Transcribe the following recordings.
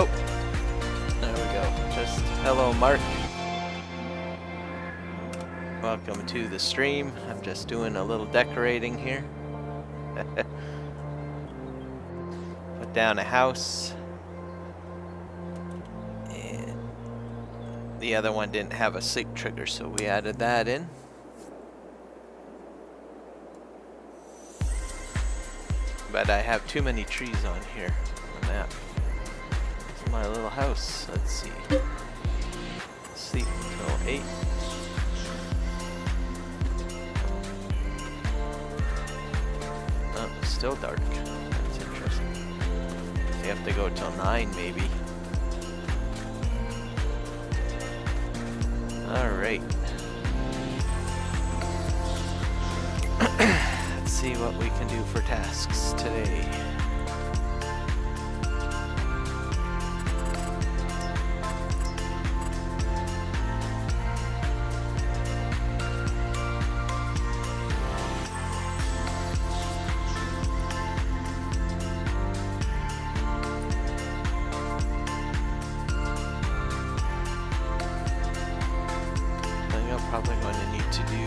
Oh, there we go. Just hello, Mark. Welcome to the stream. I'm just doing a little decorating here. Put down a house. And the other one didn't have a sleep trigger, so we added that in. But I have too many trees on here on the map. This is my little house. Let's see. Sleep until 8. Oh, it's still dark. That's interesting. You have to go till 9 maybe. Alright. Let's see what we can do for tasks today. Probably going to need to do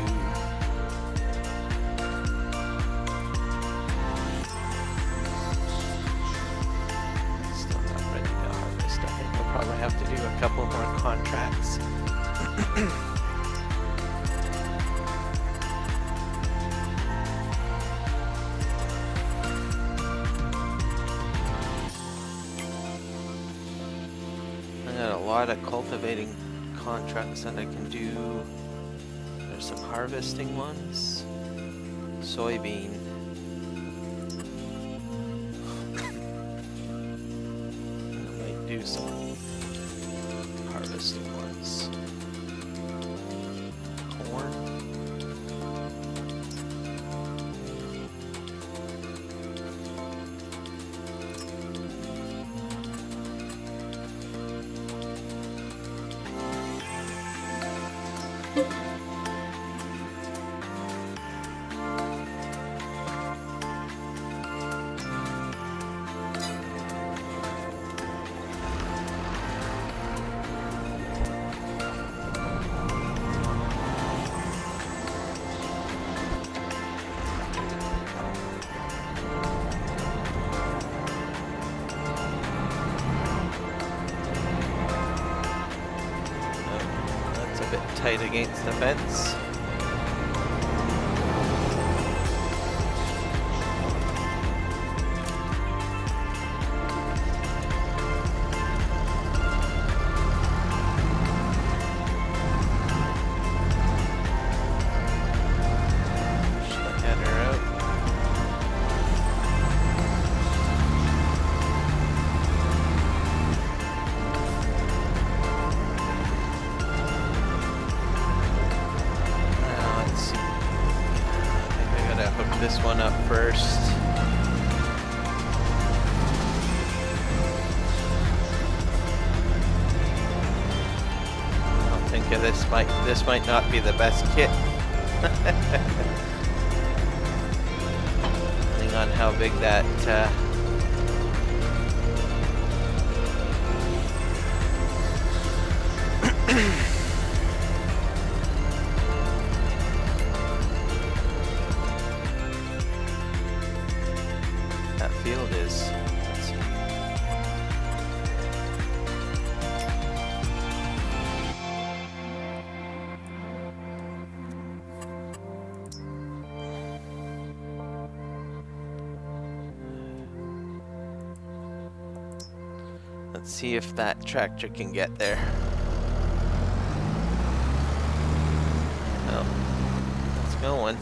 still not ready to harvest. I think we'll probably have to do a couple more contracts. I got a lot of cultivating contracts that I can do. There's some harvesting ones. Soybean. I might do some harvesting ones. Corn. Tight against the fence. This one up first. I'll think of this might not be the best kit. Depending on how big that field is. Let's see. Let's see if that tractor can get there. Oh, it's going.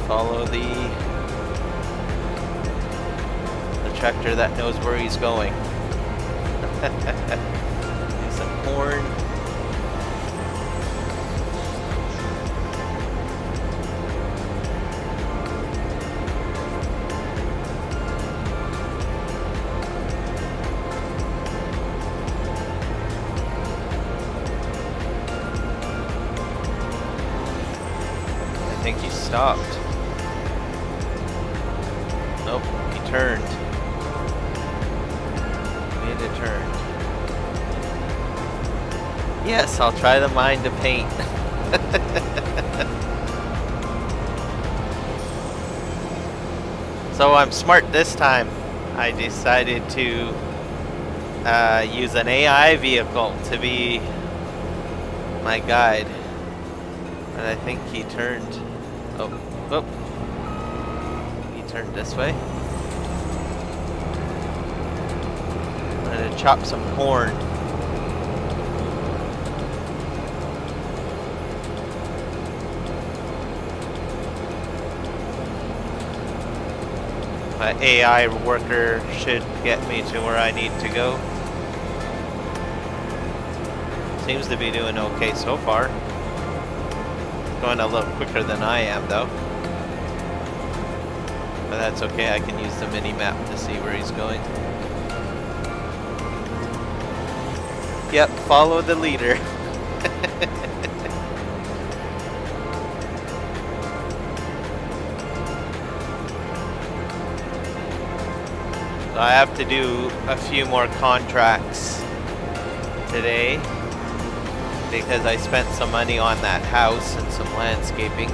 Follow the contractor that knows where he's going. Some corn. I think he stopped. Nope, he turned. Made a turn. Yes, I'll try the mine to paint. So I'm smart this time. I decided to use an AI vehicle to be my guide. And I think he turned. Oh. He turned this way. I'm gonna chop some corn. My AI worker should get me to where I need to go. Seems to be doing okay so far. Going a little quicker than I am though. But that's okay, I can use the mini-map to see where he's going. Yep, follow the leader. I have to do a few more contracts today because I spent some money on that house and some landscaping.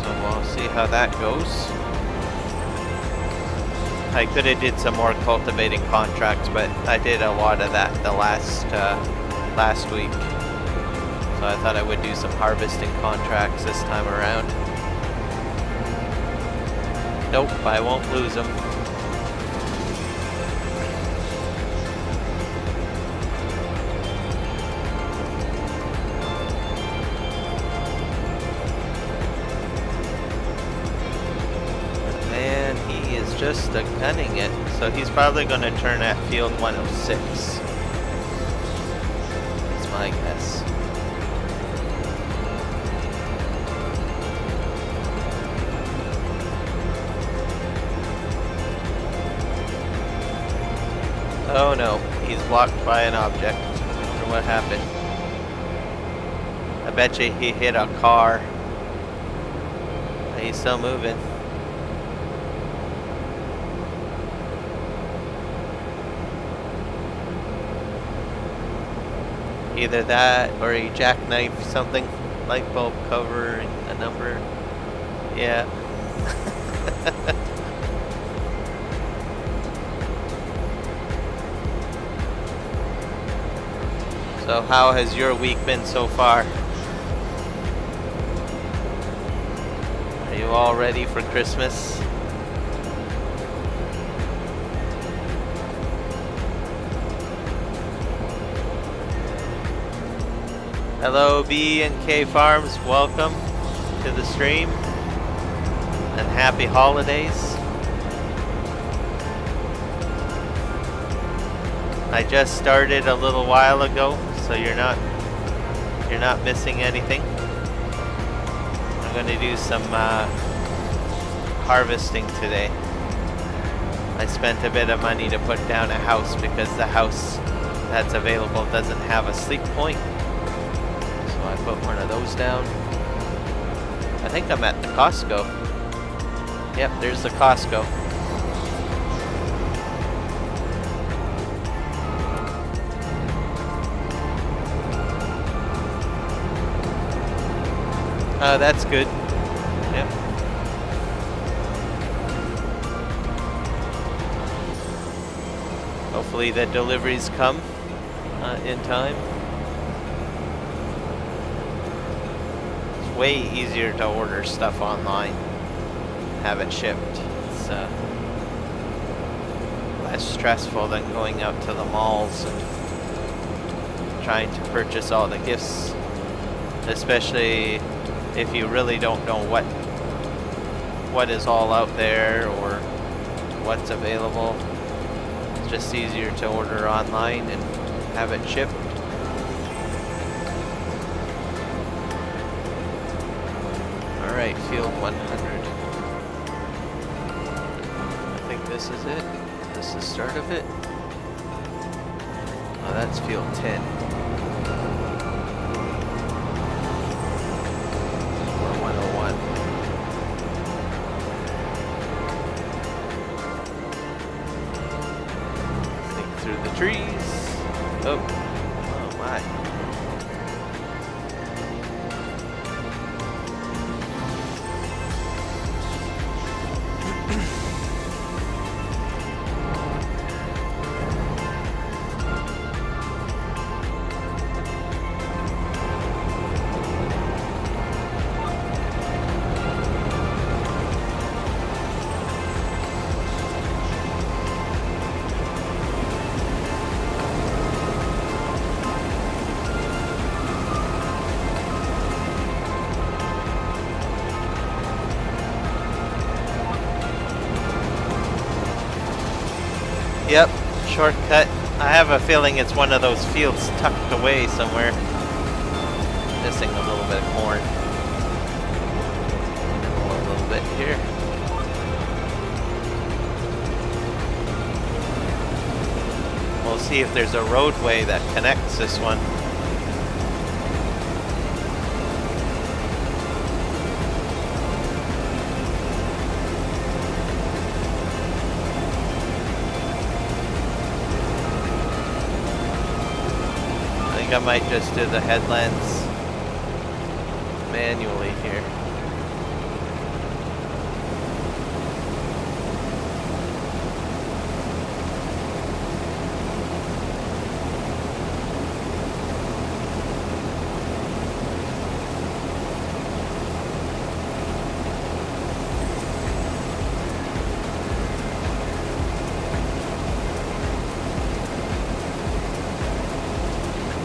So we'll see how that goes. I could have did some more cultivating contracts, but I did a lot of that the last week. So I thought I would do some harvesting contracts this time around. Nope, I won't lose them. Just gunning it, so he's probably going to turn at field 106. That's my guess. Oh no, he's blocked by an object. I wonder what happened. I bet you he hit a car. He's still moving. Either that or he jackknifed something, light bulb cover, a number. Yeah. So how has your week been so far? Are you all ready for Christmas? Hello B and K Farms, welcome to the stream and happy holidays. I just started a little while ago, so you're not missing anything. I'm going to do some harvesting today. I spent a bit of money to put down a house because the house that's available doesn't have a sleep point. I put one of those down. I think I'm at the Costco. Yep, there's the Costco. That's good. Yep. Hopefully the deliveries come in time. Way easier to order stuff online, have it shipped. It's less stressful than going out to the malls and trying to purchase all the gifts, especially if you really don't know what is all out there or what's available. It's just easier to order online and have it shipped. Alright, field 100. I think this is it. This is the start of it. Oh, that's field 10. Or 101. Think through the trees. Oh. Oh my. Yep, shortcut. I have a feeling it's one of those fields tucked away somewhere. Missing a little bit of corn. A little bit here. We'll see if there's a roadway that connects this one. I might just do the headlands manually here.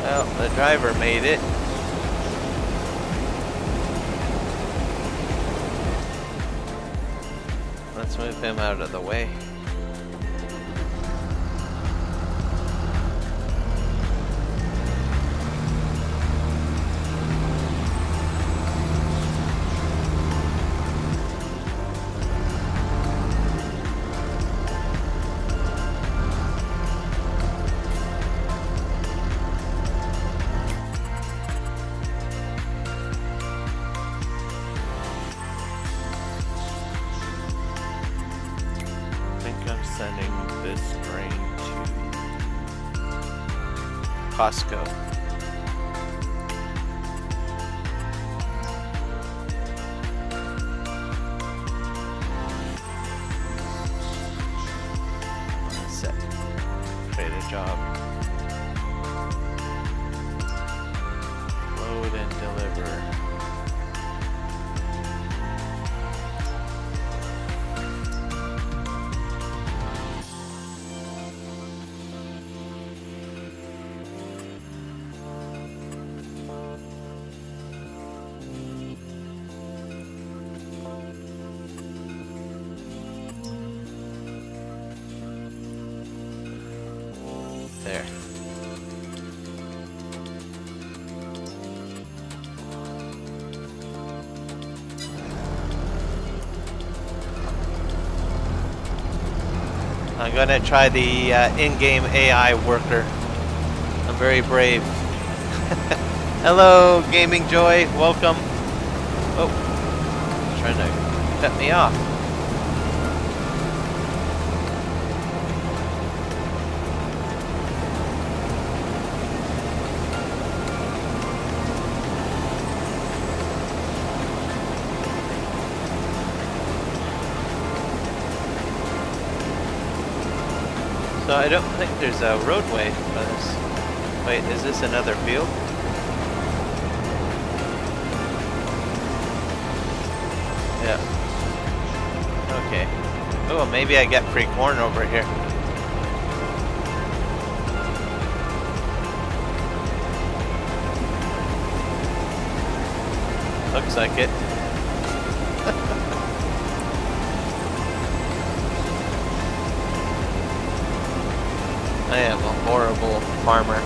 Well, the driver made it. Let's move him out of the way. Sending this grain to Costco. Set. Create a job. Load and deliver. There. I'm gonna try the in-game AI worker. I'm very brave. Hello, Gaming Joy. Welcome. Oh, trying to cut me off. So I don't think there's a roadway for this. Wait, is this another field? Yeah. Okay. Oh, maybe I get free corn over here. looks like it. I am a horrible farmer.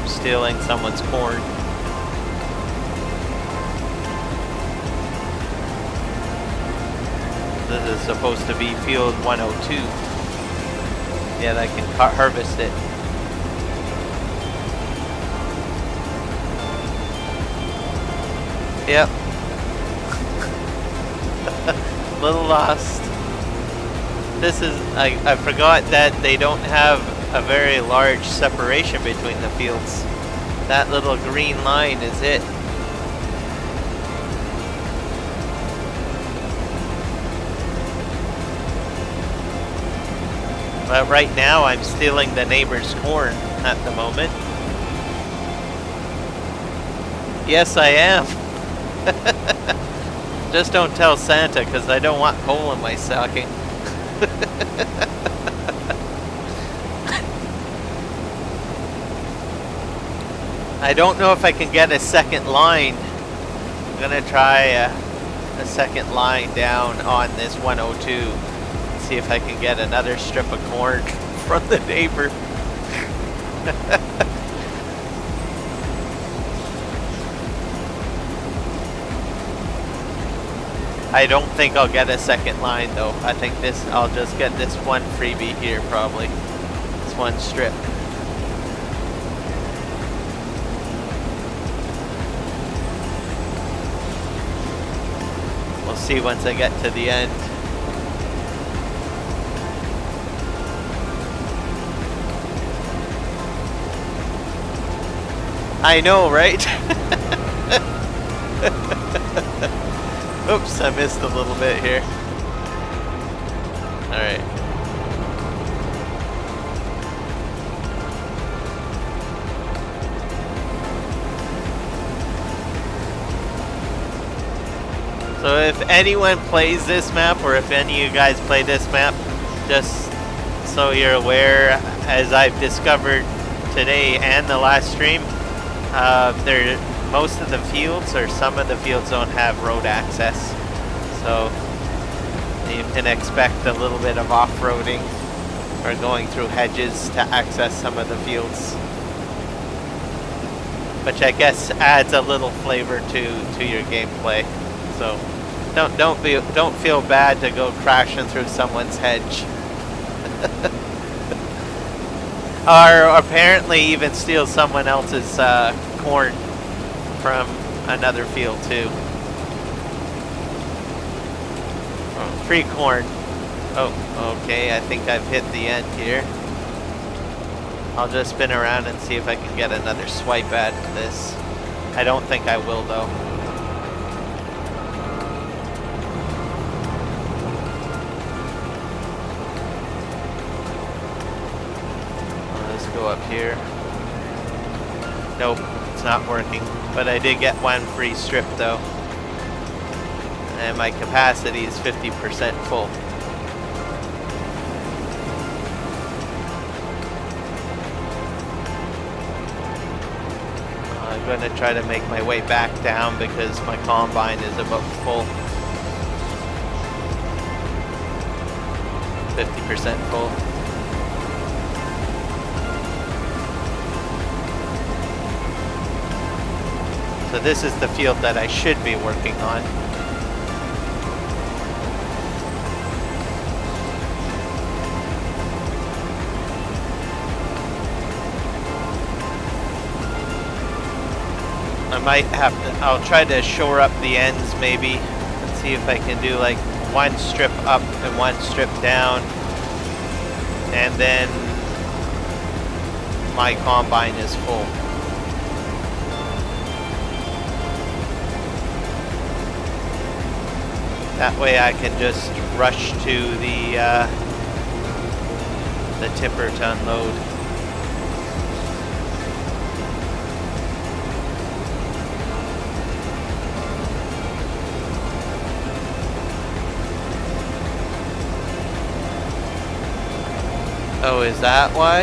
Stealing someone's corn. This is supposed to be field 102. Yet I can harvest it. Yep. Little lost. This is, I forgot that they don't have a very large separation between the fields. That little green line is it. But right now I'm stealing the neighbor's corn at the moment. Yes, I am. Just don't tell Santa, because I don't want coal in my stocking. I don't know if I can get a second line. I'm gonna try a second line down on this 102. See if I can get another strip of corn from the neighbor. I don't think I'll get a second line though. I think I'll just get this one freebie here probably. This one strip. We'll see once I get to the end. I know, right? Oops, I missed a little bit here. Alright. So if anyone plays this map, or if any of you guys play this map, just so you're aware, as I've discovered today and the last stream, most of the fields, or some of the fields, don't have road access, so you can expect a little bit of off-roading or going through hedges to access some of the fields, which I guess adds a little flavor to your gameplay. So don't feel bad to go crashing through someone's hedge, or apparently even steal someone else's corn from another field too. Oh, free corn. Oh, okay, I think I've hit the end here. I'll just spin around and see if I can get another swipe at this. I don't think I will though. Let's go up here. Nope. Not working, but I did get one free strip though, and my capacity is 50% full. I'm going to try to make my way back down because my combine is about full. 50% full. So this is the field that I should be working on. I might have to, I'll try to shore up the ends maybe, and see if I can do like one strip up and one strip down, and then my combine is full. That way I can just rush to the tipper to unload. Oh, is that why?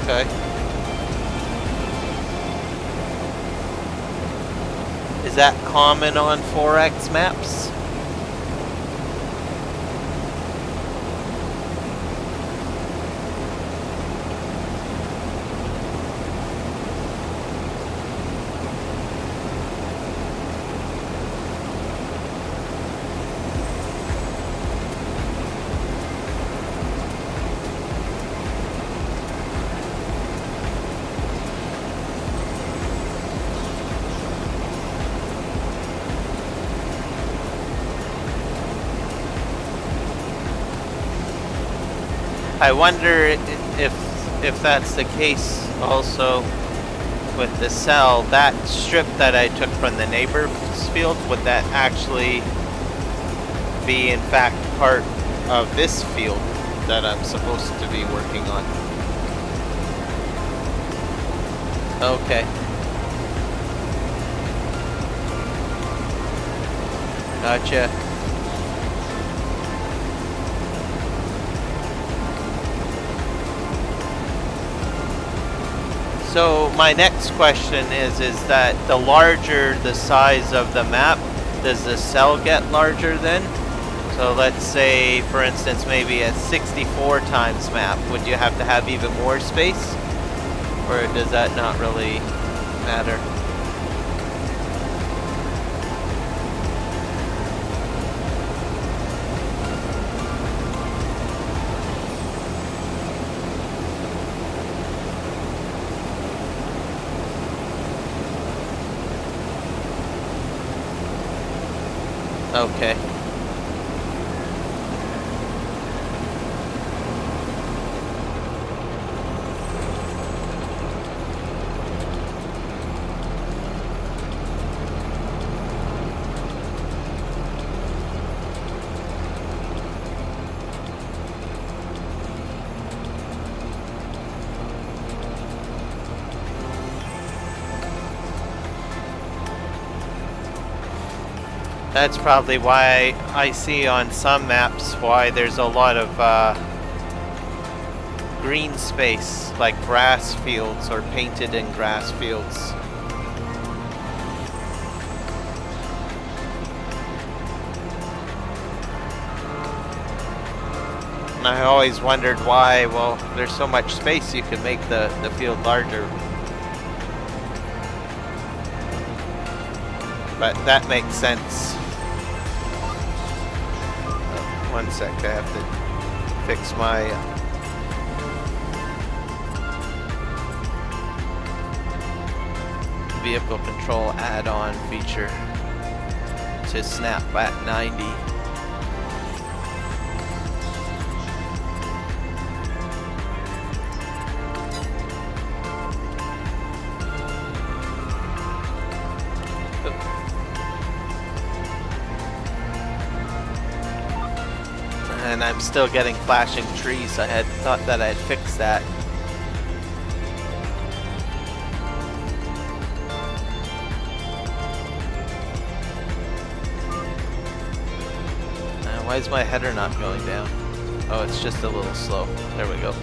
Okay. Is that common on 4X maps? I wonder if that's the case also with the cell. That strip that I took from the neighbor's field, would that actually be in fact part of this field that I'm supposed to be working on? Okay. Gotcha. So my next question is that the larger the size of the map, does the cell get larger then? So let's say, for instance, maybe a 64 times map, would you have to have even more space? Or does that not really matter? Okay. That's probably why I see on some maps why there's a lot of green space, like grass fields or painted in grass fields. And I always wondered why. Well, there's so much space, you can make the field larger. But that makes sense. One sec, I have to fix my vehicle control add-on feature to snap at 90. And I'm still getting flashing trees. I had thought that I'd fixed that. Why is my header not going down? Oh, it's just a little slow. There we go.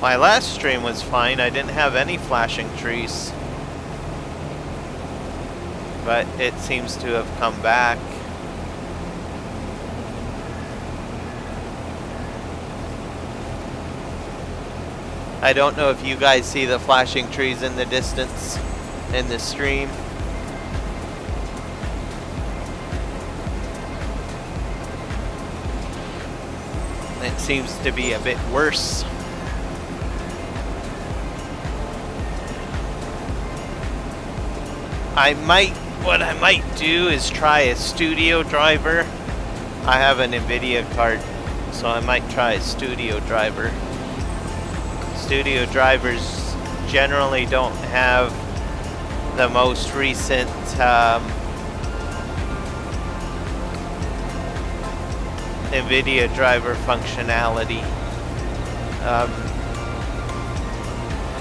My last stream was fine. I didn't have any flashing trees. But it seems to have come back. I don't know if you guys see the flashing trees in the distance in the stream. It seems to be a bit worse. What I might do is try a studio driver. I have an NVIDIA card, so I might try a studio driver. Studio drivers generally don't have the most recent NVIDIA driver functionality.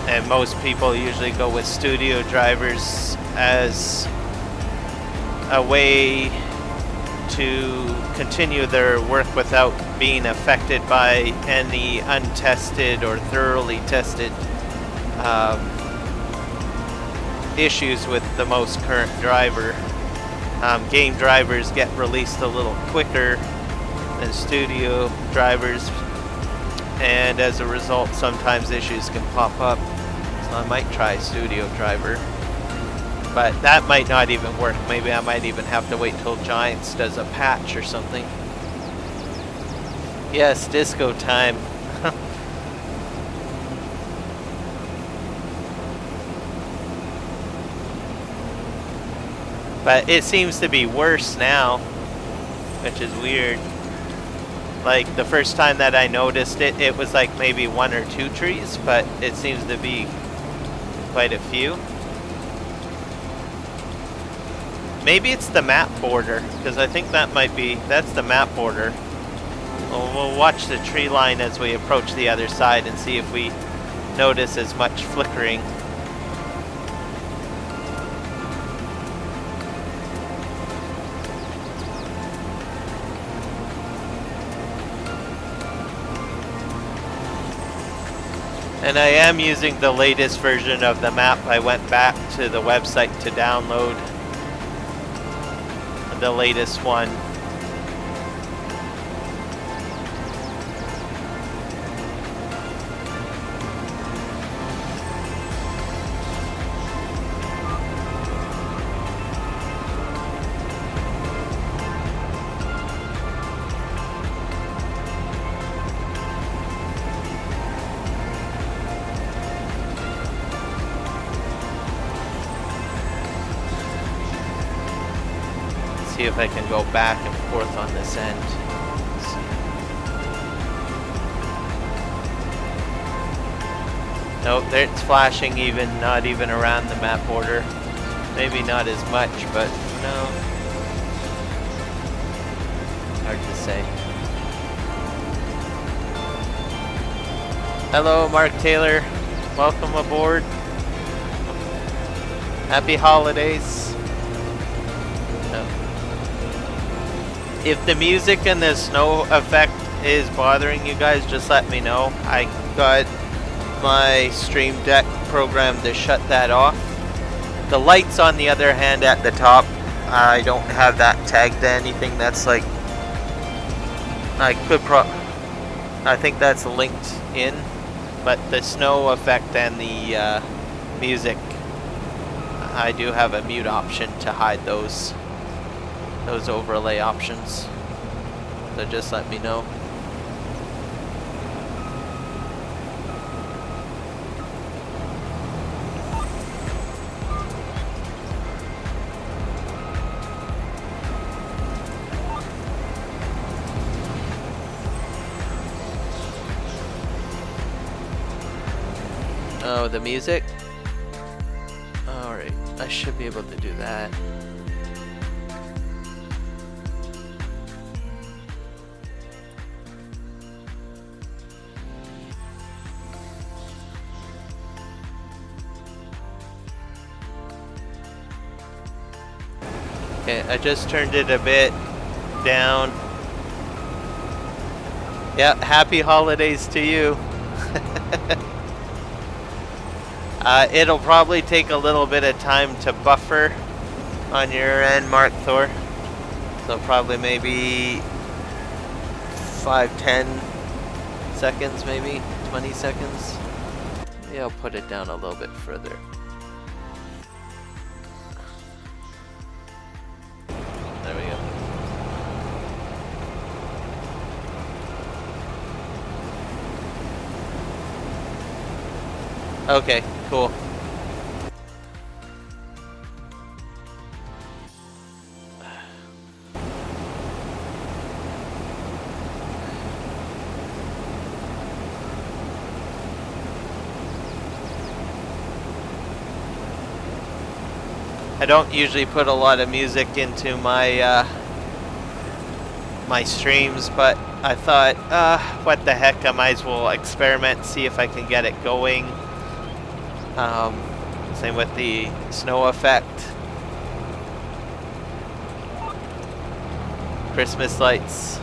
and most people usually go with studio drivers as a way to continue their work without being affected by any untested or thoroughly tested issues with the most current driver. Game drivers get released a little quicker than studio drivers, and as a result sometimes issues can pop up. So I might try studio driver, but that might not even work. Maybe I might even have to wait till Giants does a patch or something. Yes, disco time. But it seems to be worse now, which is weird. Like the first time that I noticed it, it was like maybe 1 or 2 trees, but it seems to be quite a few. Maybe it's the map border, because I think that might be, that's the map border. We'll watch the tree line as we approach the other side and see if we notice as much flickering. And I am using the latest version of the map. I went back to the website to download the latest one. See if I can go back and forth on this end. Nope, there it's flashing even, not even around the map border. Maybe not as much, but no. Hard to say. Hello, Mark Taylor. Welcome aboard. Happy holidays. If the music and the snow effect is bothering you guys, just let me know. I got my Stream Deck program to shut that off. The lights, on the other hand, at the top, I don't have that tagged to anything. That's like, I think that's linked in, but the snow effect and the music, I do have a mute option to hide those overlay options, so just let me know. Oh, the music? Alright, I should be able to do that. Okay, I just turned it a bit down. Yeah, happy holidays to you. It'll probably take a little bit of time to buffer on your end, Mark Thor. So probably maybe 5-10 seconds, maybe 20 seconds. Maybe I'll put it down a little bit further. There we go. Okay, cool. I don't usually put a lot of music into my my streams, but I thought, what the heck, I might as well experiment, see if I can get it going. Same with the snow effect. Christmas lights.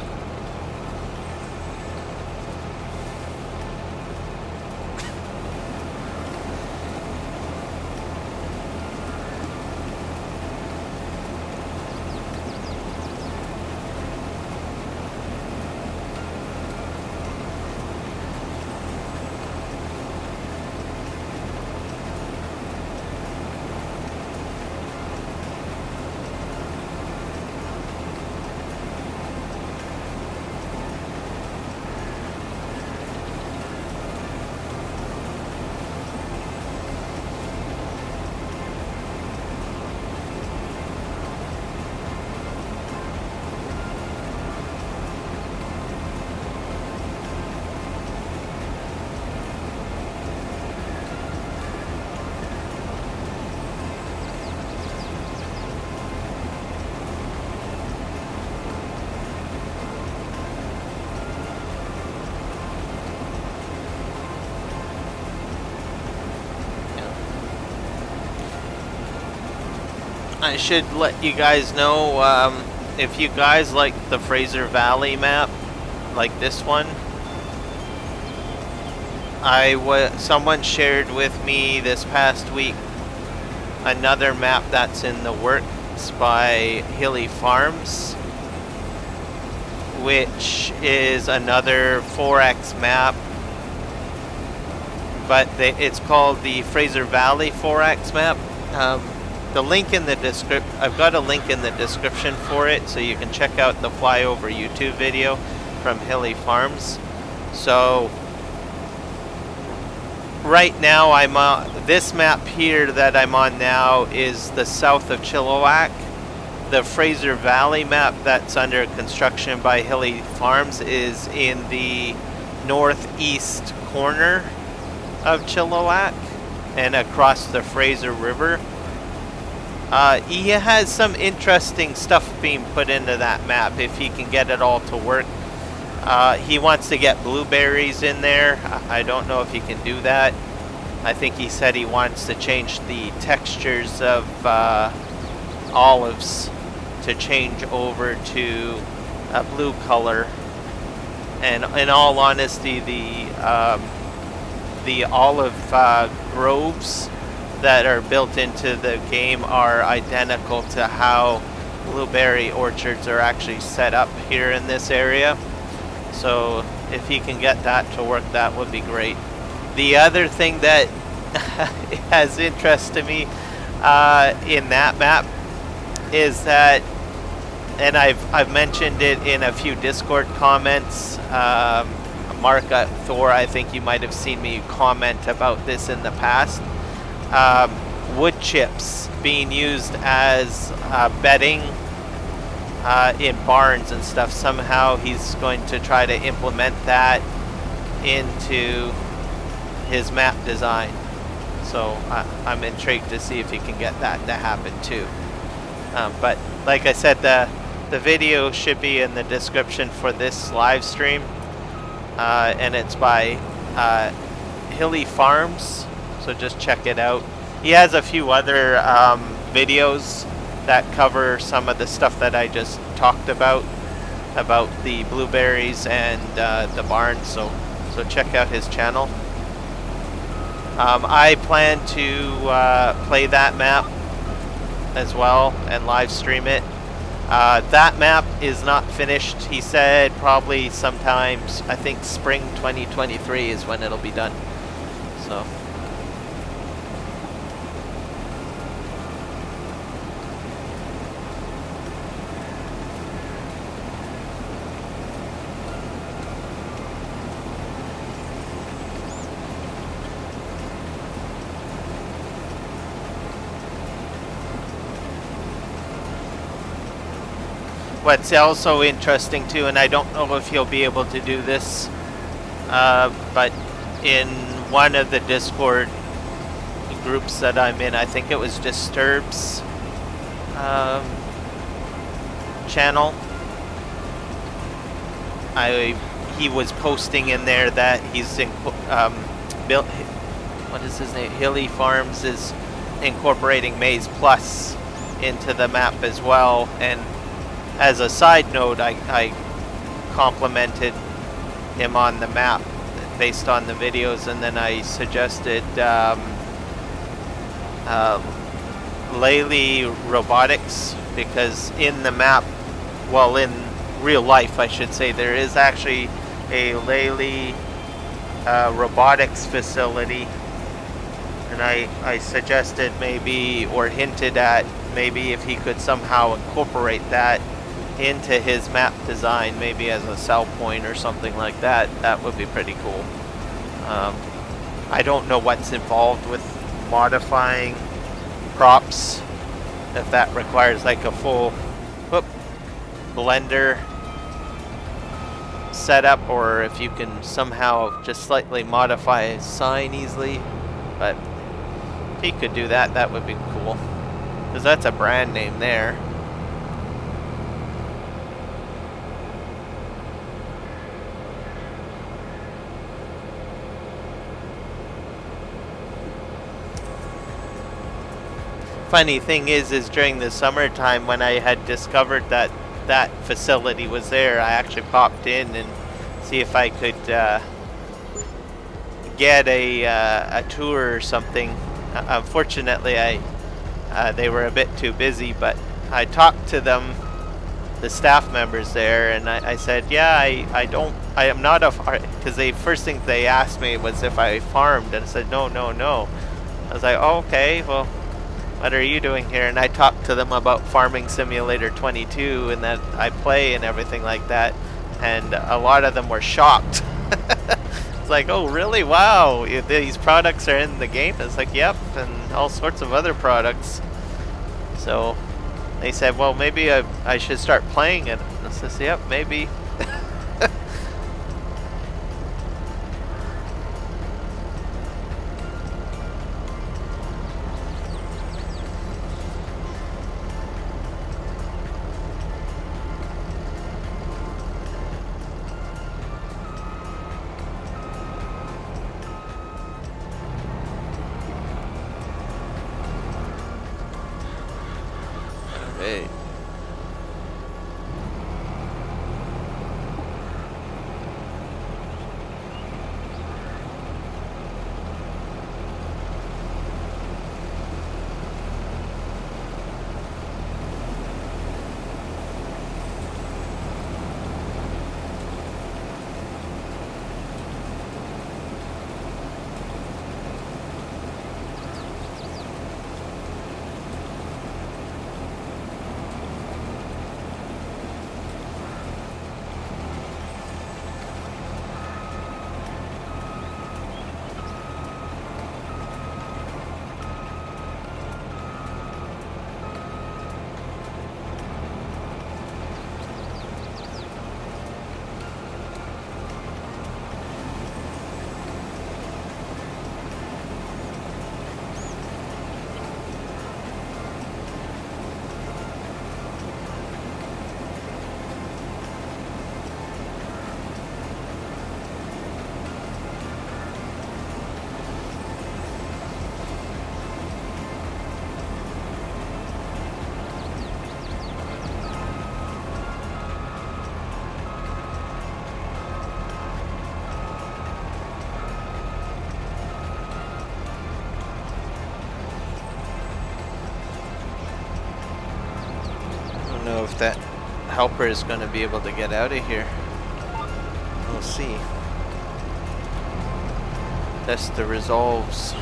I should let you guys know, if you guys like the Fraser Valley map, like this one, someone shared with me this past week another map that's in the works by Hilly Farms, which is another 4X map, but it's called the Fraser Valley 4X map. The link in the I've got a link in the description for it, so you can check out the flyover YouTube video from Hilly Farms. So right now I'm on this map here that I'm on now is the south of Chilliwack. The Fraser Valley map that's under construction by Hilly Farms is in the northeast corner of Chilliwack and across the Fraser River. He has some interesting stuff being put into that map if he can get it all to work. He wants to get blueberries in there. I don't know if he can do that. I think he said he wants to change the textures of olives to change over to a blue color. And in all honesty, the olive groves that are built into the game are identical to how blueberry orchards are actually set up here in this area. So if he can get that to work, that would be great. The other thing that has interest to me in that map is that, and I've mentioned it in a few Discord comments, Mark Thor, I think you might have seen me comment about this in the past. Wood chips being used as bedding in barns and stuff. Somehow he's going to try to implement that into his map design. So I'm intrigued to see if he can get that to happen too. But like I said, the video should be in the description for this live stream, and it's by Hilly Farms. So just check it out. He has a few other videos that cover some of the stuff that I just talked about the blueberries and the barn. So check out his channel. I plan to play that map as well and live stream it. That map is not finished. He said probably sometimes, I think spring 2023 is when it'll be done. So. What's also interesting too, and I don't know if you'll be able to do this, but in one of the Discord groups that I'm in, I think it was Disturb's channel, he was posting in there that he's what is his name? Hilly Farms is incorporating Maize Plus into the map as well. And as a side note, I complimented him on the map based on the videos, and then I suggested Lely Robotics, because in the map, well, in real life I should say, there is actually a Lely robotics facility, and I suggested maybe, or hinted at maybe, if he could somehow incorporate that into his map design, maybe as a sell point or something like that. That would be pretty cool. I don't know what's involved with modifying props, if that requires like a full blender setup, or if you can somehow just slightly modify a sign easily. But if he could do that, that would be cool, because that's a brand name there. Funny thing is during the summertime, when I had discovered that that facility was there, I actually popped in and see if I could get a tour or something. Unfortunately, they were a bit too busy, but I talked to them, the staff members there, and I said, yeah, I am not a, because the first thing they asked me was if I farmed, and I said, no. I was like, oh, okay, well, what are you doing here? And I talked to them about Farming Simulator 22 and that I play and everything like that, and a lot of them were shocked. It's like, oh really? Wow, these products are in the game? It's like, yep, and all sorts of other products. So they said, well, maybe I should start playing it. And I said, yep, maybe. Hey. If that helper is going to be able to get out of here. We'll see. Test the resolves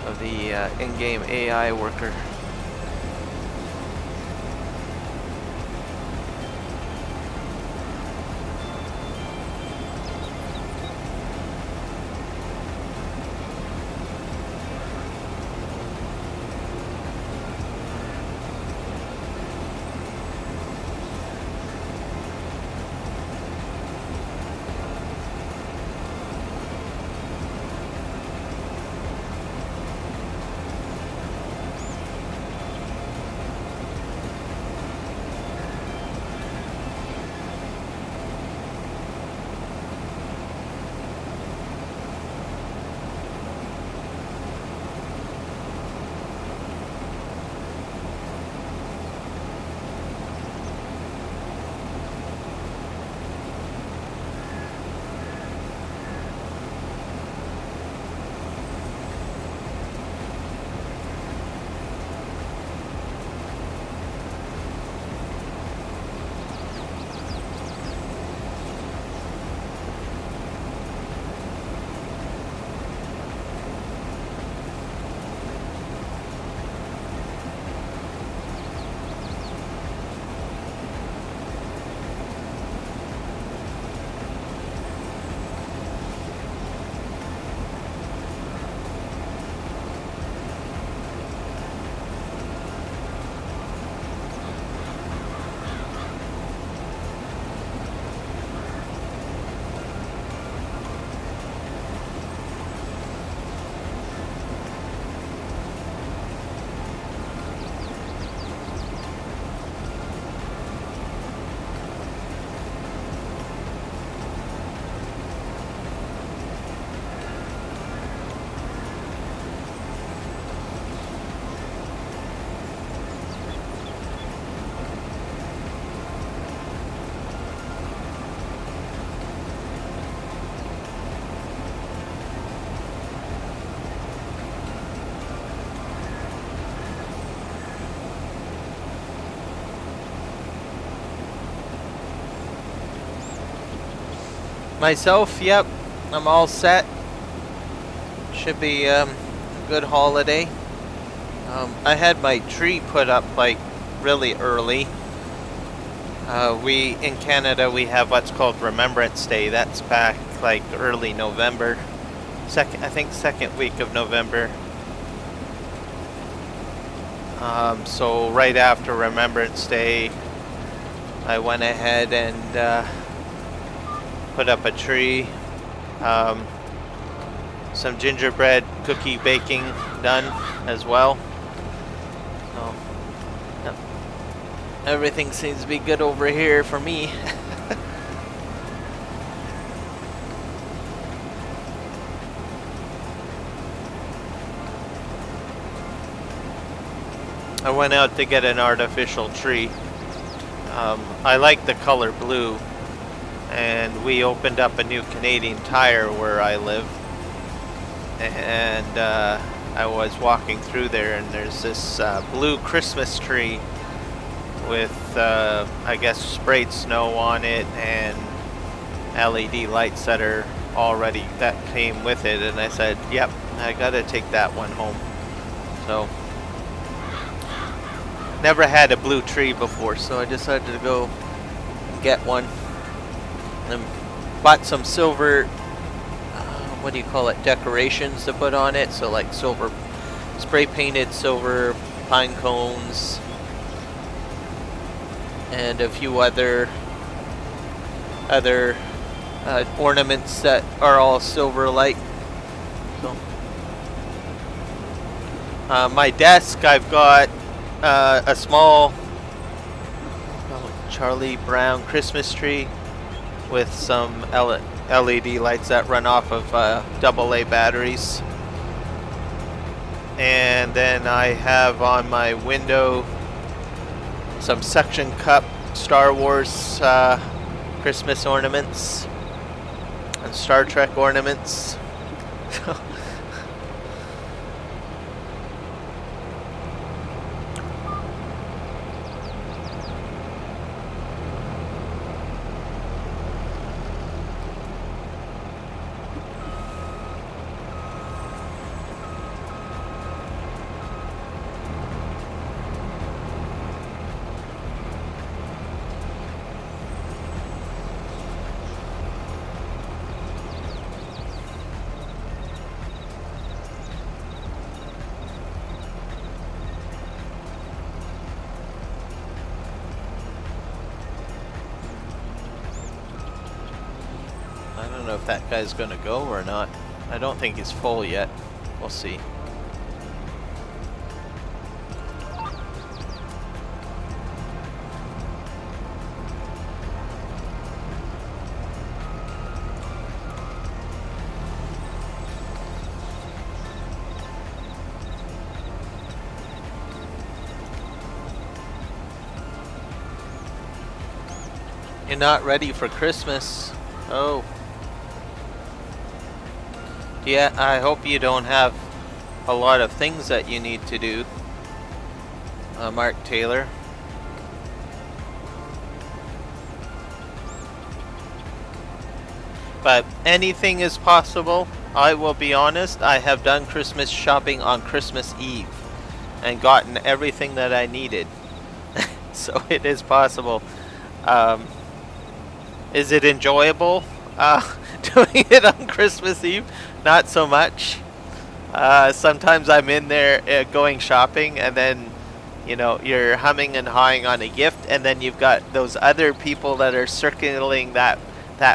of the in-game AI worker. Myself, yep, I'm all set. Should be a good holiday. I had my tree put up like really early. We in Canada we have what's called Remembrance Day. That's back like early November. I think second week of November. So right after Remembrance Day, I went ahead and put up a tree. Some gingerbread cookie baking done as well. So, yep. Everything seems to be good over here for me. I went out to get an artificial tree. I like the color blue, and we opened up a new Canadian Tire where I live, and I was walking through there, and there's this blue Christmas tree with I guess sprayed snow on it and LED lights that came with it, and I said, yep, I gotta take that one home. So never had a blue tree before, so I decided to go get one. And bought some silver, what do you call it, decorations to put on it. So like silver, spray painted silver pine cones, and a few other ornaments that are all silver like. So my desk, I've got a small Charlie Brown Christmas tree with some LED lights that run off of AA batteries. And then I have on my window some suction cup Star Wars Christmas ornaments and Star Trek ornaments. I don't know if that guy's gonna go or not. I don't think he's full yet. We'll see. You're not ready for Christmas. Oh. Yeah, I hope you don't have a lot of things that you need to do. Mark Taylor. But anything is possible. I will be honest, I have done Christmas shopping on Christmas Eve and gotten everything that I needed. So it is possible. Is it enjoyable doing it on Christmas Eve? Not so much. Sometimes I'm in there going shopping, and then, you know, you're humming and hawing on a gift, and then you've got those other people that are circling that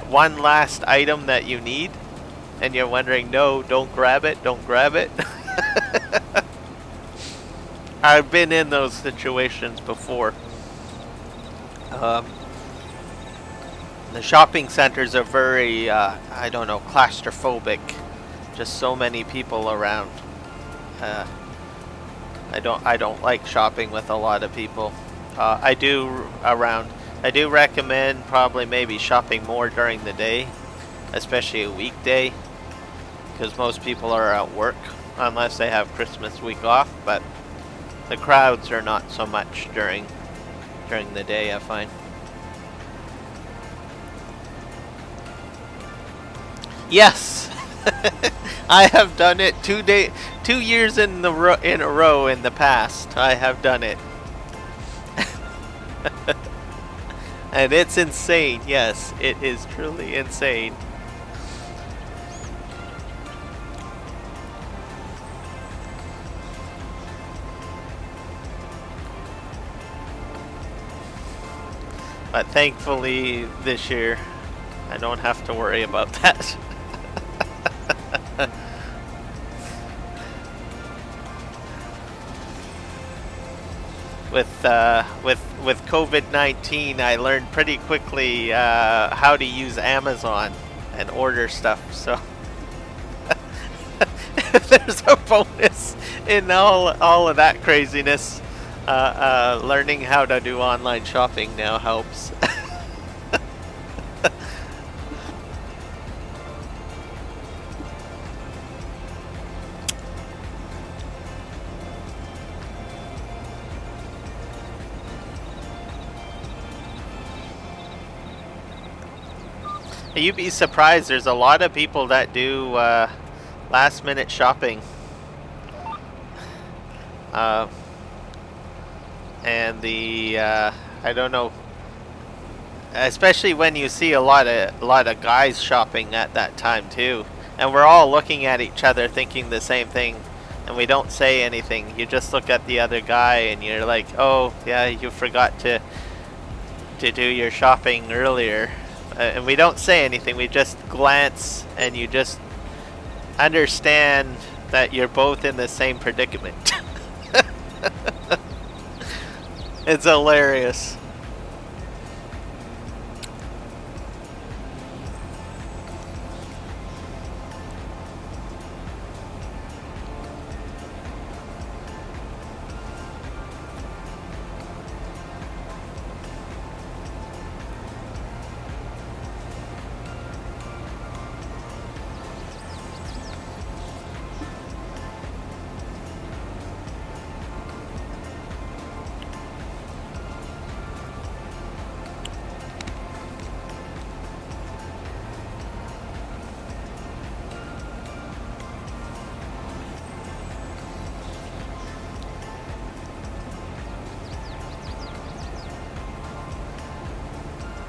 one last item that you need, and you're wondering, no, don't grab it, don't grab it. I've been in those situations before. The shopping centers are very, I don't know, claustrophobic. Just so many people around. I don't like shopping with a lot of people. I do recommend probably maybe shopping more during the day, especially a weekday, because most people are at work unless they have Christmas week off. But the crowds are not so much during the day, I find. Yes, I have done it 2 years in a row in the past. I have done it, and it's insane. Yes, it is truly insane. But thankfully, this year, I don't have to worry about that. With COVID-19, I learned pretty quickly how to use Amazon and order stuff. So if there's a bonus in all of that craziness, learning how to do online shopping now helps. You'd be surprised, there's a lot of people that do last minute shopping. And I don't know, especially when you see a lot of guys shopping at that time too, and we're all looking at each other thinking the same thing, and we don't say anything. You just look at the other guy and you're like, oh yeah, you forgot to do your shopping earlier. And we don't say anything, we just glance, and you just understand that you're both in the same predicament. It's hilarious.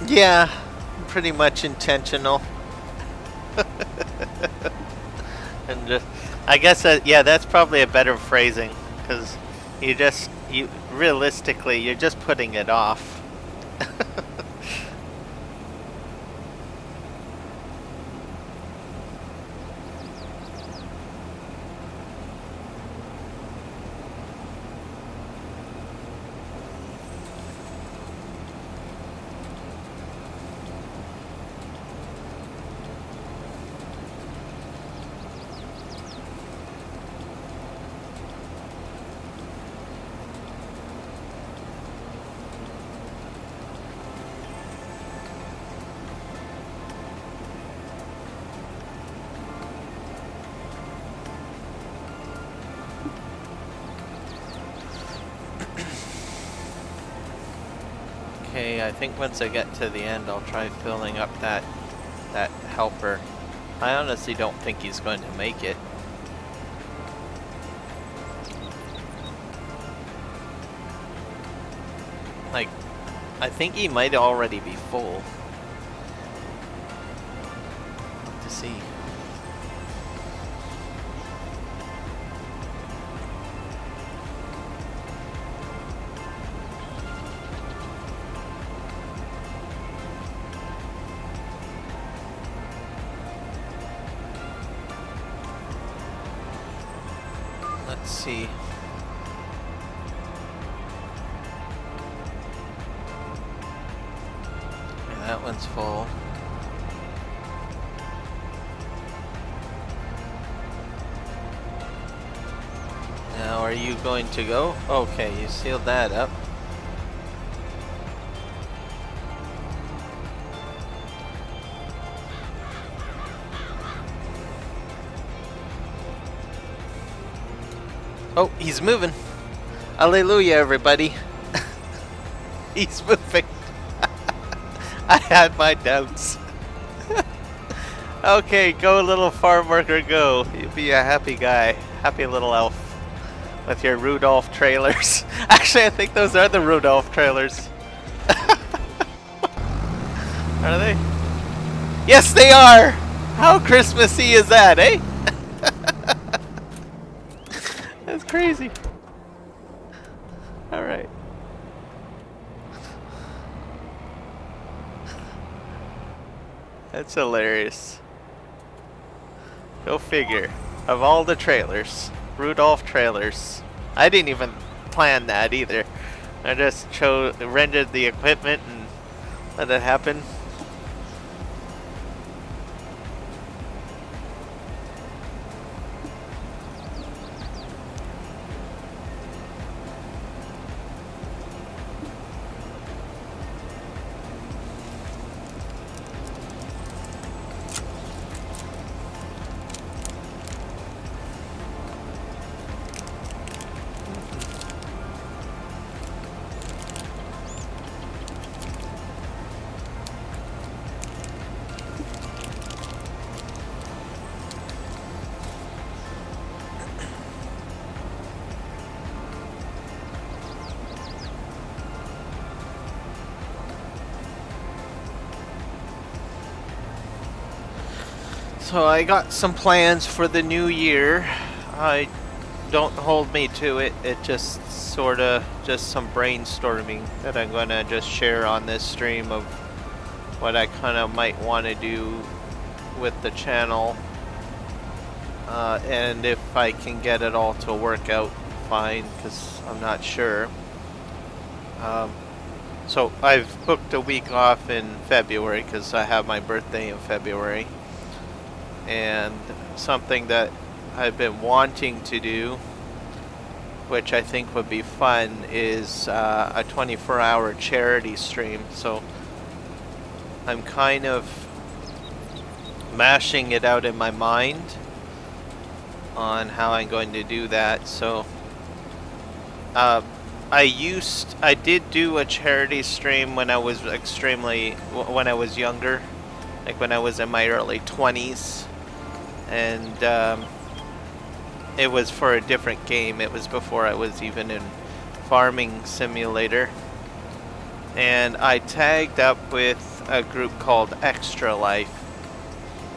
Yeah, pretty much intentional. And I guess yeah, that's probably a better phrasing, because realistically, you're just putting it off. Okay, I think once I get to the end, I'll try filling up that helper. I honestly don't think he's going to make it. Like, I think he might already be full. To see. Let's see. Okay, that one's full. Now, are you going to go? Okay, you sealed that up. Oh, he's moving. Hallelujah, everybody. He's moving. I had my doubts. Okay, go little farm worker, go. You'll be a happy guy. Happy little elf. With your Rudolph trailers. Actually, I think those are the Rudolph trailers. Are they? Yes, they are! How Christmassy is that, eh? That's crazy. Alright. That's hilarious. Go figure. Of all the trailers, Rudolph trailers. I didn't even plan that either. I just rendered the equipment and let it happen. So I got some plans for the new year. Don't hold me to it. It just sort of just some brainstorming that I'm gonna just share on this stream of what I kind of might want to do with the channel, and if I can get it all to work out fine, because I'm not sure. So I've booked a week off in February because I have my birthday in February. And something that I've been wanting to do, which I think would be fun, is a 24-hour charity stream. So I'm kind of mashing it out in my mind on how I'm going to do that. So I did do a charity stream when I was when I was younger, like when I was in my early 20s. And it was for a different game. It was before I was even in Farming Simulator. And I tagged up with a group called Extra Life.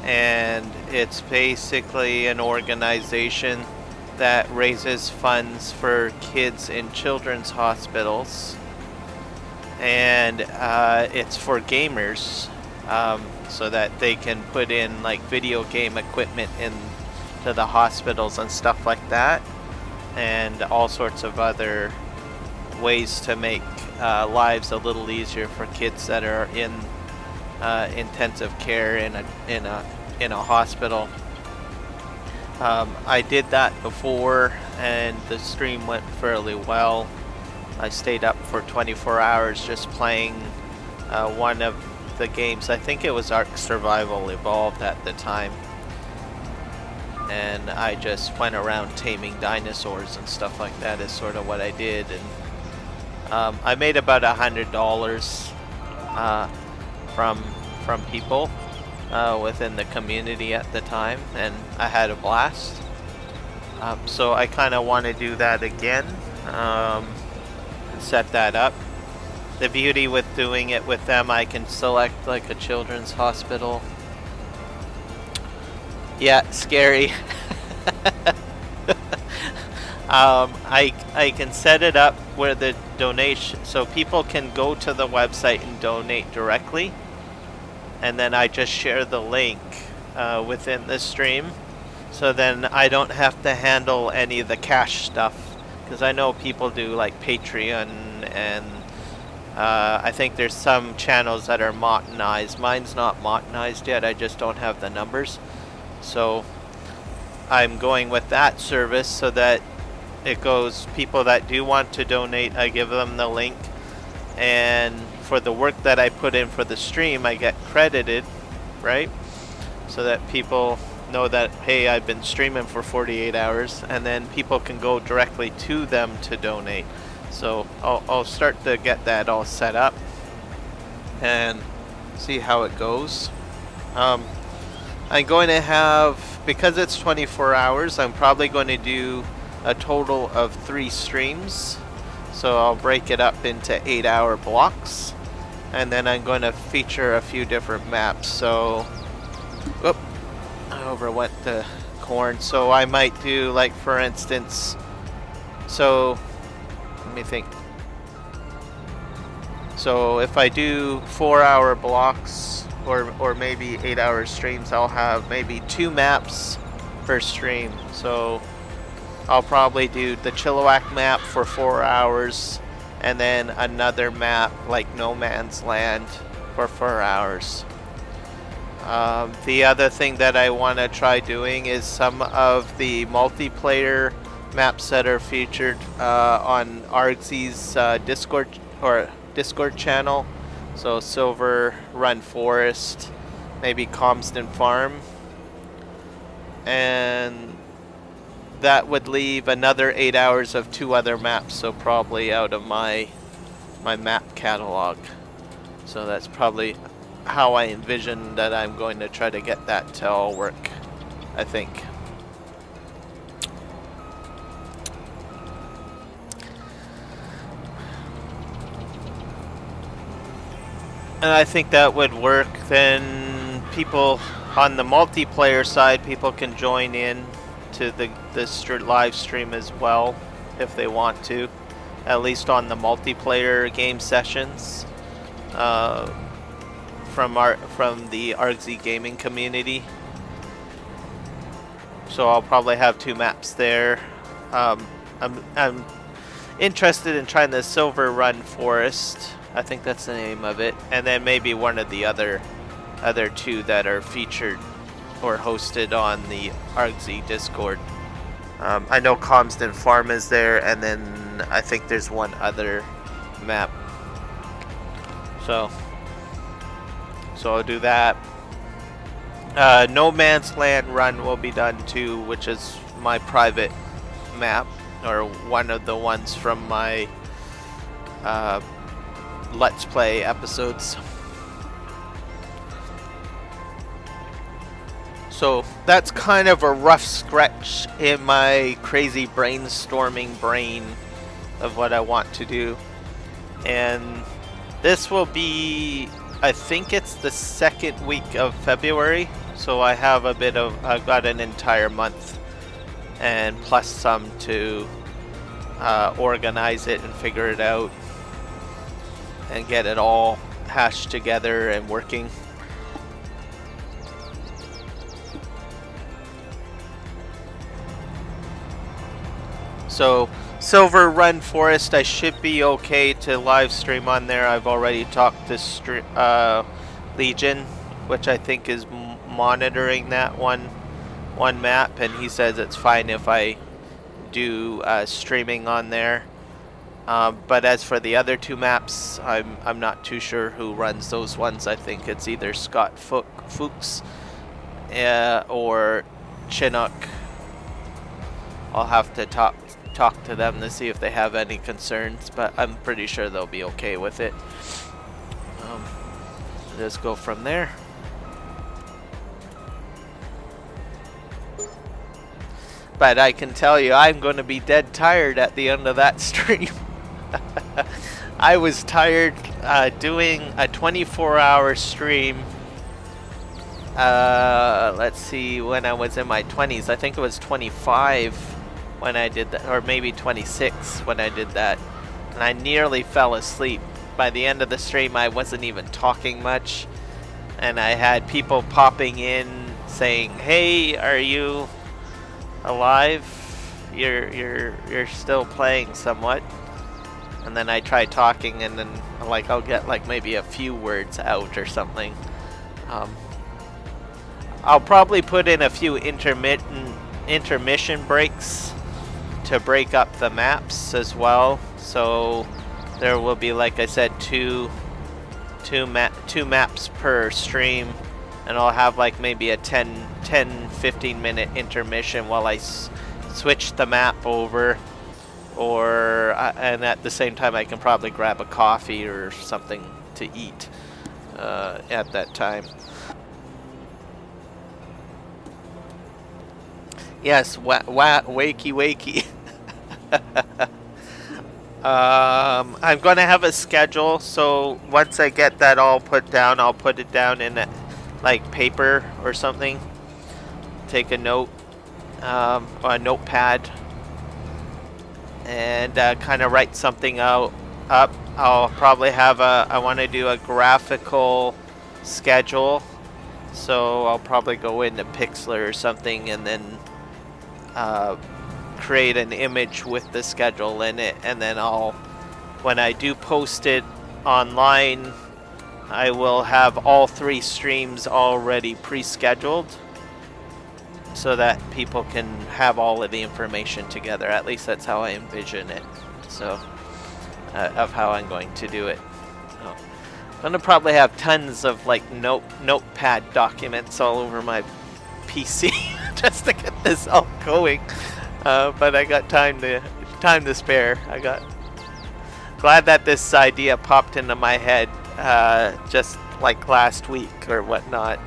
And it's basically an organization that raises funds for kids in children's hospitals. And it's for gamers. So that they can put in like video game equipment into the hospitals and stuff like that, and all sorts of other ways to make lives a little easier for kids that are in intensive care in a hospital. I did that before, and the stream went fairly well. I stayed up for 24 hours just playing one of the games. I think it was Ark Survival Evolved at the time, and I just went around taming dinosaurs and stuff like that is sort of what I did. And I made about $100 from people within the community at the time, and I had a blast. So I kind of want to do that again, and set that up. The beauty with doing it with them, I can select like a children's hospital. Yeah, scary. I can set it up where the donation, so people can go to the website and donate directly, and then I just share the link within the stream, so then I don't have to handle any of the cash stuff, because I know people do like Patreon, and I think there's some channels that are monetized. Mine's not monetized yet, I just don't have the numbers. So I'm going with that service so that it goes, people that do want to donate, I give them the link, and for the work that I put in for the stream, I get credited, right? So that people know that, hey, I've been streaming for 48 hours, and then people can go directly to them to donate. So I'll start to get that all set up and see how it goes. I'm going to have, because it's 24 hours, I'm probably going to do a total of 3 streams. So I'll break it up into 8-hour blocks. And then I'm going to feature a few different maps. So, whoop, I overwent the corn. So I might do, like, for instance, so let me think. So if I do 4-hour blocks or maybe 8-hour streams, I'll have maybe 2 maps per stream. So I'll probably do the Chilliwack map for 4 hours and then another map like No Man's Land for 4 hours. The other thing that I want to try doing is some of the multiplayer maps that are featured on Argsy's Discord channel. So Silver Run Forest, maybe Comston Farm, and that would leave another 8 hours of 2 other maps, so probably out of my map catalog. So that's probably how I envision that I'm going to try to get that to all work, I think. And I think that would work. Then people on the multiplayer side, people can join in to the live stream as well if they want to, at least on the multiplayer game sessions from the Argsy Gaming community. So I'll probably have 2 maps there. I'm interested in trying the Silver Run Forest. I think that's the name of it, and then maybe one of the other 2 that are featured or hosted on the Argsy Discord. I know Comston Farm is there, and then I think there's one other map. So I'll do that. No Man's Land Run will be done too, which is my private map, or one of the ones from my Let's Play episodes. So that's kind of a rough sketch in my crazy brainstorming brain of what I want to do. And this will be, I think it's the 2nd week of February. So I have I've got an entire month and plus some to organize it and figure it out and get it all hashed together and working. So Silver Run Forest, I should be okay to live stream on there. I've already talked to Legion, which I think is monitoring that one map, and he says it's fine if I do streaming on there. But as for the other 2 maps, I'm not too sure who runs those ones. I think it's either Scott Fuchs or Chinook. I'll have to talk to them to see if they have any concerns, but I'm pretty sure they'll be okay with it. Just go from there. But I can tell you, I'm going to be dead tired at the end of that stream. I was tired doing a 24-hour stream. Let's see, when I was in my 20s. I think it was 25 when I did that, or maybe 26 when I did that. And I nearly fell asleep. By the end of the stream, I wasn't even talking much. And I had people popping in saying, "Hey, are you alive? You're still playing somewhat." And then I try talking, and then I'll get like maybe a few words out or something. I'll probably put in a few intermission breaks to break up the maps as well. So there will be, like I said, two maps per stream, and I'll have like maybe a 10-15 minute intermission while I switch the map over. And at the same time, I can probably grab a coffee or something to eat at that time. Yes, wakey wakey. I'm gonna have a schedule, so once I get that all put down, I'll put it down in like paper or something. Take a note, or a notepad, and kind of write something up. I'll probably have I want to do a graphical schedule, so I'll probably go into Pixlr or something, and then create an image with the schedule in it, and then when I do post it online, I will have all 3 streams already pre-scheduled so that people can have all of the information together. At least that's how I envision it, so of how I'm going to do it. So, I'm gonna probably have tons of like notepad documents all over my PC just to get this all going. But I got time to spare. Glad that this idea popped into my head just like last week or whatnot.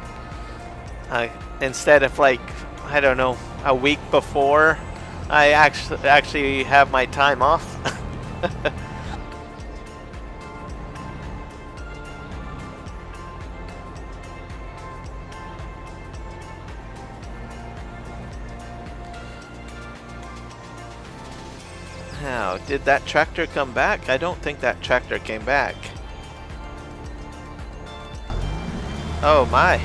Instead of like, I don't know, a week before I actually have my time off. Now, did that tractor come back? I don't think that tractor came back. Oh my.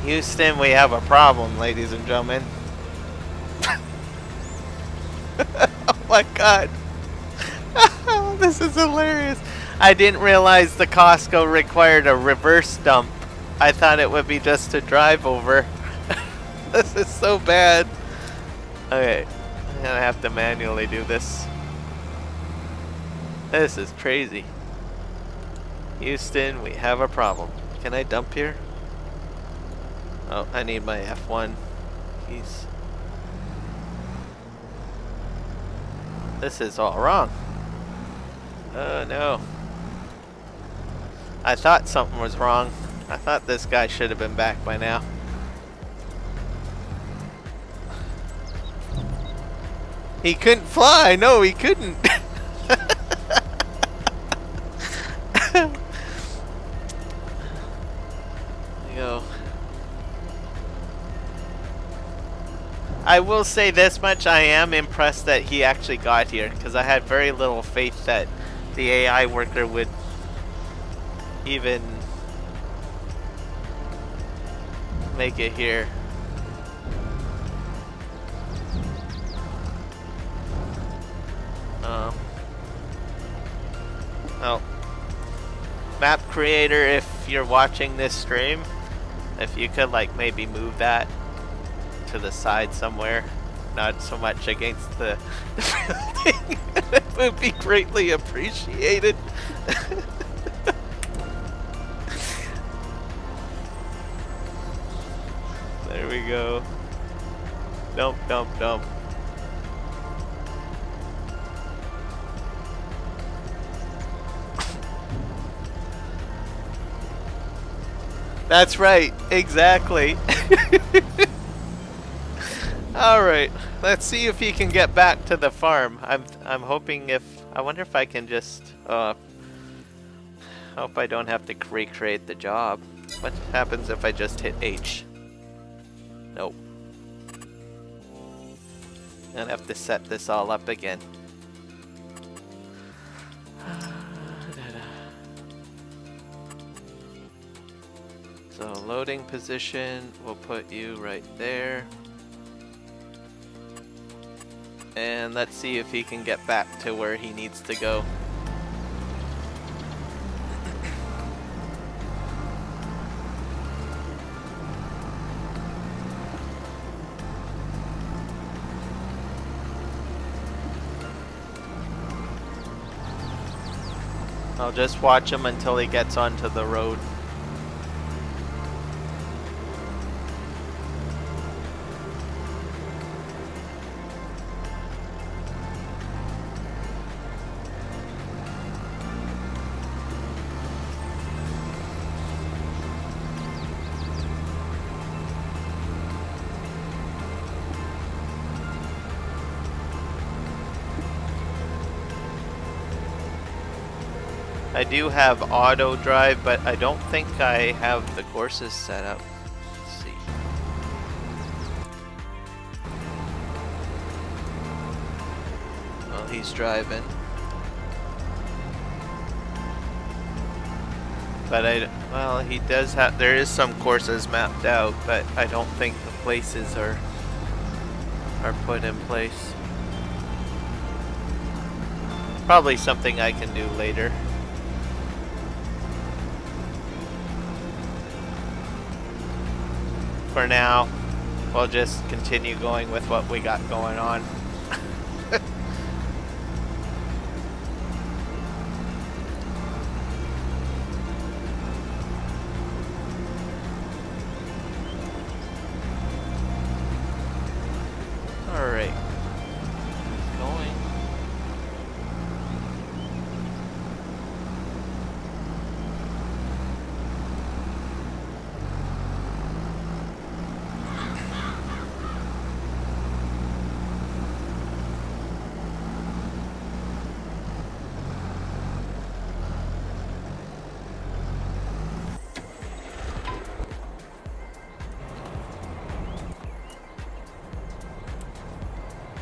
Houston, we have a problem, ladies and gentlemen. Oh my god. This is hilarious. I didn't realize the Costco required a reverse dump. I thought it would be just a drive over. This is so bad. Okay, I'm gonna have to manually do this. This is crazy. Houston, we have a problem. Can I dump here? Oh, I need my F1 keys. This is all wrong. Oh no. I thought something was wrong. I thought this guy should have been back by now. He couldn't fly. No, he couldn't. There you go. I will say this much, I am impressed that he actually got here, because I had very little faith that the AI worker would even make it here. Oh. Map creator, if you're watching this stream, if you could like maybe move that to the side somewhere, not so much against the building, it would be greatly appreciated. There we go. Dump, dump, dump. That's right, exactly. All right, let's see if he can get back to the farm. I'm hoping I wonder if I can just hope I don't have to recreate the job. What happens if I just hit H? Nope. I'm gonna have to set this all up again. So loading position, we'll put you right there. And let's see if he can get back to where he needs to go. I'll just watch him until he gets onto the road. I do have auto drive, but I don't think I have the courses set up. Let's see. Well, he's driving. But well, he does have, there is some courses mapped out, but I don't think the places are put in place. Probably something I can do later. For now, we'll just continue going with what we got going on. Alright. Going.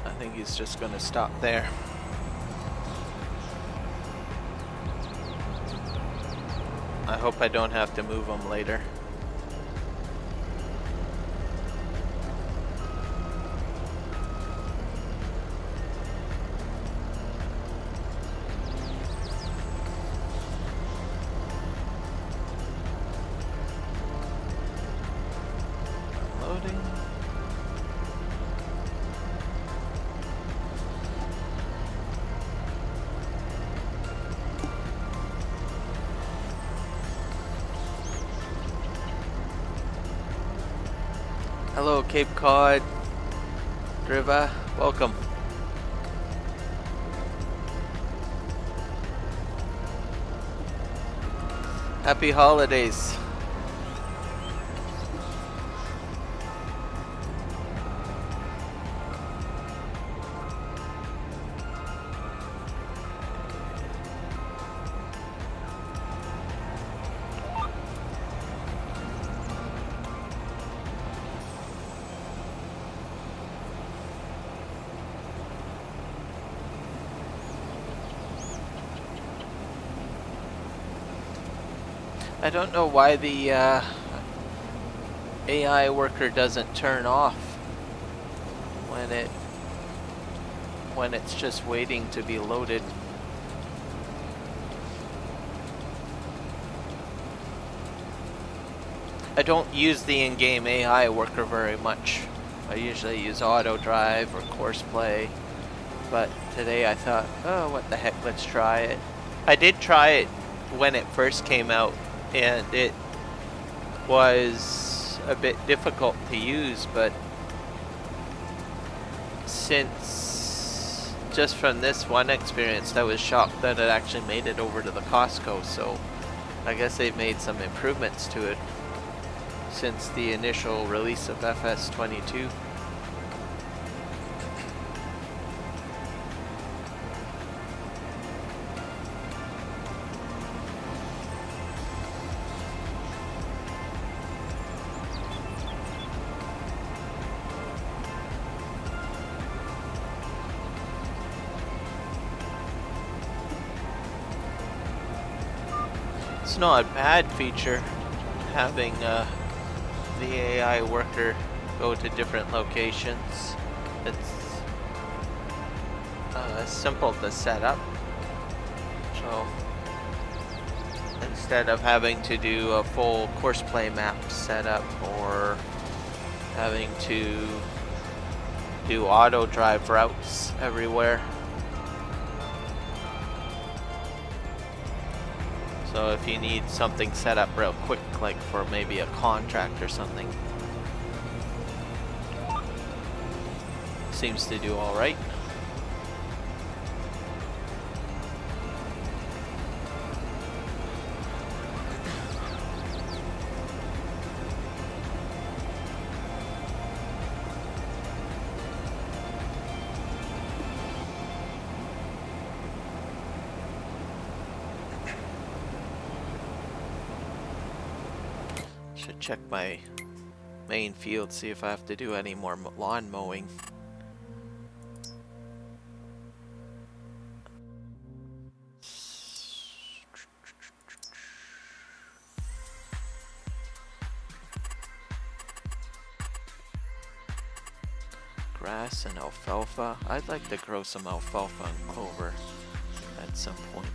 I think he's just going to stop there. I hope I don't have to move him later. Loading. Hello, Cape Cod, Driva, welcome. Happy holidays. I don't know why the AI worker doesn't turn off when it's just waiting to be loaded. I don't use the in-game AI worker very much. I usually use auto drive or course play, but today I thought, oh, what the heck, let's try it. I did try it when it first came out, and it was a bit difficult to use, but since just from this one experience, I was shocked that it actually made it over to the Costco. So I guess they've made some improvements to it since the initial release of FS22. It's not a bad feature having the AI worker go to different locations. It's simple to set up. So instead of having to do a full course play map setup or having to do auto drive routes everywhere. So if you need something set up real quick, like for maybe a contract or something, seems to do all right. Should check my main field, see if I have to do any more lawn mowing. Grass and alfalfa. I'd like to grow some alfalfa and clover at some point.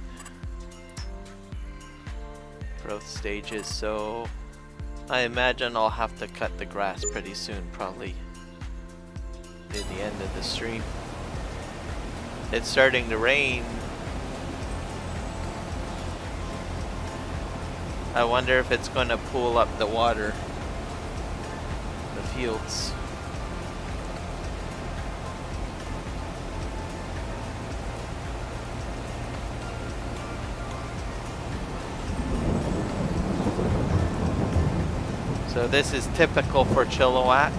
Growth stages, so I imagine I'll have to cut the grass pretty soon, probably near the end of the stream. It's starting to rain. I wonder if it's going to pool up the water in the fields. So this is typical for Chilliwack.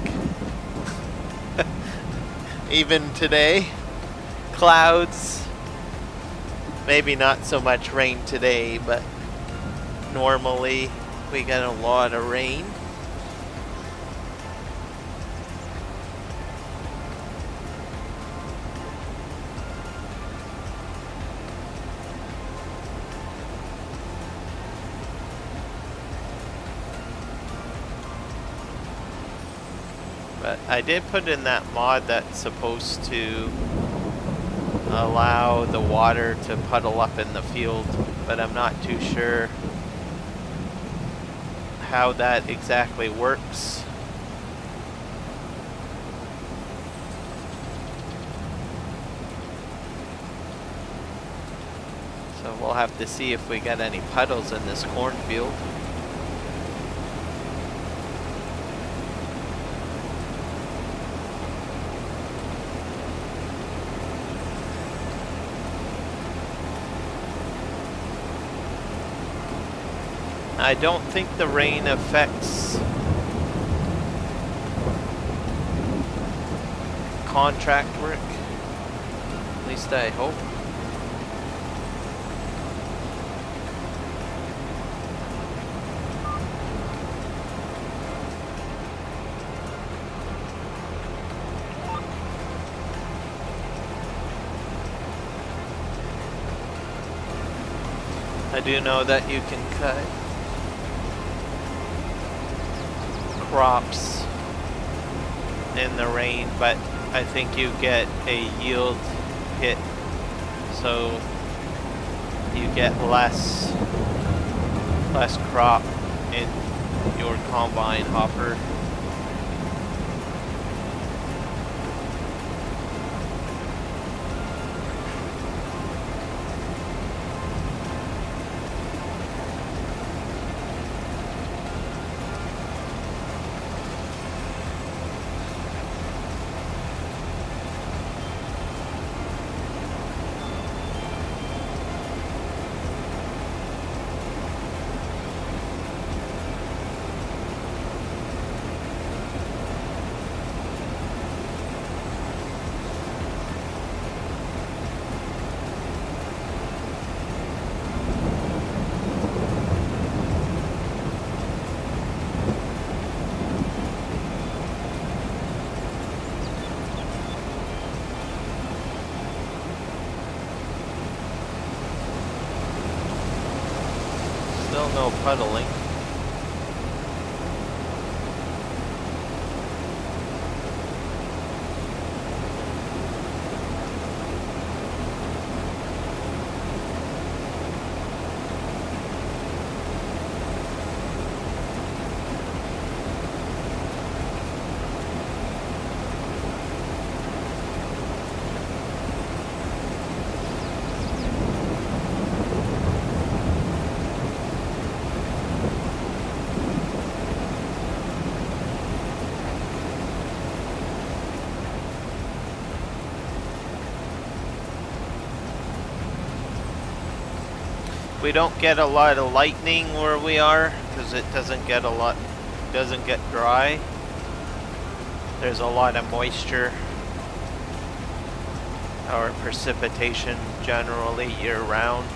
Even today, clouds, maybe not so much rain today, but normally we get a lot of rain. But I did put in that mod that's supposed to allow the water to puddle up in the field, but I'm not too sure how that exactly works. So we'll have to see if we get any puddles in this cornfield. I don't think the rain affects contract work. At least I hope. I do know that you can cut crops in the rain, but I think you get a yield hit, so you get less crop in your combine hopper. Still no puddling. We don't get a lot of lightning where we are because it doesn't get dry. There's a lot of moisture or precipitation generally year round.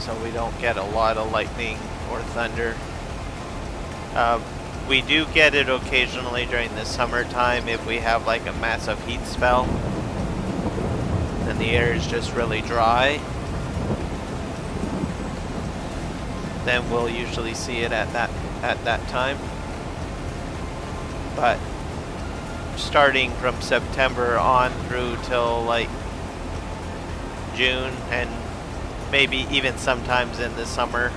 so we don't get a lot of lightning or thunder. We do get it occasionally during the summertime if we have like a massive heat spell. Then the air is just really dry. Then we'll usually see it at that time. But starting from September on through till like June and maybe even sometimes in the summer,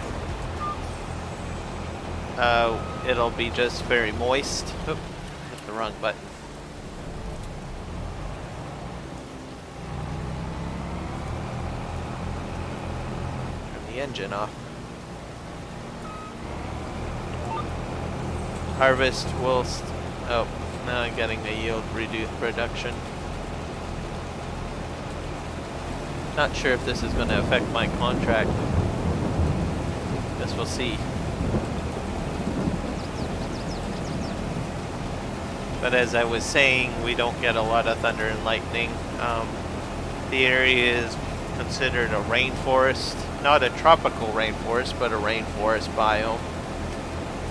it'll be just very moist. Oop, hit the wrong button. Turn the engine off. Harvest will oh, now I'm getting a yield reduction. Not sure if this is going to affect my contract. Guess we'll see. But as I was saying, we don't get a lot of thunder and lightning. The area is considered a rainforest. Not a tropical rainforest, but a rainforest biome.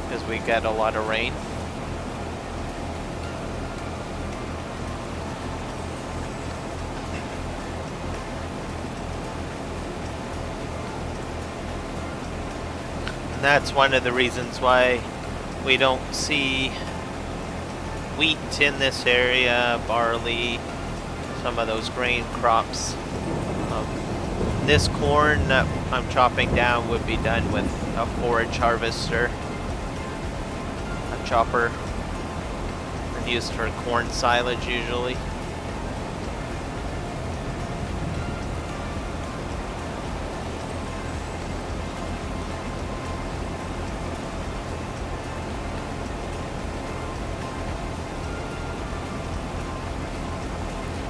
Because we get a lot of rain. And that's one of the reasons why we don't see wheat in this area, barley, some of those grain crops. This corn that I'm chopping down would be done with a forage harvester, a chopper, and used for corn silage usually.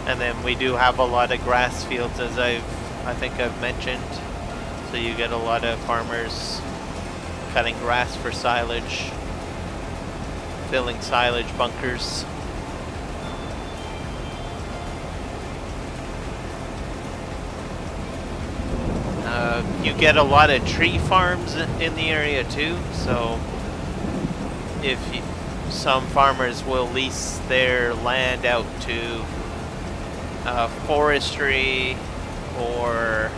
And then we do have a lot of grass fields, as I think I've mentioned. So you get a lot of farmers cutting grass for silage, filling silage bunkers. You get a lot of tree farms in the area too. So some farmers will lease their land out to forestry or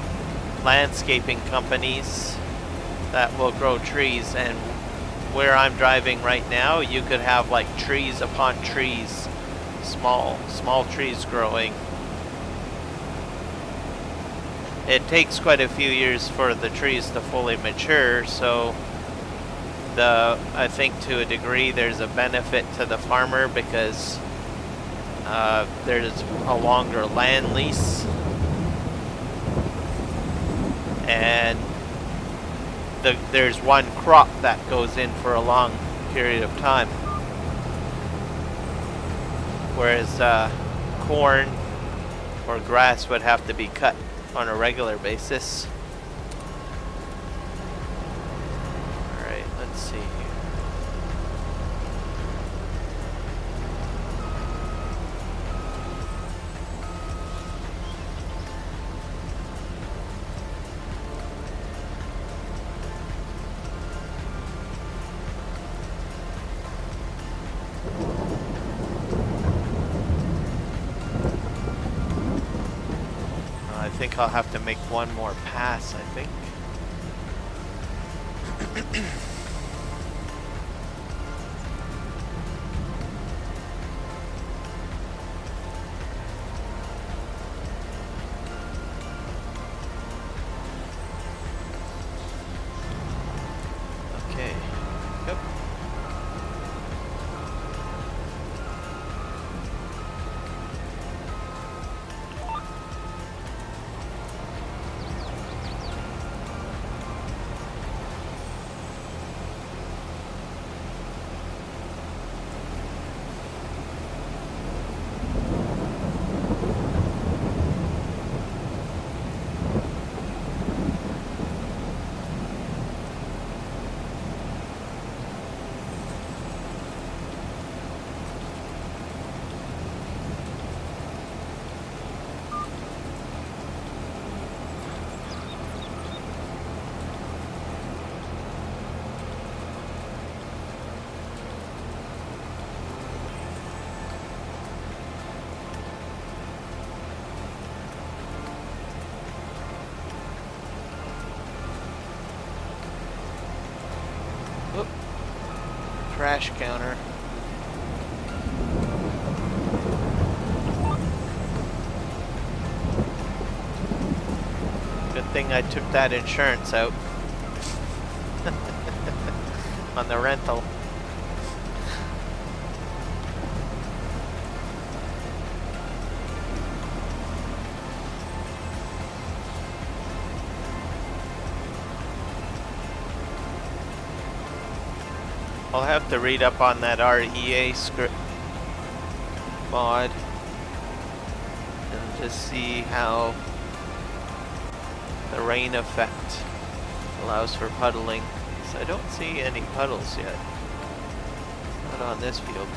landscaping companies that will grow trees. And where I'm driving right now, you could have like trees upon trees, small trees growing. It takes quite a few years for the trees to fully mature, so I think to a degree there's a benefit to the farmer because there's a longer land lease, and there's one crop that goes in for a long period of time, whereas corn or grass would have to be cut on a regular basis. Alright, let's see here. I think I'll have to make one more pass, I think. Okay. Yep. crash counter. Good thing I took that insurance out on the rental. I'll have to read up on that REA script mod and just see how the rain effect allows for puddling. So I don't see any puddles yet. Not on this field.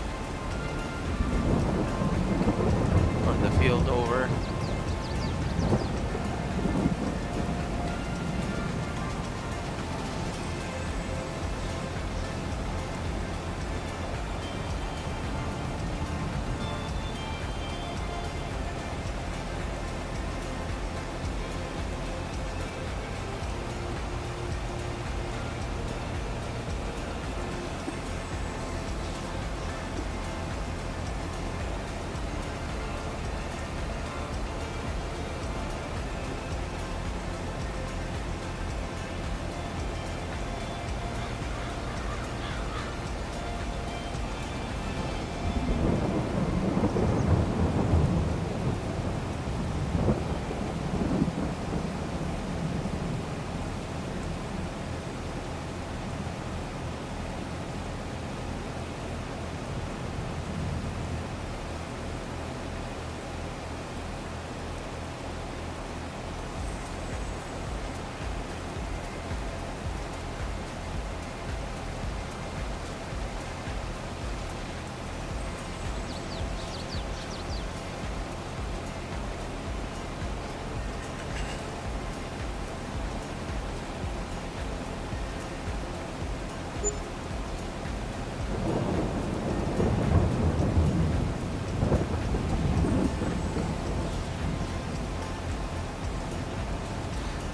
On the field over.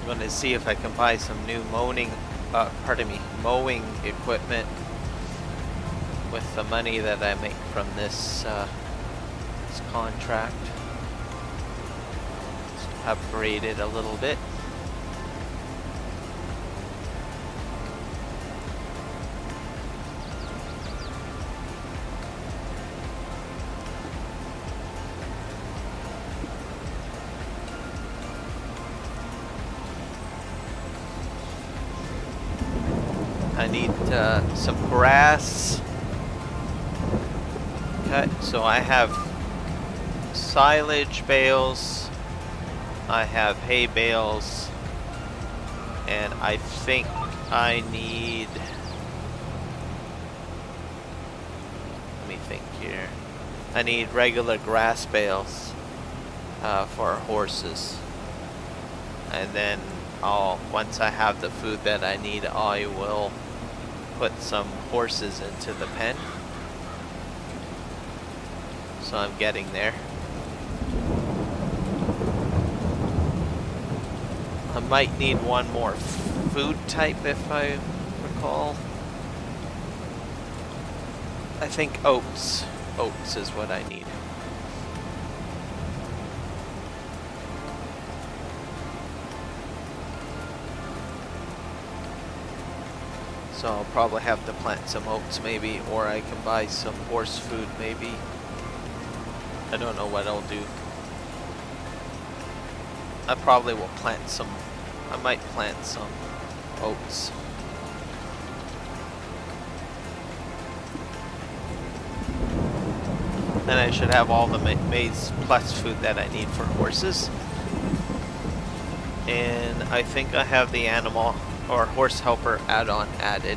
I'm going to see if I can buy some new mowing equipment with the money that I make from this contract. Just upgrade it a little bit. I need some grass cut, so I have silage bales, I have hay bales, and I think I need, let me think here, I need regular grass bales for horses, and then once I have the food that I need, I will put some horses into the pen. So I'm getting there. I might need one more food type if I recall. I think oats. Oats is what I need. So I'll probably have to plant some oats maybe, or I can buy some horse food maybe. I don't know what I'll do. I probably will plant some, I might plant some oats. Then I should have all the maize plus food that I need for horses. And I think I have the animal or horse helper add-on added.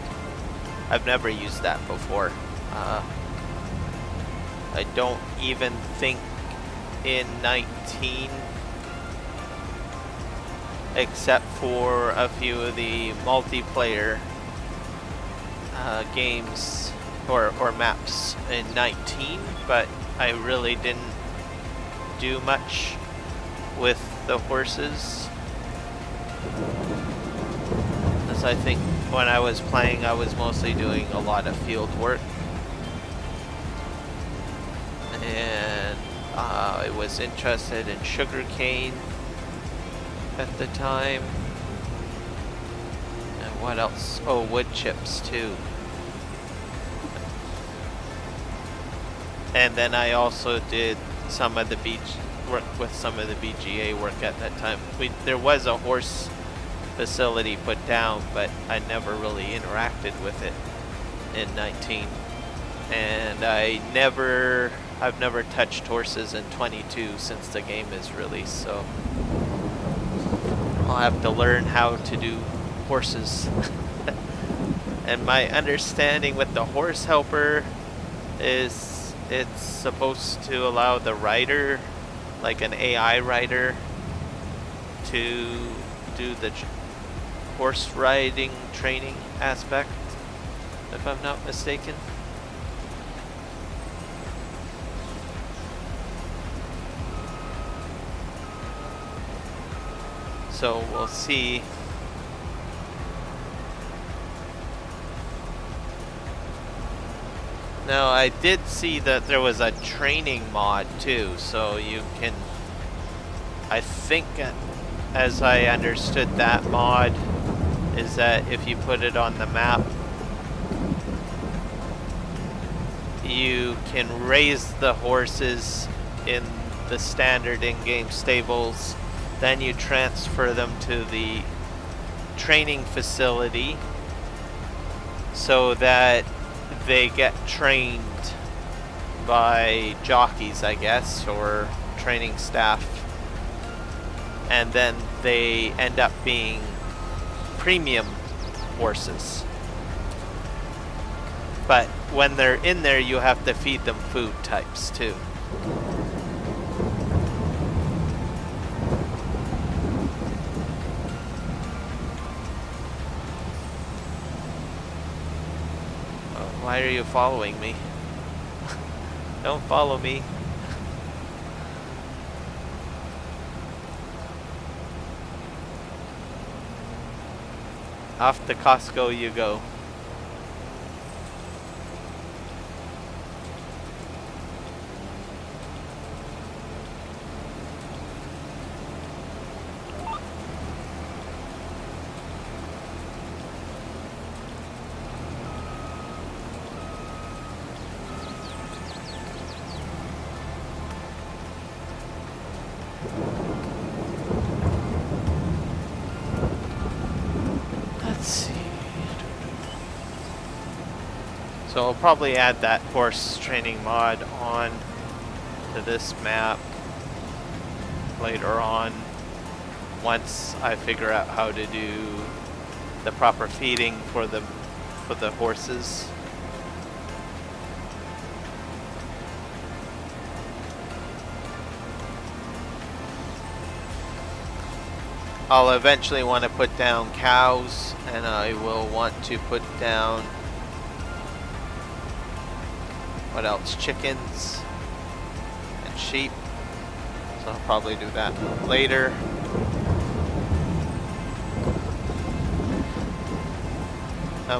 I've never used that before. I don't even think in 19, except for a few of the multiplayer games or maps in 19, but I really didn't do much with the horses. because I think when I was playing, I was mostly doing a lot of field work. And I was interested in sugarcane at the time. And what else? Oh, wood chips too. And then I also did some of the work with some of the BGA work at that time. There was a horse facility put down, but I never really interacted with it in 19. And I've never touched horses in 22 since the game is released, so I'll have to learn how to do horses. And my understanding with the horse helper is it's supposed to allow the rider, like an AI rider, to do the horse riding training aspect, if I'm not mistaken. So we'll see. Now I did see that there was a training mod too, so you can, I think as I understood that mod is that if you put it on the map, you can raise the horses in the standard in-game stables, then you transfer them to the training facility so that they get trained by jockeys, I guess, or training staff, and then they end up being premium horses. But when they're in there, you have to feed them food types too. Why are you following me? Don't follow me. Off to Costco you go. So I'll probably add that horse training mod on to this map later on, once I figure out how to do the proper feeding for the horses. I'll eventually want to put down cows, and I will want to put down, what else? Chickens and sheep. So I'll probably do that later.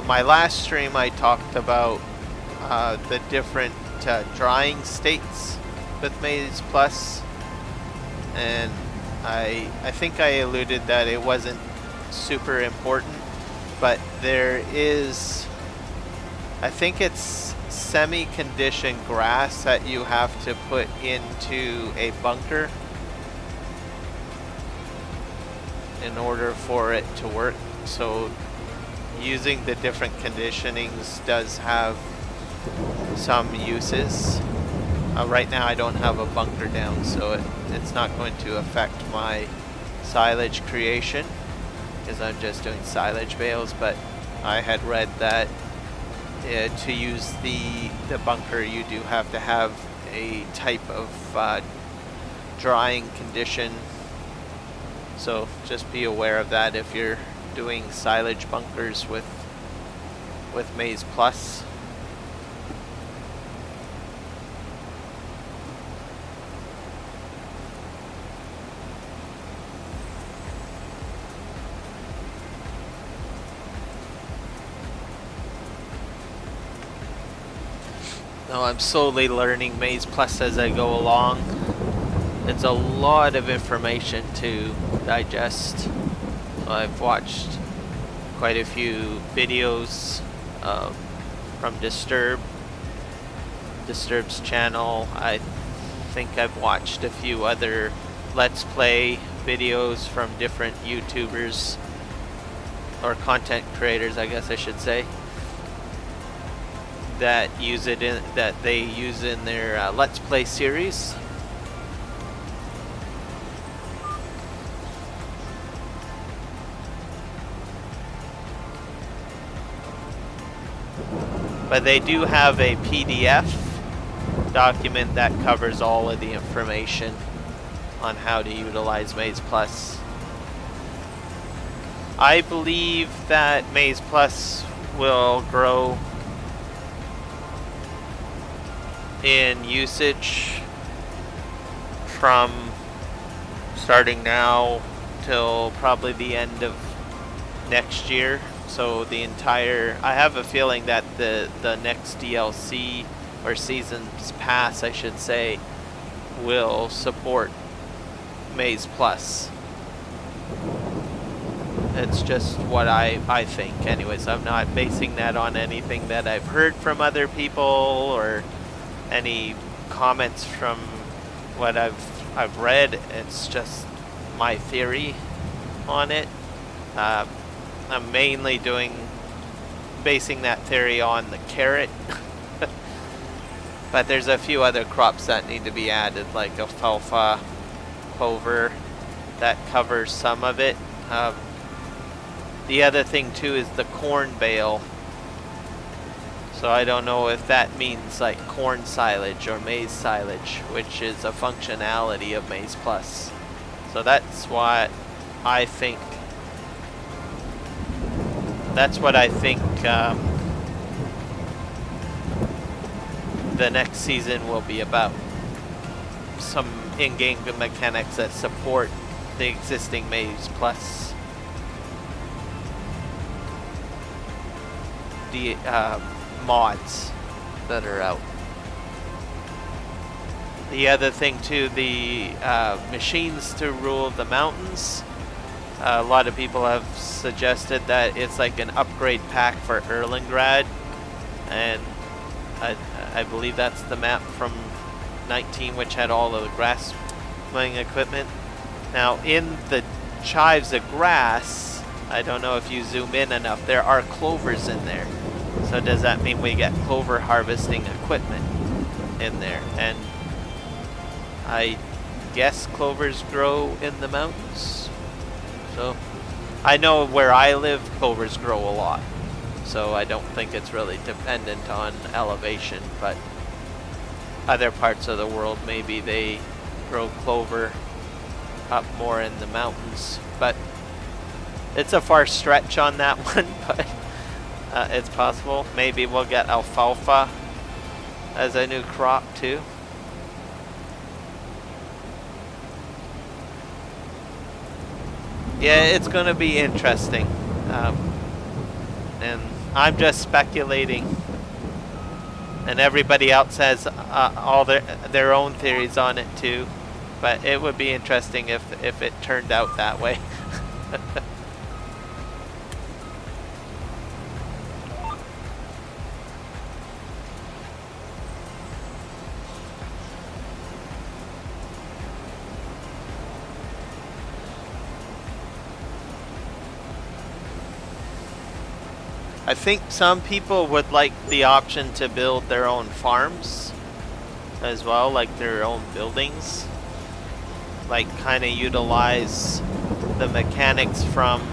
My last stream I talked about the different drying states with Maize Plus, and I think I alluded that it wasn't super important, but there is, I think it's semi-conditioned grass that you have to put into a bunker in order for it to work. So using the different conditionings does have some uses. Right now I don't have a bunker down, so it's not going to affect my silage creation because I'm just doing silage bales, but I had read that to use the bunker you do have to have a type of drying condition, so just be aware of that if you're doing silage bunkers with Maize Plus. No, I'm slowly learning Maize Plus as I go along. It's a lot of information to digest. I've watched quite a few videos from Disturbed's channel. I think I've watched a few other Let's Play videos from different YouTubers, or content creators, I guess I should say, that they use in their Let's Play series. But they do have a PDF document that covers all of the information on how to utilize Maize Plus. I believe that Maize Plus will grow in usage from starting now till probably the end of next year. So I have a feeling that the next DLC, or Seasons Pass I should say, will support Maize Plus. It's just what I think. Anyways, I'm not basing that on anything that I've heard from other people or any comments from what I've read. It's just my theory on it. I'm mainly basing that theory on the carrot. But there's a few other crops that need to be added, like alfalfa, clover, that covers some of it. The other thing too is the corn bale. So I don't know if that means like corn silage or maize silage, which is a functionality of Maize Plus. So that's what I think. The next season will be about. Some in-game mechanics that support the existing Maize Plus. The mods that are out. The other thing too, the machines to rule the mountains. A lot of people have suggested that it's like an upgrade pack for Erlengrad, and I believe that's the map from 19, which had all of the grass mowing equipment. Now in the chives of grass, I don't know if you zoom in enough, there are clovers in there. So does that mean we get clover harvesting equipment in there? And I guess clovers grow in the mountains. So I know where I live, clovers grow a lot. So I don't think it's really dependent on elevation, but other parts of the world, maybe they grow clover up more in the mountains. But it's a far stretch on that one, but it's possible. Maybe we'll get alfalfa as a new crop too. Yeah, it's going to be interesting. And I'm just speculating. And everybody else has all their own theories on it too. But it would be interesting if it turned out that way. I think some people would like the option to build their own farms as well, like their own buildings. Like kind of utilize the mechanics from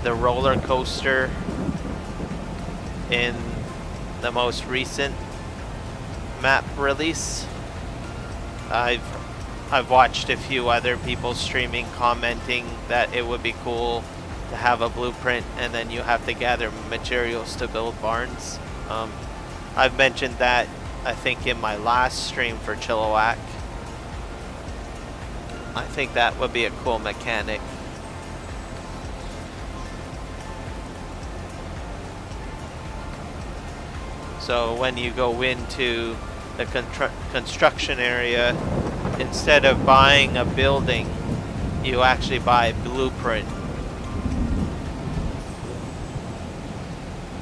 the roller coaster in the most recent map release. I've watched a few other people streaming, commenting that it would be cool to have a blueprint and then you have to gather materials to build barns. I've mentioned that I think in my last stream for Chilliwack. I think that would be a cool mechanic. So when you go into the construction area, instead of buying a building, you actually buy a blueprint.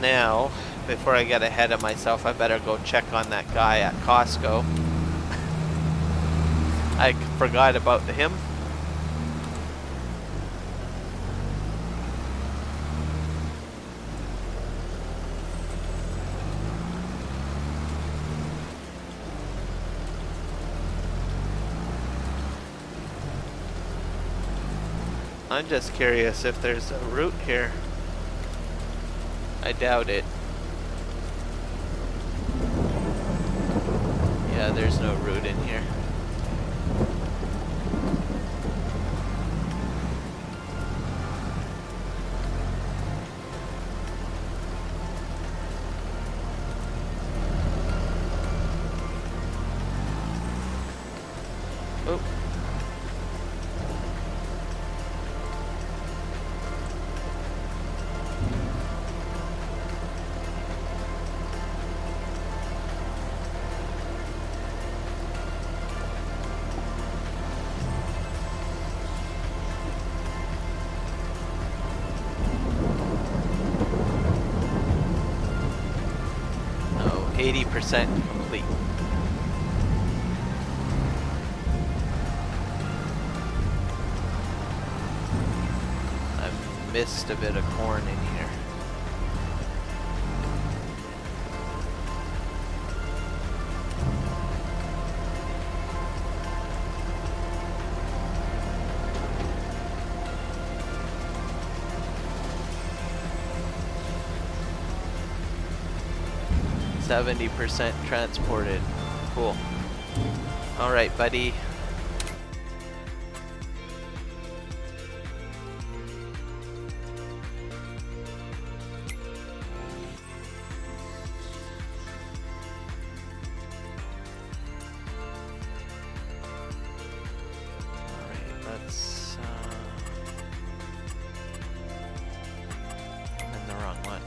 Now, before I get ahead of myself, I better go check on that guy at Costco. I forgot about him. I'm just curious if there's a route here. I doubt it. Yeah, there's no route in here. Oh. No, 80% complete. I've missed a bit of corn in here. %, transported. Cool. All right, buddy. All right, let's. I'm in the wrong one.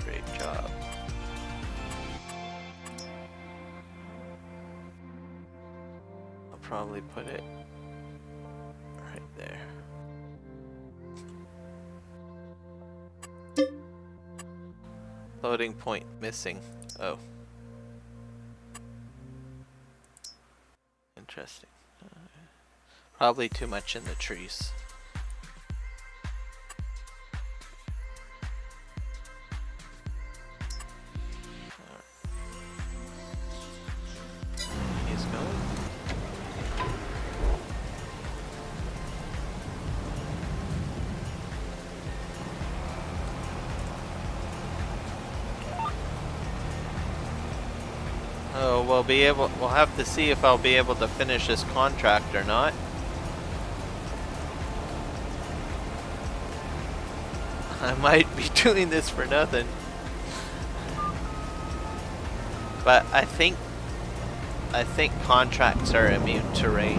Great job. Probably put it right there. Loading point missing. Oh. Interesting. Probably too much in the trees. He's going. Oh, we'll have to see if I'll be able to finish this contract or not. I might be doing this for nothing. But I think contracts are immune to rain.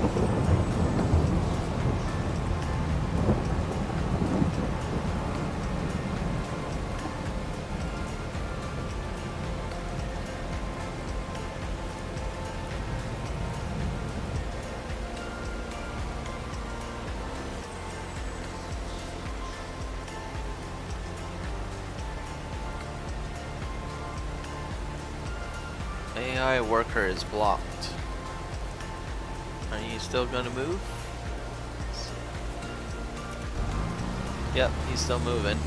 AI worker is blocked. Are you still gonna move? Yep, he's still moving.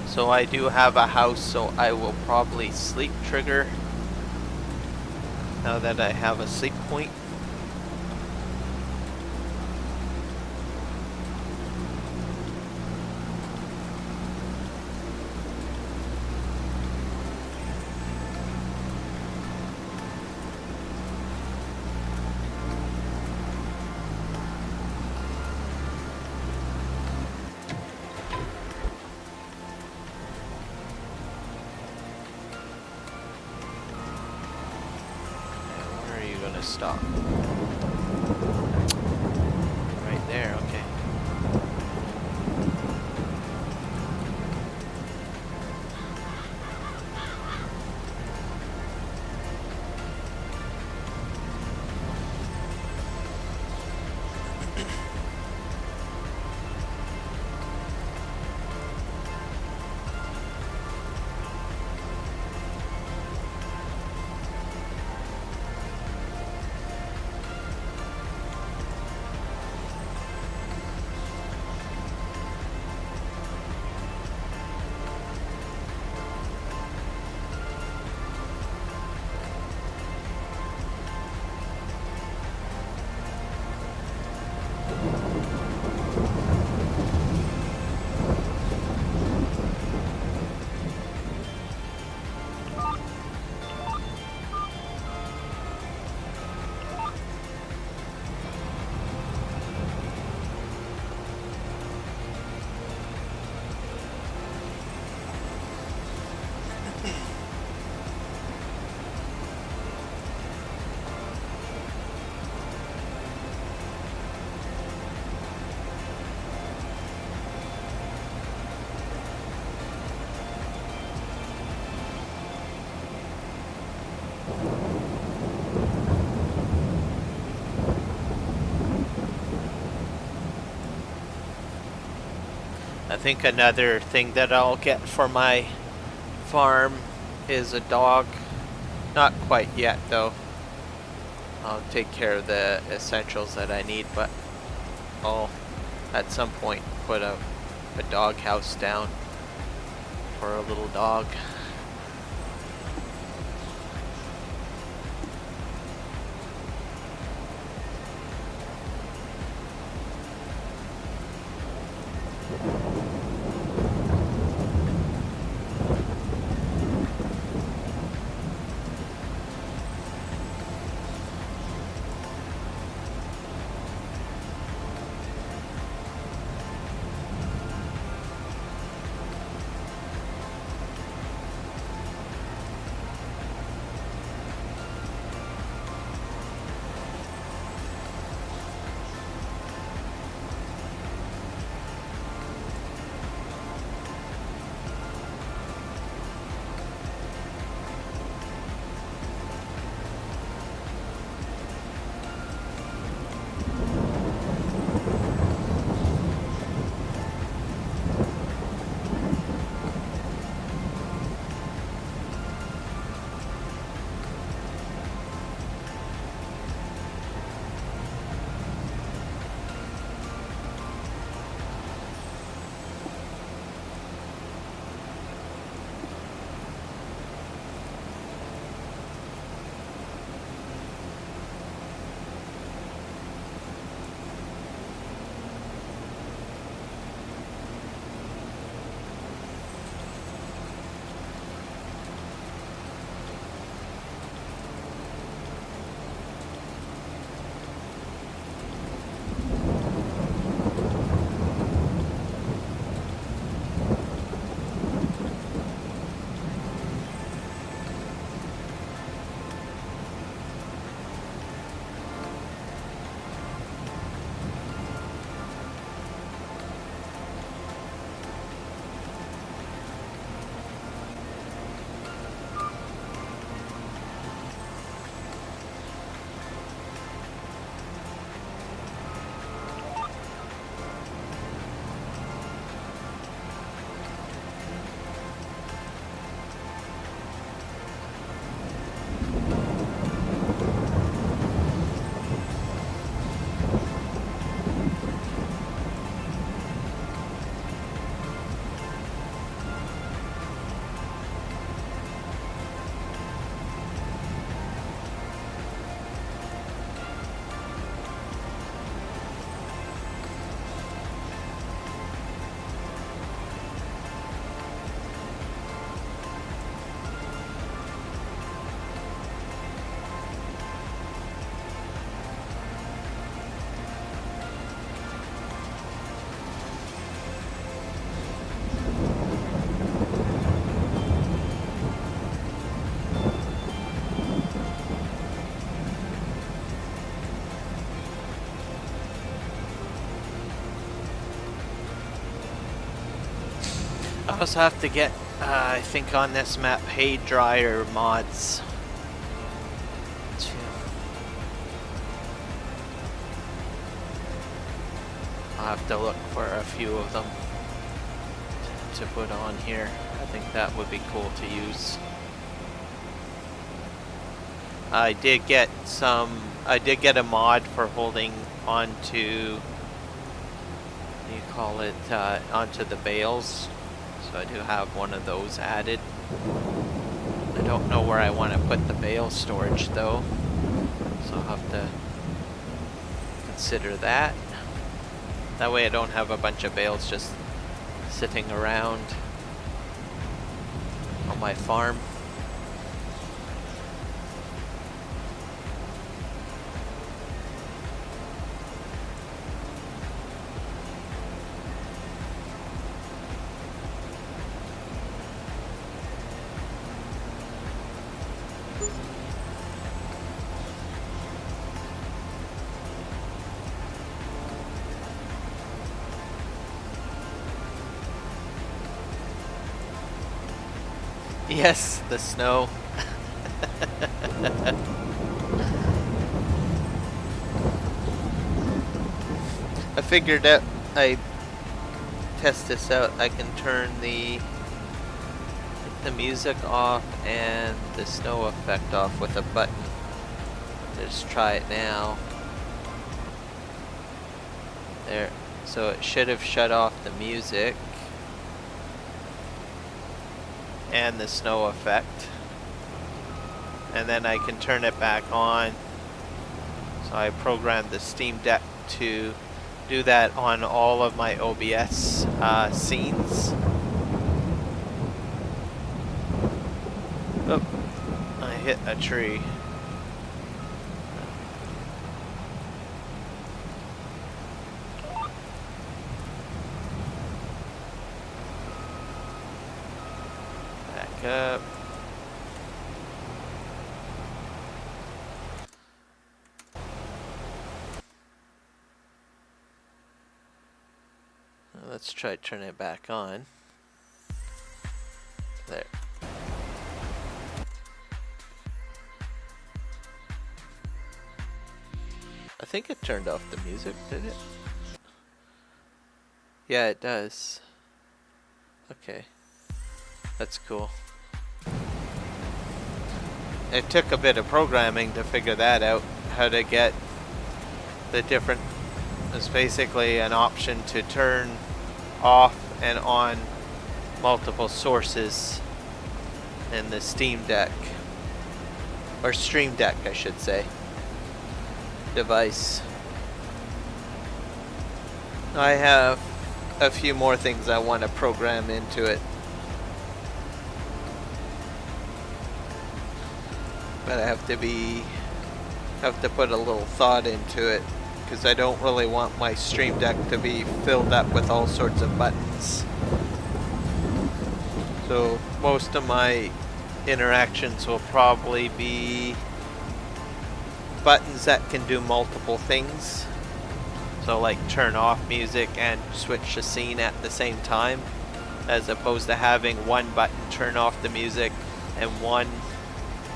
So I do have a house, so I will probably sleep trigger now that I have a sleep point. to stop? Right there, okay. I think another thing that I'll get for my farm is a dog. Not quite yet though. I'll take care of the essentials that I need, but I'll at some point put a dog house down for a little dog. I also have to get, I think on this map, hay dryer mods. I'll have to look for a few of them to put on here. I think that would be cool to use. I did get a mod for holding onto, what do you call it, onto the bales. So I do have one of those added. I don't know where I want to put the bale storage though, so I'll have to consider that. That way I don't have a bunch of bales just sitting around on my farm. Yes, the snow. I figured out, I test this out, I can turn the music off and the snow effect off with a button. Let's try it now. There, so it should have shut off the music and the snow effect, and then I can turn it back on. So I programmed the Steam Deck to do that on all of my OBS scenes. Oh, I hit a tree. Up. Let's try turning it back on. There. I think it turned off the music, did it? Yeah, it does. Okay. That's cool. It took a bit of programming to figure that out, how to get the different, it's basically an option to turn off and on multiple sources in the Steam Deck, or Stream Deck I should say, device. I have a few more things I want to program into it. But I have to put a little thought into it, because I don't really want my Stream Deck to be filled up with all sorts of buttons. So most of my interactions will probably be buttons that can do multiple things. So like turn off music and switch the scene at the same time, as opposed to having one button turn off the music and one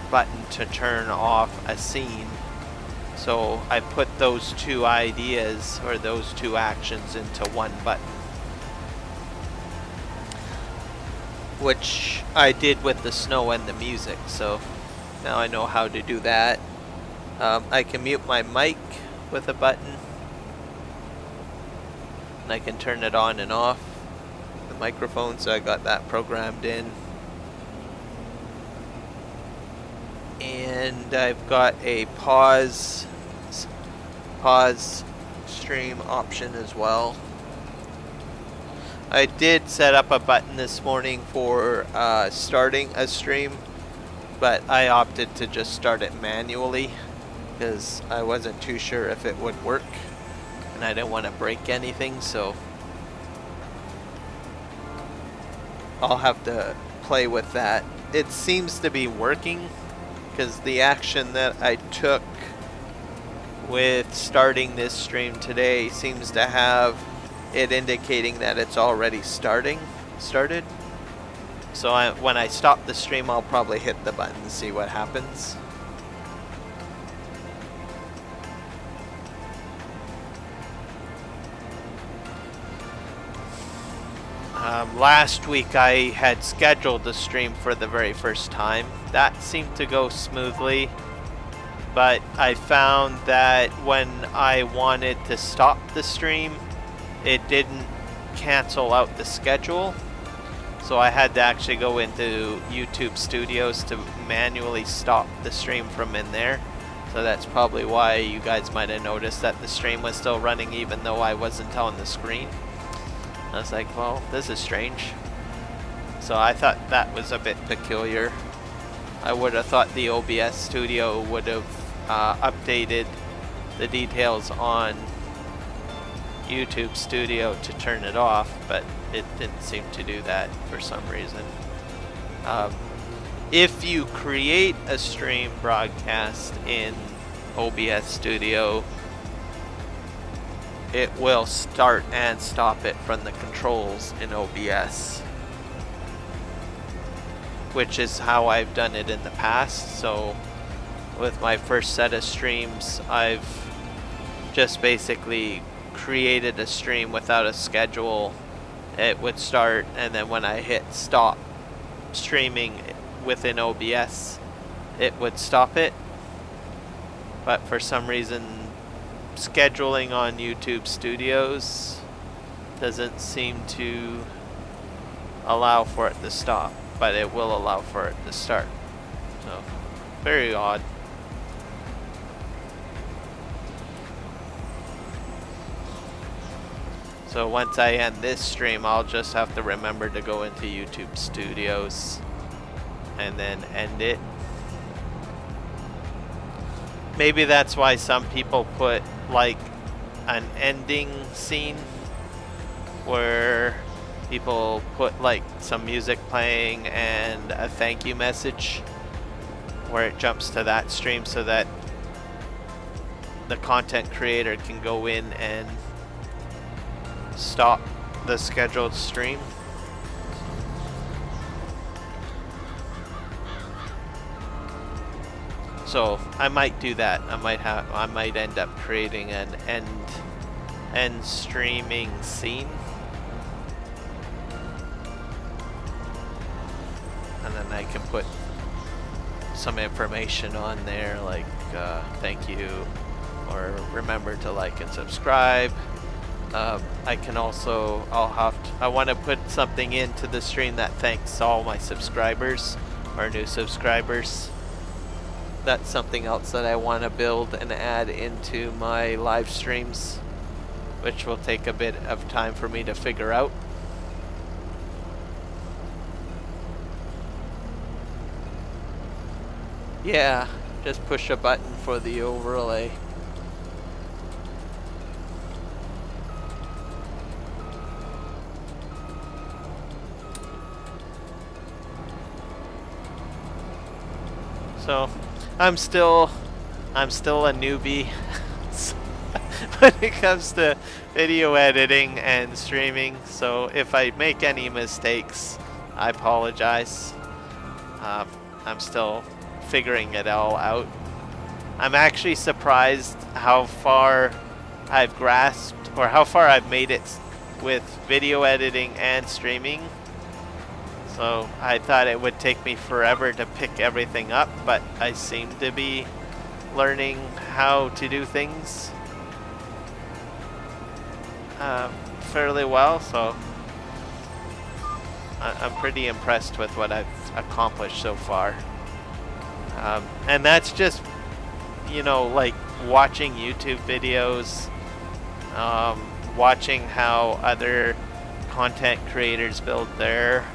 button to turn off a scene. So I put those two ideas, or those two actions, into one button, which I did with the snow and the music. So now I know how to do that. I can mute my mic with a button, and I can turn it on and off the microphone, so I got that programmed in. And I've got a pause stream option as well. I did set up a button this morning for starting a stream, but I opted to just start it manually because I wasn't too sure if it would work, and I didn't want to break anything, so I'll have to play with that. It seems to be working, because the action that I took with starting this stream today seems to have it indicating that it's already started. So when I stop the stream, I'll probably hit the button and see what happens. Last week I had scheduled the stream for the very first time. That seemed to go smoothly, but I found that when I wanted to stop the stream, it didn't cancel out the schedule. So I had to actually go into YouTube Studios to manually stop the stream from in there. So that's probably why you guys might have noticed that the stream was still running even though I wasn't on the screen. I was like, well, this is strange. So I thought that was a bit peculiar. I would have thought the OBS Studio would have updated the details on YouTube Studio to turn it off, but it didn't seem to do that for some reason. If you create a stream broadcast in OBS Studio, it will start and stop it from the controls in OBS, which is how I've done it in the past. So with my first set of streams, I've just basically created a stream without a schedule. It would start, and then when I hit stop streaming within OBS, it would stop it. But for some reason, scheduling on YouTube Studios doesn't seem to allow for it to stop, but it will allow for it to start. So, very odd. So once I end this stream, I'll just have to remember to go into YouTube Studios and then end it. Maybe that's why some people put like an ending scene where people put like some music playing and a thank you message where it jumps to that stream so that the content creator can go in and stop the scheduled stream. So I might do that. I might end up creating an end streaming scene, and then I can put some information on there like thank you, or remember to like and subscribe. I can also, I want to put something into the stream that thanks all my subscribers or new subscribers. That's something else that I want to build and add into my live streams, which will take a bit of time for me to figure out. Yeah, just push a button for the overlay. So I'm still a newbie when it comes to video editing and streaming, so if I make any mistakes, I apologize. I'm still figuring it all out. I'm actually surprised how far I've grasped, or how far I've made it with video editing and streaming. So I thought it would take me forever to pick everything up, but I seem to be learning how to do things fairly well, so I'm pretty impressed with what I've accomplished so far. And that's just, you know, like watching YouTube videos, watching how other content creators build their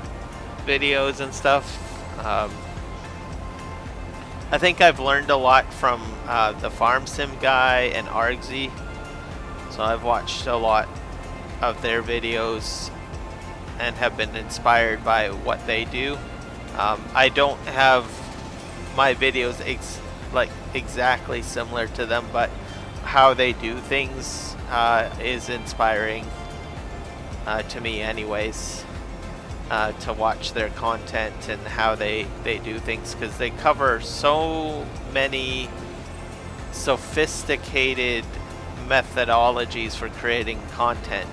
videos and stuff. I think I've learned a lot from the Farm Sim guy and Argsy, so I've watched a lot of their videos and have been inspired by what they do. I don't have my videos exactly similar to them, but how they do things is inspiring to me anyways. to watch their content and how they do things, because they cover so many sophisticated methodologies for creating content.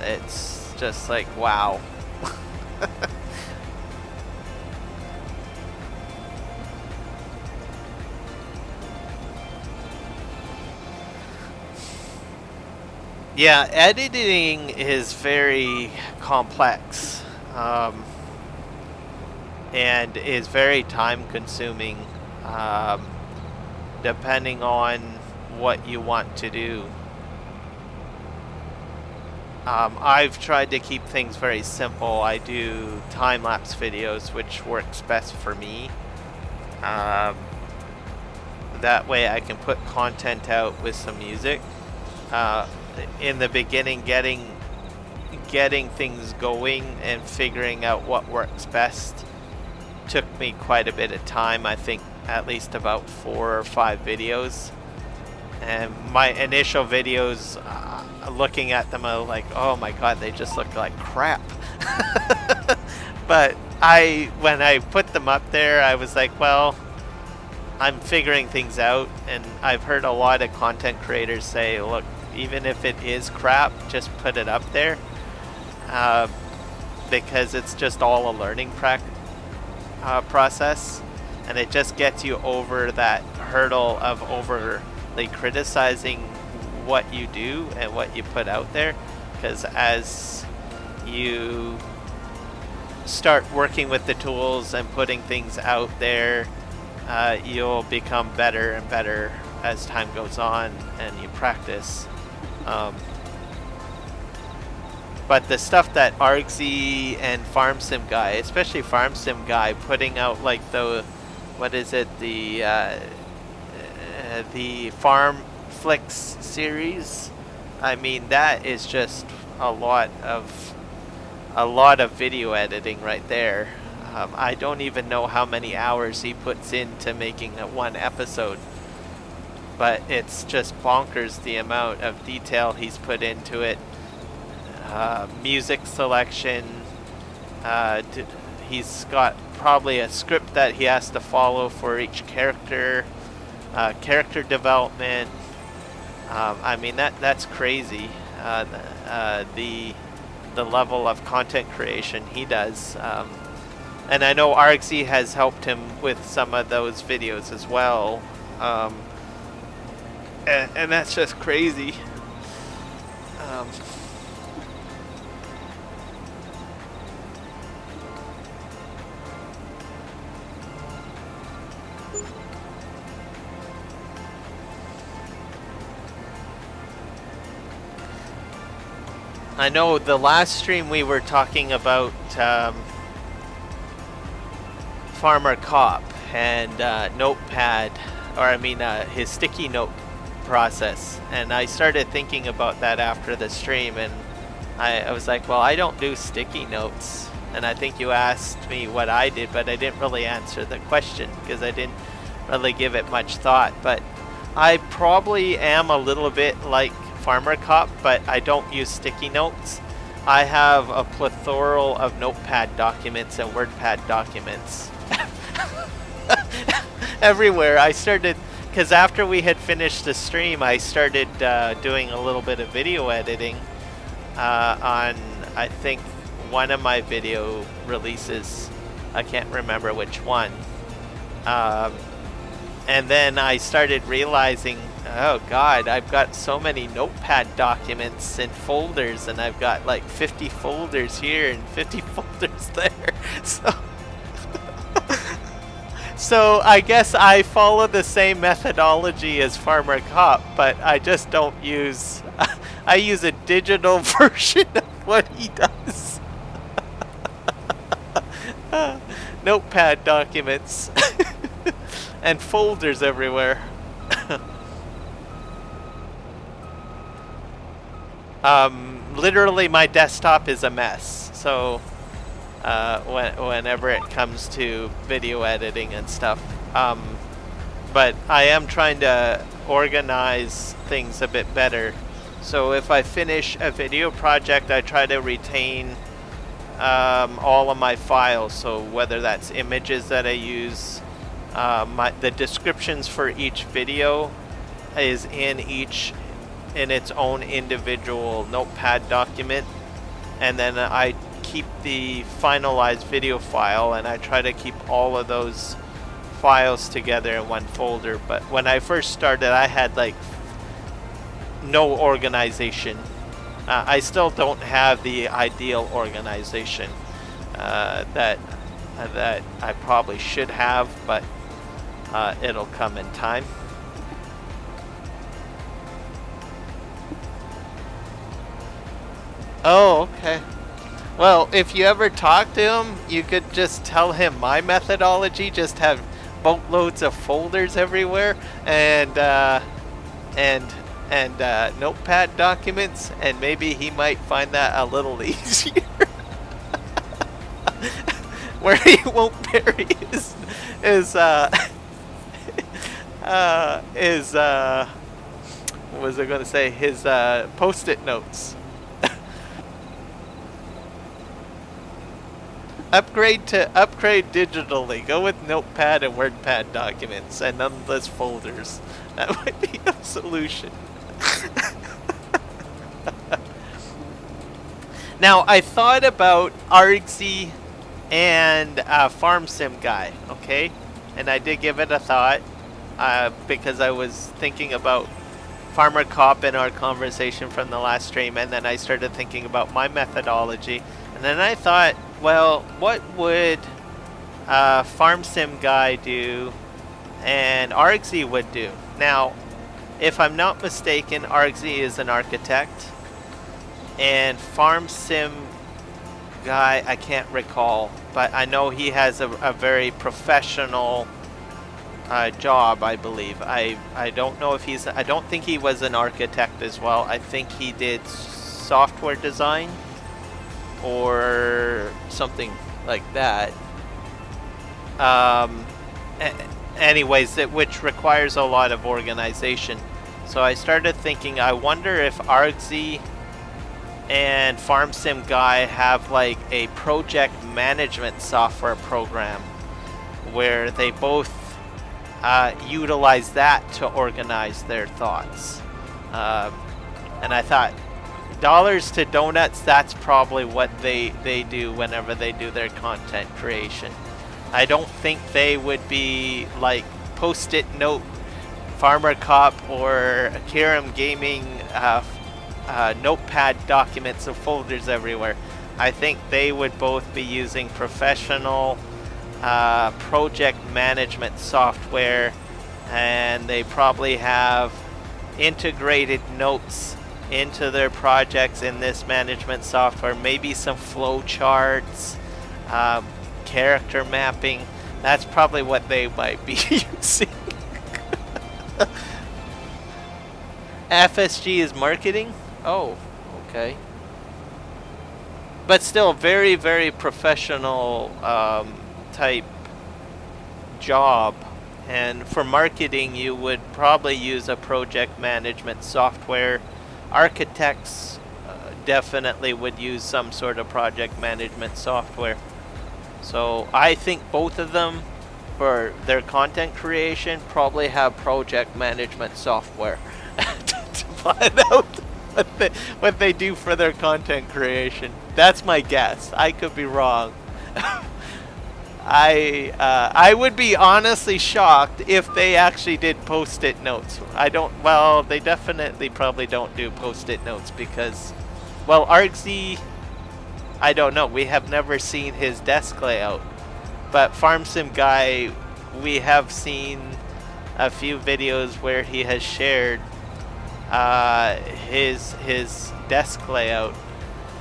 It's just like, wow. Yeah, editing is very complex, and is very time consuming, depending on what you want to do. I've tried to keep things very simple. I do time-lapse videos, which works best for me. That way I can put content out with some music. In the beginning, getting things going and figuring out what works best took me quite a bit of time. I think at least about 4 or 5 videos. And my initial videos, looking at them, I was like, oh my god, they just look like crap. But when I put them up there, I was like, well, I'm figuring things out. And I've heard a lot of content creators say, look, even if it is crap, just put it up there, because it's just all a learning process, and it just gets you over that hurdle of overly criticizing what you do and what you put out there. Because as you start working with the tools and putting things out there, you'll become better and better as time goes on and you practice. But the stuff that Argsy and Farm Sim Guy, especially Farm Sim Guy, putting out like the Farm Flicks series, I mean, that is just a lot of video editing right there. I don't even know how many hours he puts into making one episode. But it's just bonkers the amount of detail he's put into it. Music selection. He's got probably a script that he has to follow for each character. Character development. I mean, that's crazy. The level of content creation he does. And I know Argsy has helped him with some of those videos as well. And that's just crazy. I know the last stream we were talking about Farmer Cop and Notepad, or I mean his sticky note process, and I started thinking about that after the stream, and I was like, well, I don't do sticky notes, and I think you asked me what I did, but I didn't really answer the question because I didn't really give it much thought. But I probably am a little bit like Farmer Cop, but I don't use sticky notes. I have a plethora of Notepad documents and WordPad documents everywhere. I started, because after we had finished the stream, I started doing a little bit of video editing on, I think, one of my video releases. I can't remember which one. And then I started realizing, oh god, I've got so many Notepad documents and folders, and I've got like 50 folders here and 50 folders there. So I guess I follow the same methodology as Farmer Cop, but I just don't use, I use a digital version of what he does. Notepad documents and folders everywhere. Literally my desktop is a mess, so whenever it comes to video editing and stuff. But I am trying to organize things a bit better. So if I finish a video project, I try to retain all of my files. So whether that's images that I use, the descriptions for each video is in its own individual notepad document, and then I keep the finalized video file, and I try to keep all of those files together in one folder. But when I first started, I had like no organization. I still don't have the ideal organization that I probably should have, but it'll come in time. Oh, okay. Well, if you ever talk to him, you could just tell him my methodology. Just have boatloads of folders everywhere, and notepad documents, and maybe he might find that a little easier. Where he won't bury his what was I going to say? His post-it notes. Upgrade digitally. Go with Notepad and WordPad documents and endless folders. That might be a solution. Now, I thought about Argsy and Farm Sim Guy, okay? And I did give it a thought because I was thinking about Farmer Cop in our conversation from the last stream, and then I started thinking about my methodology. And then I thought, well, what would Farm Sim Guy do and Argsy would do? Now, if I'm not mistaken, Argsy is an architect, and Farm Sim Guy, I can't recall, but I know he has a very professional job, I believe. I don't know if I don't think he was an architect as well. I think he did software design or something like that. Anyways, which requires a lot of organization. So I started thinking, I wonder if Argsy and Farm Sim Guy have like a project management software program where they both utilize that to organize their thoughts. And I thought, dollars to donuts, that's probably what they do whenever they do their content creation. I don't think they would be like Post-it Note, Farmer Cop, or Argsy Gaming notepad documents of folders everywhere. I think they would both be using professional project management software, and they probably have integrated notes into their projects in this management software, maybe some flow charts, character mapping. That's probably what they might be using. FSG is marketing? Oh, okay. But still, very, very professional type job. And for marketing, you would probably use a project management software. Architects definitely would use some sort of project management software. So I think both of them, for their content creation, probably have project management software to find out what they do for their content creation. That's my guess. I could be wrong. I would be honestly shocked if they actually did post-it notes. Well, they definitely probably don't do post-it notes because, well, Argsy, I don't know. We have never seen his desk layout. But Farm Sim Guy, we have seen a few videos where he has shared his desk layout.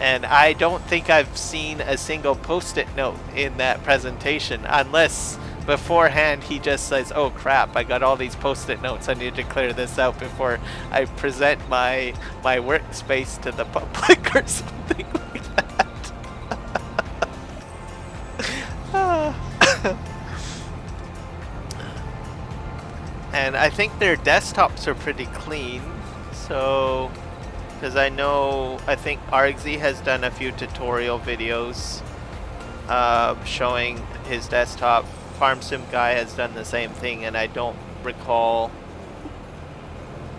And I don't think I've seen a single post-it note in that presentation, unless beforehand he just says, oh crap, I got all these post-it notes, I need to clear this out before I present my workspace to the public or something like that. And I think their desktops are pretty clean, so... Because I think Argsy has done a few tutorial videos showing his desktop. Farm Sim Guy has done the same thing, and I don't recall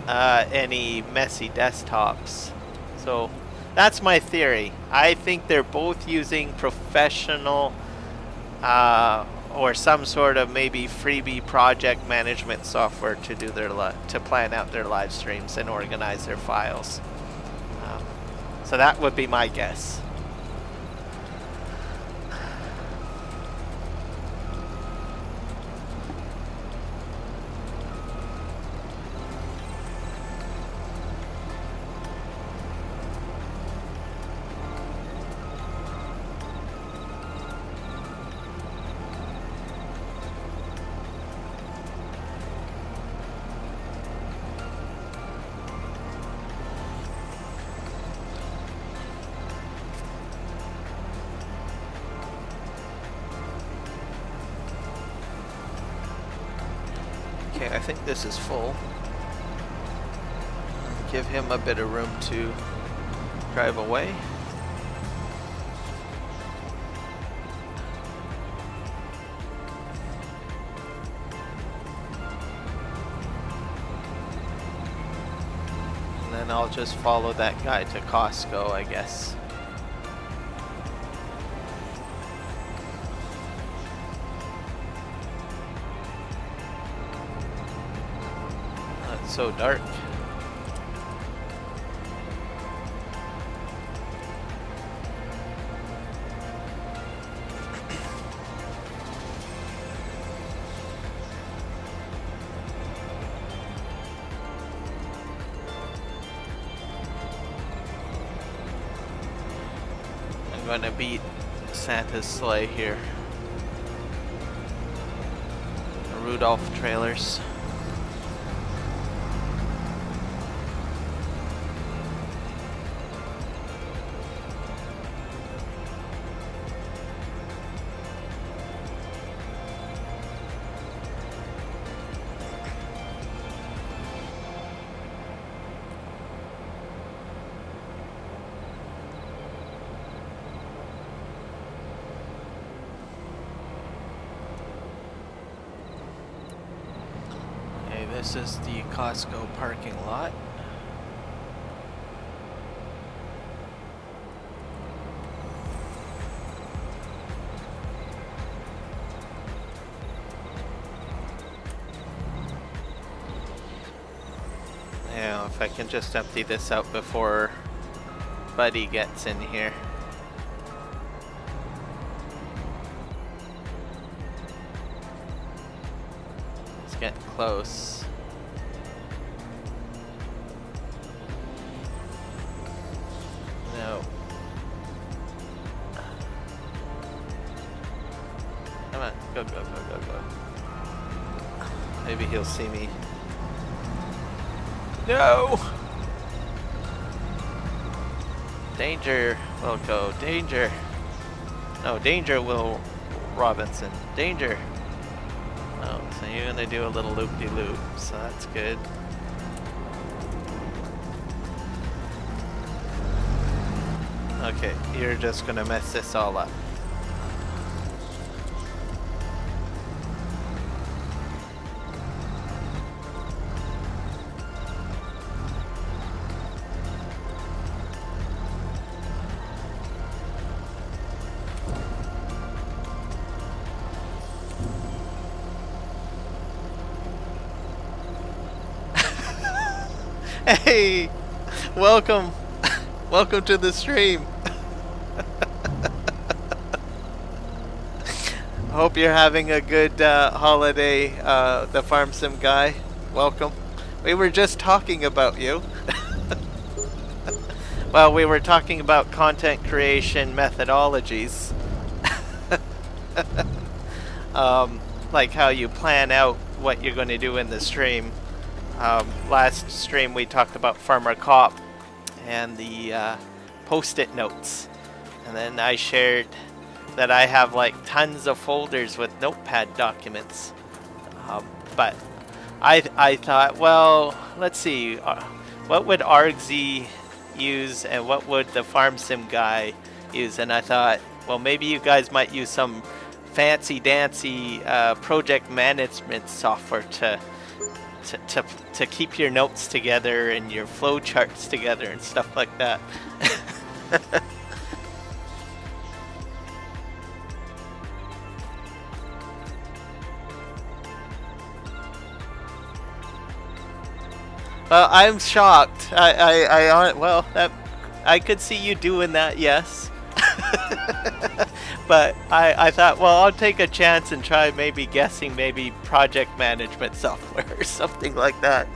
any messy desktops. So that's my theory. I think they're both using professional or some sort of maybe freebie project management software to do their to plan out their live streams and organize their files. So that would be my guess. Okay, I think this is full. Give him a bit of room to drive away. And then I'll just follow that guy to Costco, I guess. So dark. I'm gonna beat Santa's sleigh here. The Rudolph trailers. This is the Costco parking lot. Now, if I can just empty this out before Buddy gets in here. It's getting close. Go, go, go, go, go. Maybe he'll see me. No! Danger, Wilco. Danger. No, danger, Will Robinson. Danger. Oh, so you're gonna do a little loop-de-loop, so that's good. Okay, you're just gonna mess this all up. Hey, welcome to the stream. Hope you're having a good holiday, the Farm Sim Guy. Welcome. We were just talking about you. Well, we were talking about content creation methodologies. Like how you plan out what you're going to do in the stream. Last stream we talked about Farmer Cop and the post-it notes, and then I shared that I have like tons of folders with notepad documents, but I thought, well, let's see, what would Argsy use and what would the Farm Sim Guy use, and I thought well, maybe you guys might use some fancy dancy project management software to keep your notes together and your flow charts together and stuff like that. Well, I'm shocked. Well, I could see you doing that, yes. But I thought, well, I'll take a chance and try maybe guessing maybe project management software or something like that.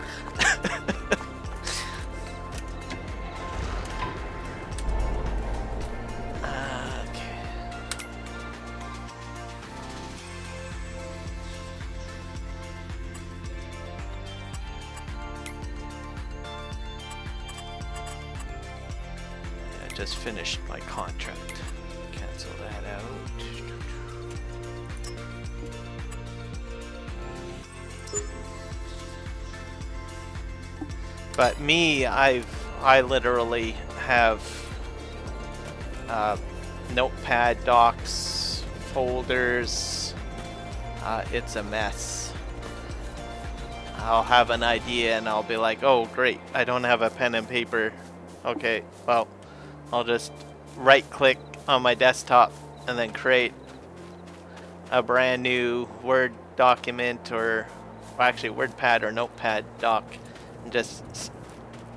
Just finished my contract. Cancel that out. But me, I literally have notepad, docs, folders. It's a mess. I'll have an idea and I'll be like, oh great, I don't have a pen and paper. Okay, well, I'll just right click on my desktop and then create a brand new Word document, or well, actually WordPad or Notepad doc, and just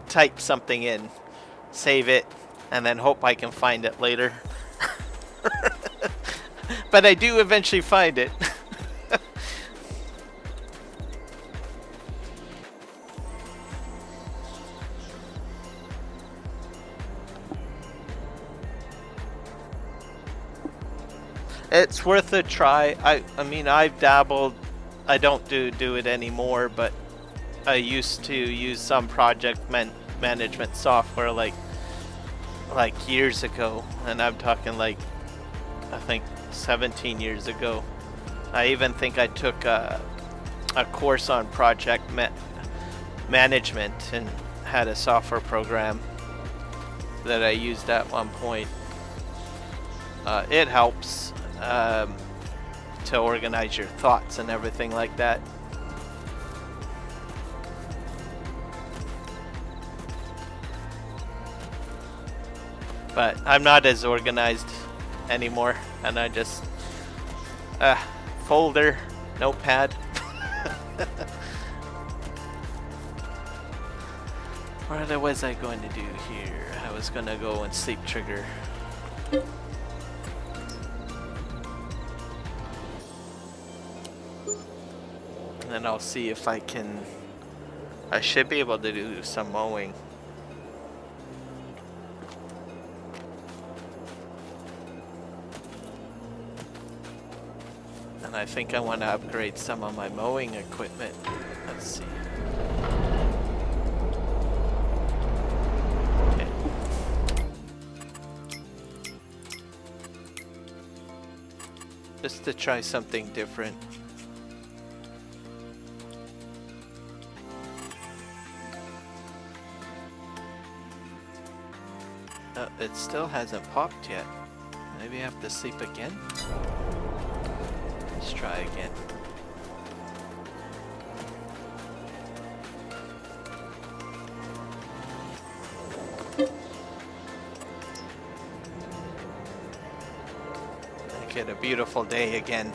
type something in, save it, and then hope I can find it later. But I do eventually find it. It's worth a try. I mean, I've dabbled. I don't do it anymore, but I used to use some project management software like years ago, and I'm talking like I think 17 years ago. I even think I took a course on project management and had a software program that I used at one point. It helps to organize your thoughts and everything like that. But I'm not as organized anymore, and I just folder, notepad. What was I going to do here? I was going to go and sleep trigger. And then I'll see if I should be able to do some mowing. And I think I want to upgrade some of my mowing equipment. Let's see. Okay. Just to try something different. It still hasn't popped yet. Maybe I have to sleep again? Let's try again. Make it a beautiful day again.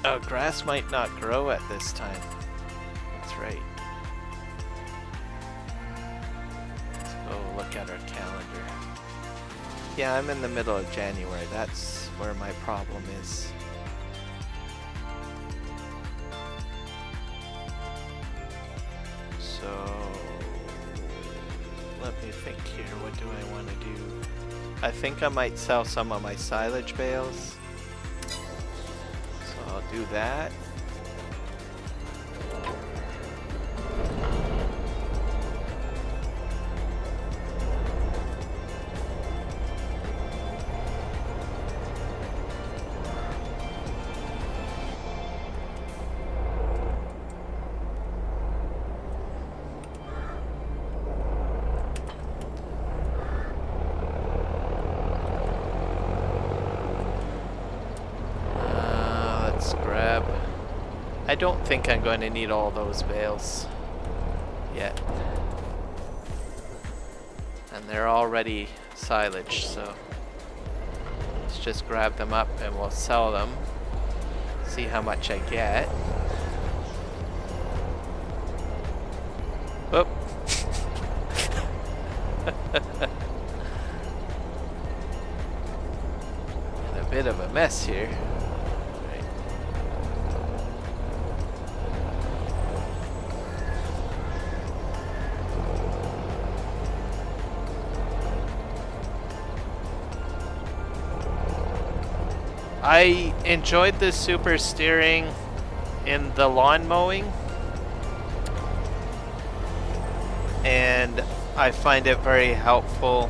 Oh, grass might not grow at this time. That's right. Let's go look at our calendar. Yeah, I'm in the middle of January. That's where my problem is. So Let me think here, what do I want to do? I think I might sell some of my silage bales. So I'll do that. I don't think I'm going to need all those bales yet. And they're already silage, so let's just grab them up and we'll sell them. See how much I get. Whoop. In a bit of a mess here. I enjoyed the super steering in the lawn mowing, and I find it very helpful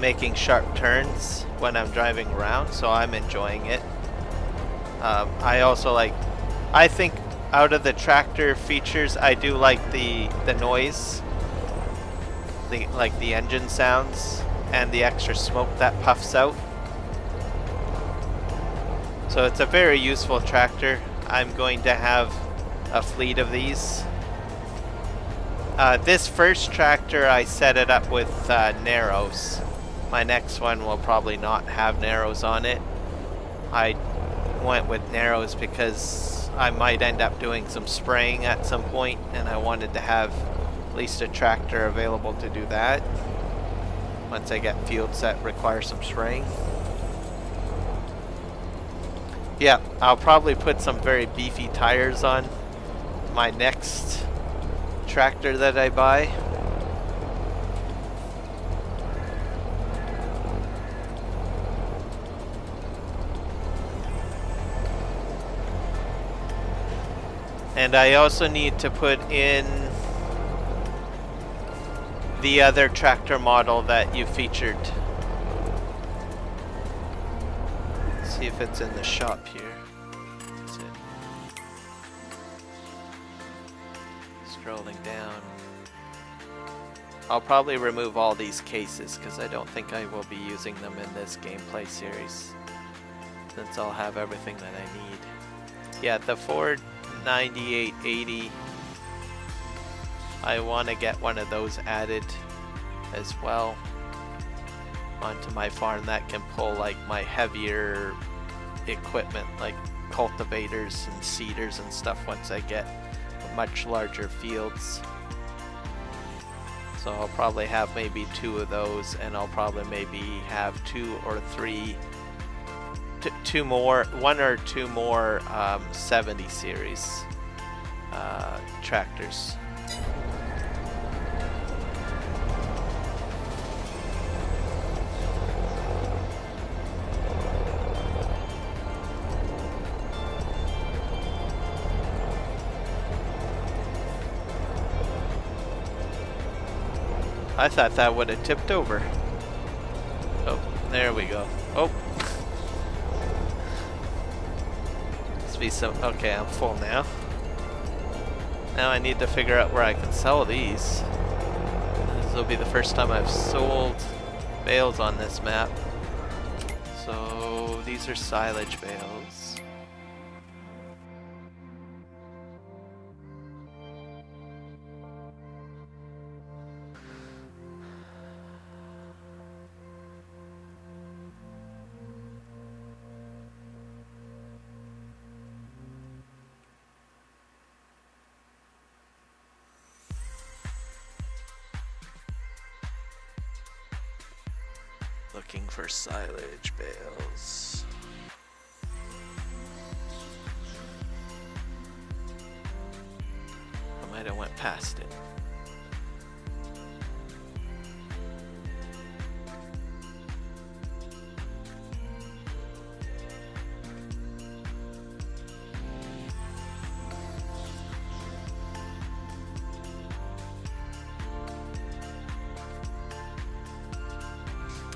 making sharp turns when I'm driving around, so I'm enjoying it. I also I think out of the tractor features, I do like the noise, like the engine sounds and the extra smoke that puffs out. So it's a very useful tractor. I'm going to have a fleet of these. This first tractor, I set it up with narrows. My next one will probably not have narrows on it. I went with narrows because I might end up doing some spraying at some point, and I wanted to have at least a tractor available to do that once I get fields that require some spraying. Yeah, I'll probably put some very beefy tires on my next tractor that I buy. And I also need to put in the other tractor model that you featured. See if it's in the shop here. That's it. Scrolling down. I'll probably remove all these cases because I don't think I will be using them in this gameplay series, since I'll have everything that I need. Yeah, the Ford 9880, I want to get one of those added as well onto my farm that can pull like my heavier equipment like cultivators and seeders and stuff once I get much larger fields. So I'll probably have maybe 2 of those, and I'll probably maybe have 2 or 3 one or two more 70 series tractors. I thought that would have tipped over. Oh, there we go. Oh. Must be some. Okay, I'm full now. Now I need to figure out where I can sell these. This will be the first time I've sold bales on this map. So these are silage bales. Looking for silage bales. I might have went past it.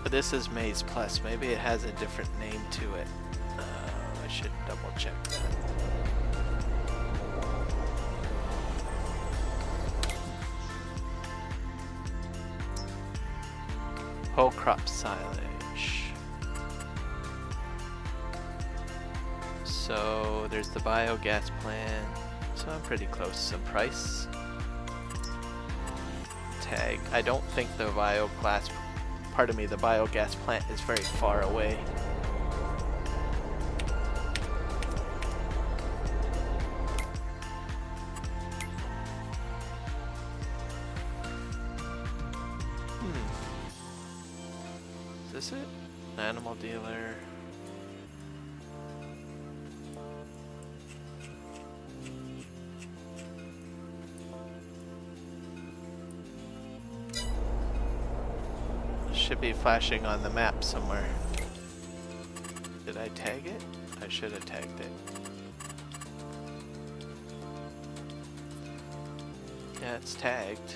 But this is Maize Plus. Maybe it has a different name to it. I should double check that. Whole crop silage. So there's the biogas plant. So I'm pretty close in price. Tag. I don't think the biogas plant is very far away. Is this it? Animal dealer. Should be flashing on the map somewhere. Did I tag it? I should have tagged it. Yeah, it's tagged.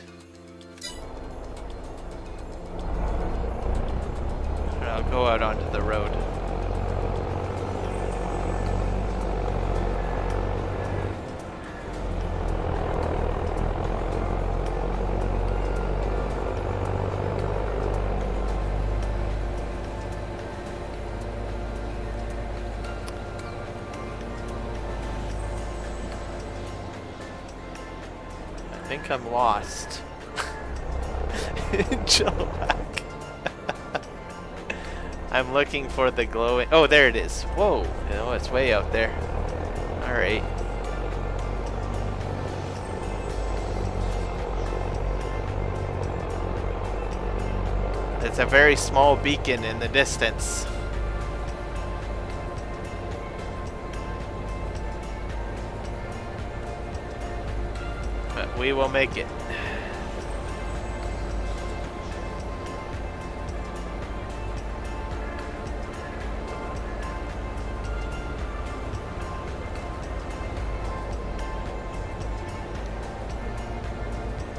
I'll go out onto the road. I think I'm lost. In Chilliwack. I'm looking for the glowing. Oh, there it is. Whoa. Oh, it's way out there. Alright. It's a very small beacon in the distance. But we will make it.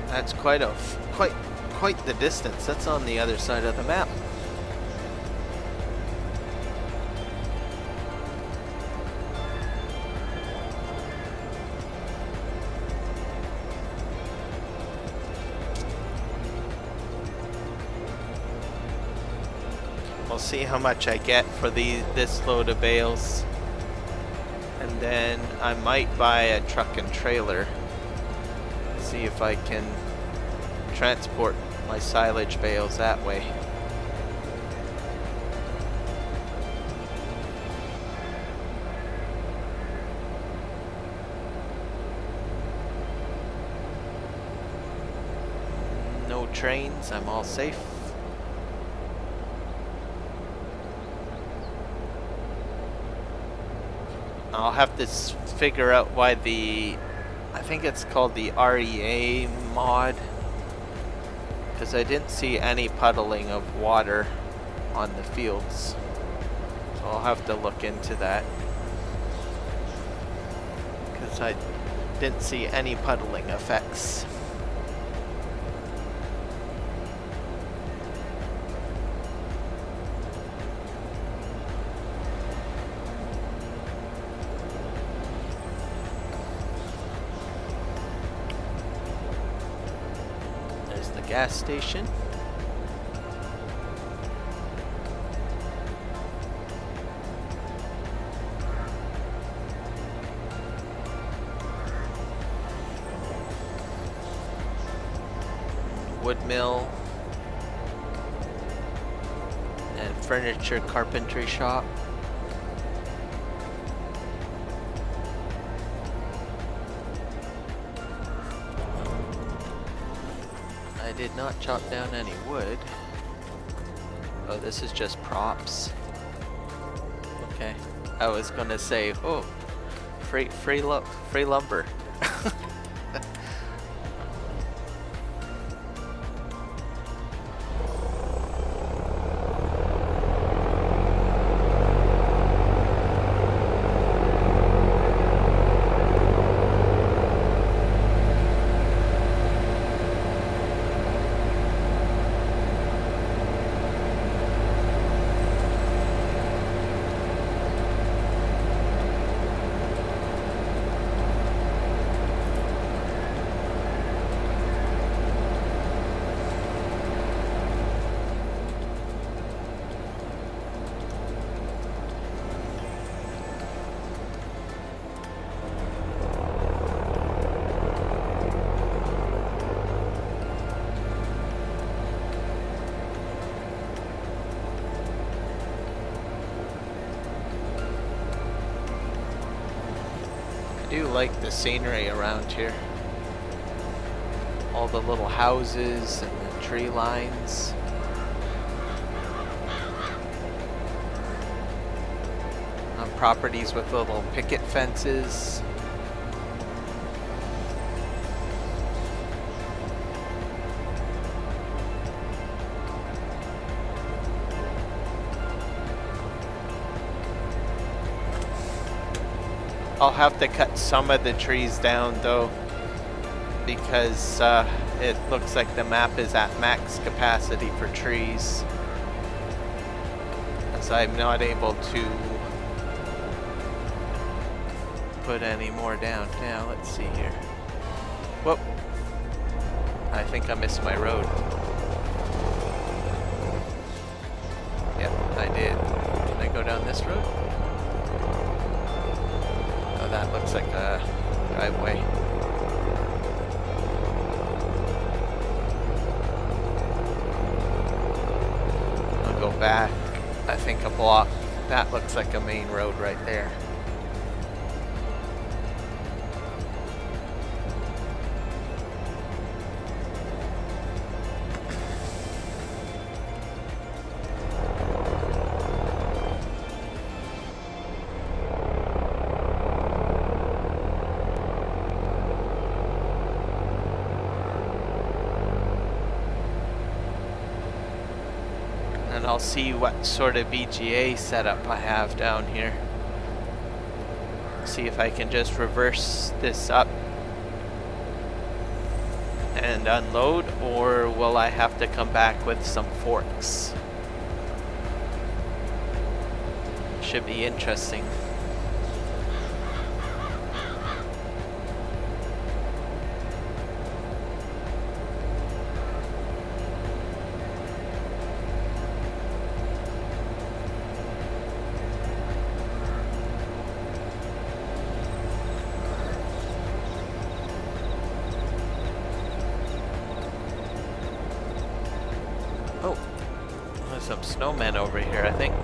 That's quite the distance. That's on the other side of the map. We'll see how much I get for this load of bales, and then I might buy a truck and trailer. See if I can transport my silage bales that way. No trains, I'm all safe. I'll have to figure out why I think it's called the REA mod, because I didn't see any puddling of water on the fields. So I'll have to look into that, because I didn't see any puddling effects. Gas station. Wood mill and furniture carpentry shop. I did not chop down any wood. Oh, this is just props. Okay. I was gonna say, oh, free lumber. do like the scenery around here. All the little houses and the tree lines. On properties with little picket fences. I'll have to cut some of the trees down though, because it looks like the map is at max capacity for trees, as I'm not able to put any more down. Now let's see here. Whoop! I think I missed my road. Yep, I did. Can I go down this road? That looks like a driveway. I'll go back, I think a block. That looks like a main road right there. And I'll see what sort of VGA setup I have down here. See if I can just reverse this up and unload, or will I have to come back with some forks? Should be interesting. Oh, there's some snowmen over here, I think.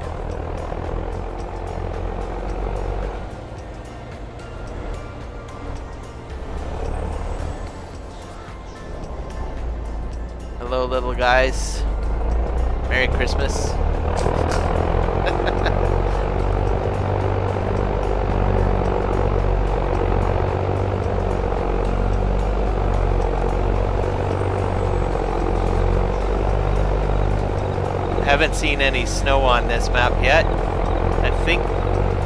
Hello, little guys. Merry Christmas. Haven't seen any snow on this map yet. I think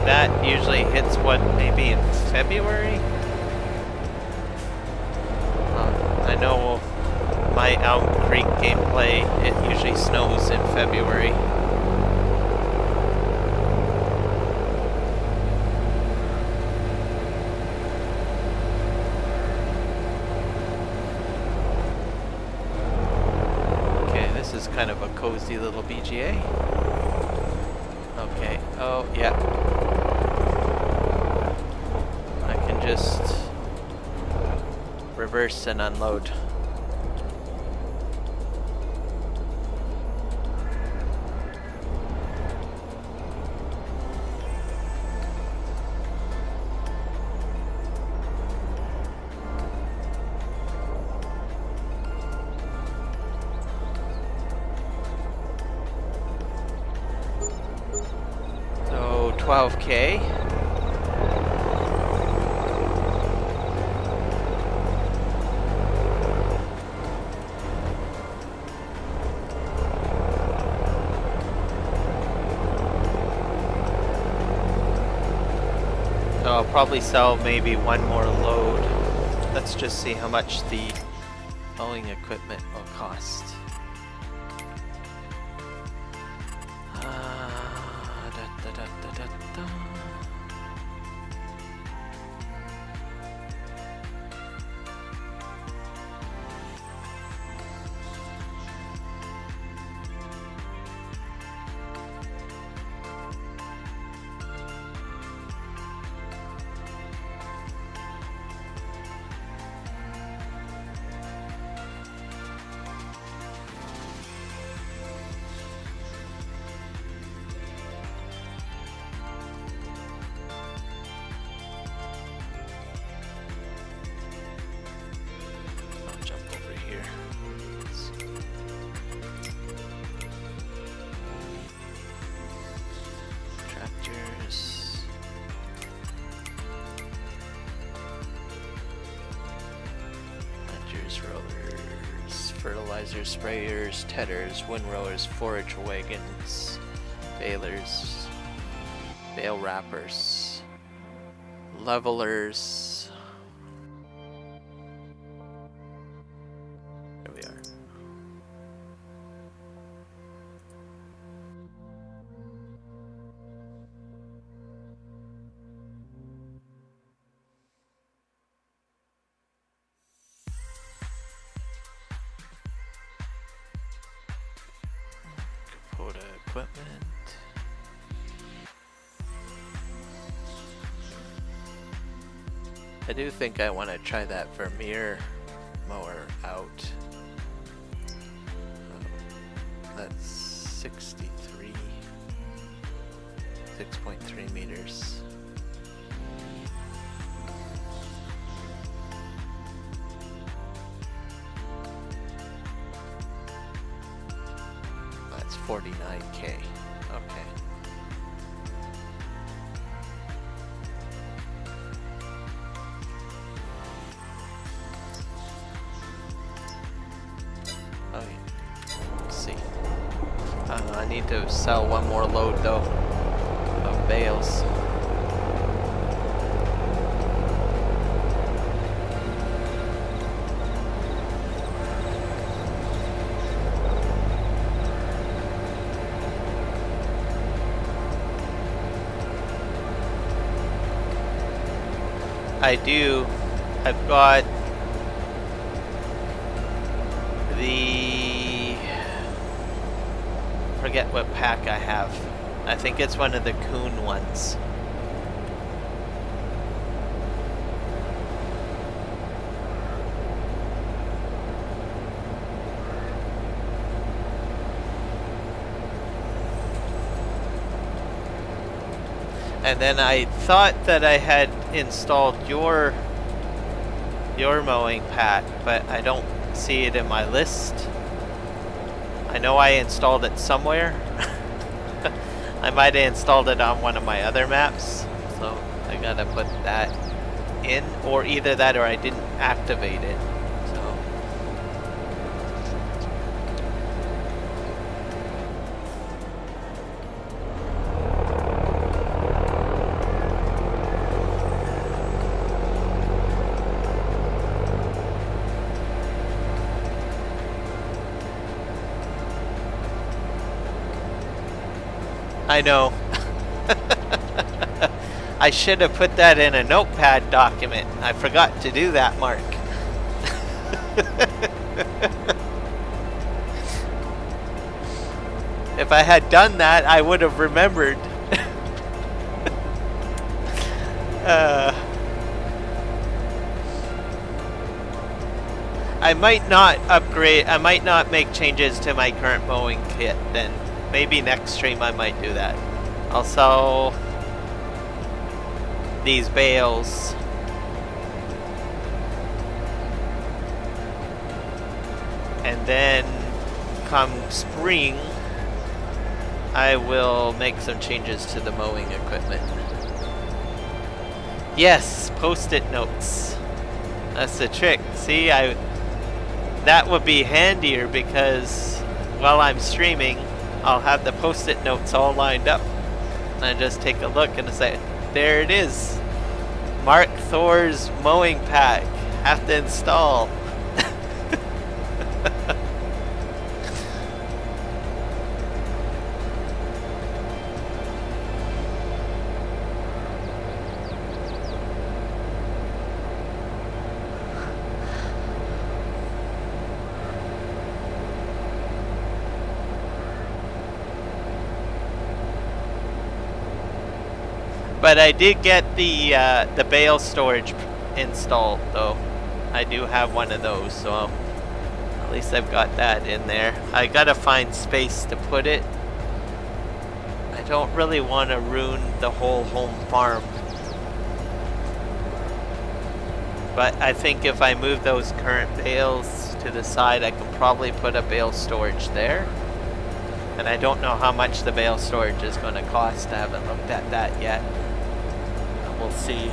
that usually hits what, maybe in February? I know my Elm Creek gameplay, it usually snows in February. Kind of a cozy little BGA. Okay, oh yeah. I can just reverse and unload. So 12K. So I'll probably sell maybe one more load. Let's just see how much the mowing equipment will cost. fertilizer sprayers, tedders, windrowers, forage wagons, balers, bale wrappers, levelers. There we are. Kubota equipment. I do think I want to try that Vermeer mower out. That's 63, 6.3 meters. That's 49K. Okay. Oh yeah. Let's see. I need to sell one more load though of bales. I do. I've got the... forget what pack I have. I think it's one of the Coon ones. And then I thought that I had installed your mowing pack, but I don't see it in my list. I know I installed it somewhere. I might have installed it on one of my other maps, so I gotta put that in, or either that or I didn't activate it. So I know. I should have put that in a notepad document. I forgot to do that, Mark. If I had done that, I would have remembered. I might not upgrade, I might not make changes to my current mowing kit then. Maybe next stream I might do that. I'll sell these bales. And then come spring, I will make some changes to the mowing equipment. Yes, post-it notes. That's the trick. See, that would be handier because while I'm streaming, I'll have the post-it notes all lined up. And I just take a look and say, there it is. Mark Thor's mowing pack. Have to install. But I did get the bale storage installed though. I do have one of those, so at least I've got that in there. I gotta find space to put it. I don't really want to ruin the whole home farm. But I think if I move those current bales to the side, I can probably put a bale storage there. And I don't know how much the bale storage is going to cost. I haven't looked at that yet. We'll see.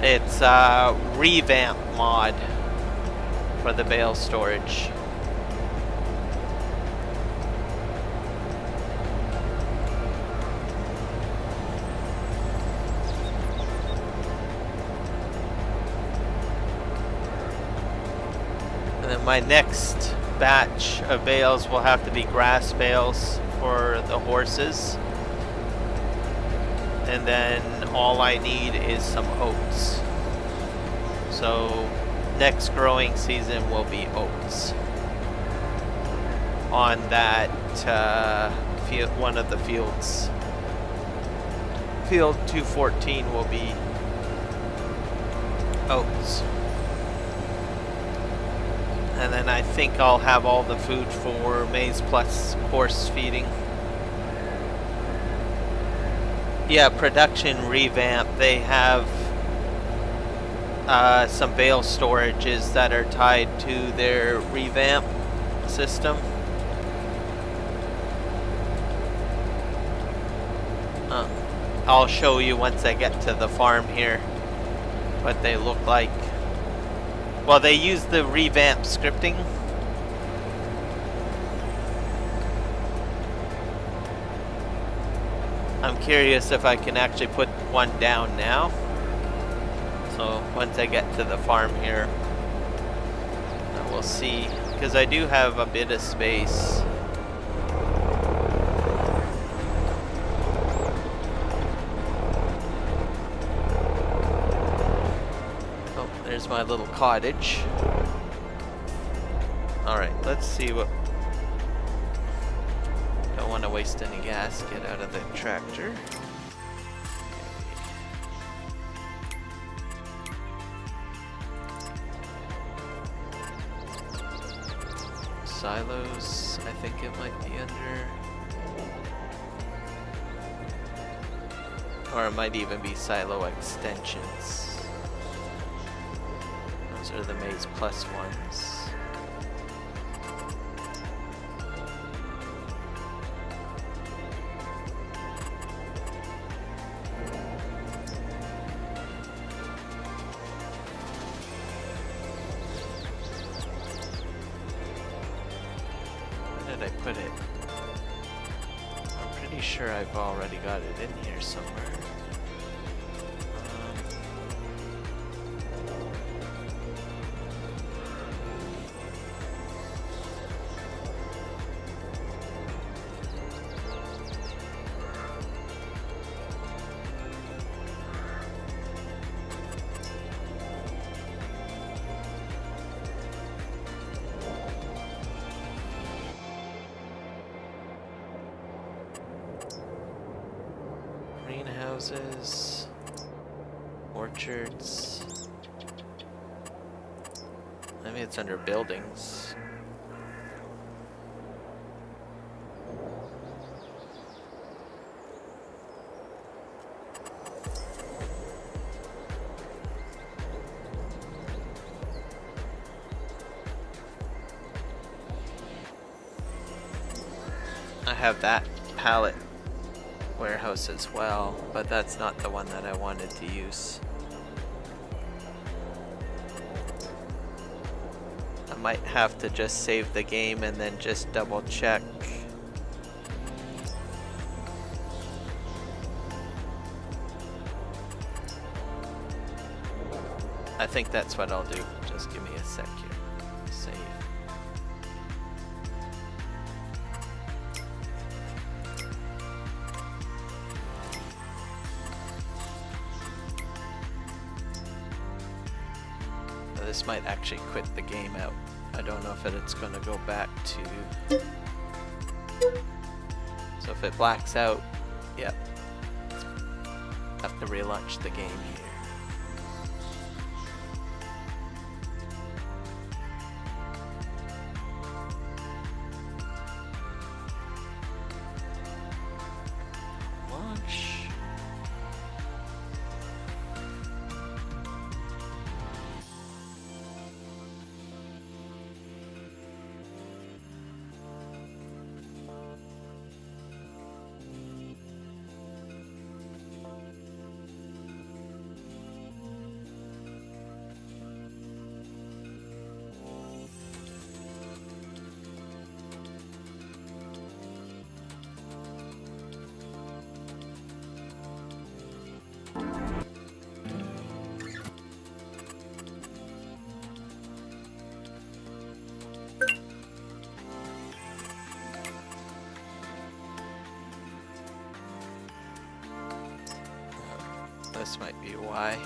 It's a revamp mod for the bale storage. And then my next batch of bales will have to be grass bales for the horses. And then all I need is some oats. So next growing season will be oats on that field, one of the fields. Field 214 will be oats. And then I think I'll have all the food for Maize plus horse feeding. Yeah, production revamp. They have some bale storages that are tied to their revamp system. I'll show you once I get to the farm here what they look like. Well, they use the revamp scripting. I'm curious if I can actually put one down now. So once I get to the farm here, we'll see, because I do have a bit of space. Oh, there's my little cottage. Alright, let's see what... Don't want to waste any gas. Get out of the tractor. Silos, I think it might be under. Or it might even be silo extensions. Those are the Maize Plus ones. Where did I put it? I'm pretty sure I've already got it in here somewhere. Greenhouses, orchards. Maybe it's under buildings. I have that pallet warehouse as well, but that's not the one that I wanted to use. I might have to just save the game and then just double check. I think that's what I'll do. Just give me a sec here. Save. This might actually quit the game out. I don't know if it's going to go back to... So if it blacks out, yep. Have to relaunch the game here. Launch. this might be why.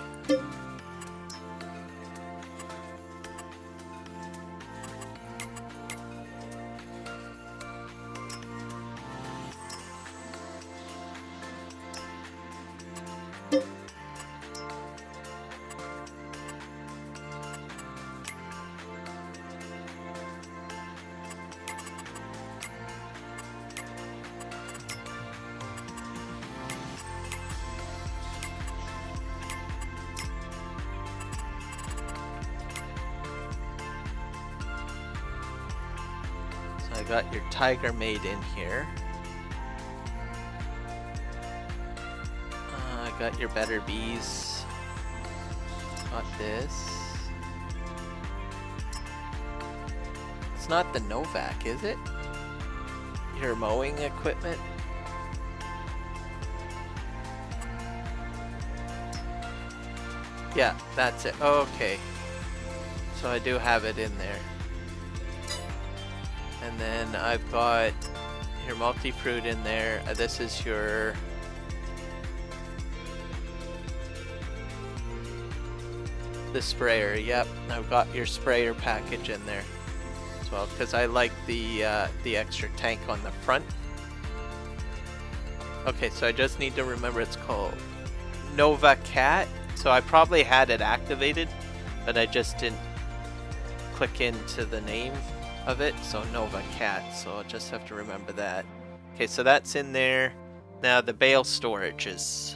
I got your tiger made in here. I got your better bees. Got this. It's not the Novak, is it? Your mowing equipment? Yeah, that's it. Okay. So I do have it in there. And then I've got your multi-fruit in there. This is your the sprayer. Yep, I've got your sprayer package in there as well because I like the extra tank on the front. Okay, so I just need to remember it's called Nova Cat. So I probably had it activated, but I just didn't click into the name of it, so Nova Cat, so I'll just have to remember that. Okay, so that's in there. Now the bale storages,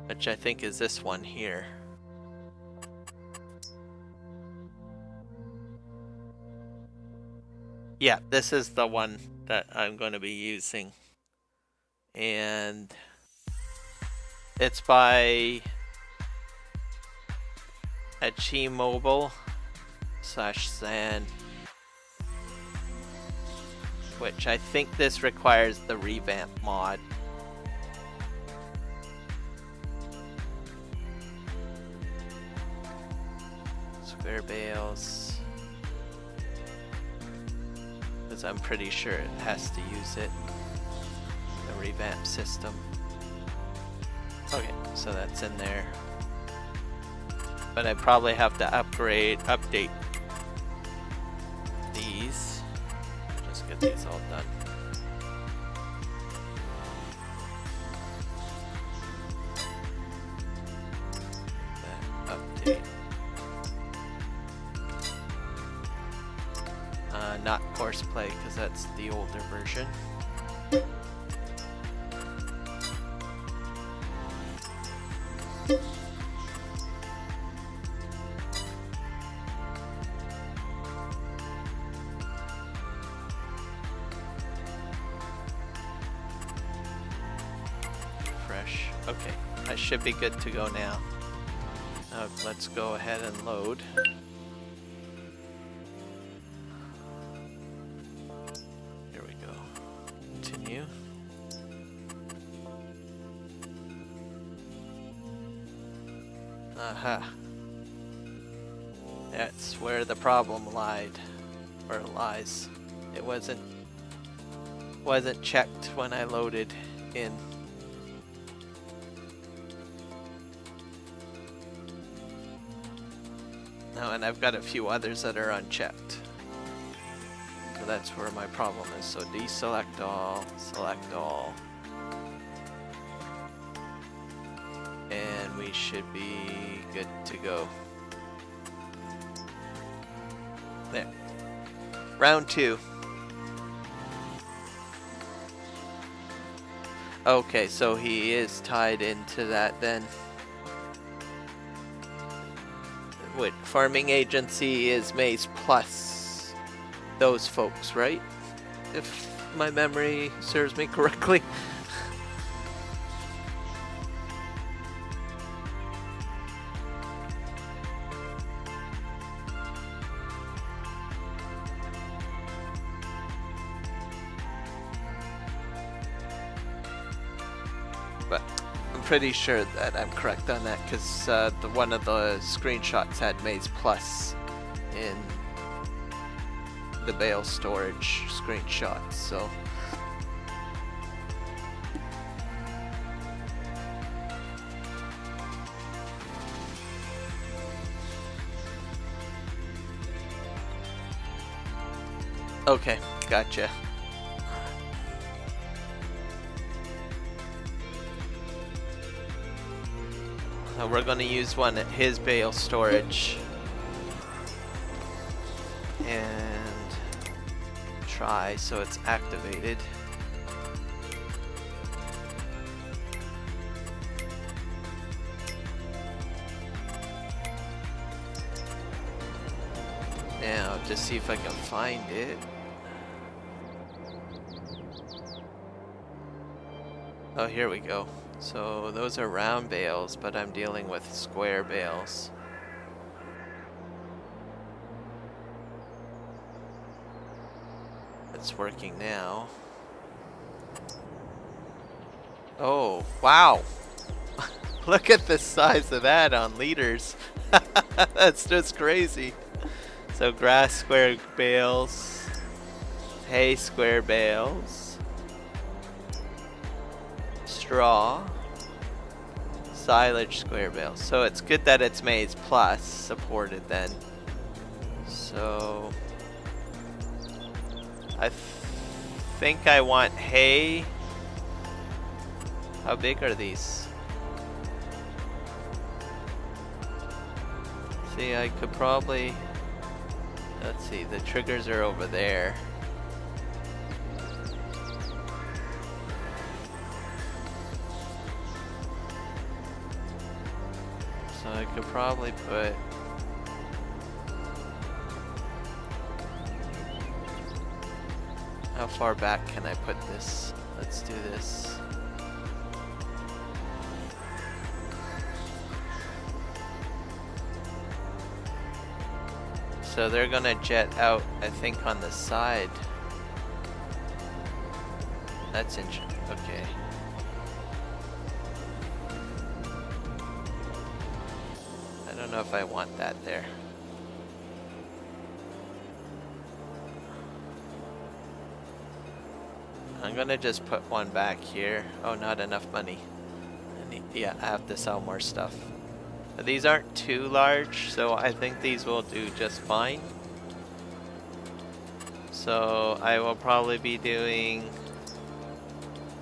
which I think is this one here. Yeah, this is the one that I'm going to be using, and it's by Agassiz Mobile /San, which I think this requires the revamp mod. Square bales, because I'm pretty sure it has to use it, the revamp system. Okay, so that's in there, but I probably have to update these. Just get these all done. Update. Not course play because that's the older version. Okay, I should be good to go now. Let's go ahead and load. Here we go. Continue. Aha. That's where the problem lied, or lies. It wasn't checked when I loaded in. Oh, and I've got a few others that are unchecked. So that's where my problem is. So deselect all, select all. And we should be good to go. There. Round 2. Okay, so he is tied into that then. What farming agency is Maize plus those folks, right? If my memory serves me correctly. But I'm pretty sure that I'm correct on that because one of the screenshots had Maize Plus in the bale storage screenshots, so Okay, gotcha. We're gonna use one at his bale storage. And try so it's activated. Now, just see if I can find it. Oh, here we go. So those are round bales, but I'm dealing with square bales. It's working now. Oh, wow. Look at the size of that on liters. That's just crazy. So grass square bales, hay square bales, straw, silage square bales. So it's good that it's Maize Plus supported then. So I think I want hay. How big are these? See, I could probably, let's see, the triggers are over there. So I could probably put, how far back can I put this? Let's do this. So they're gonna jet out, I think, on the side. That's interesting. Okay. I don't know if I want that there. I'm gonna just put one back here. Oh, not enough money. Yeah, I have to sell more stuff. These aren't too large, so I think these will do just fine. So I will probably be doing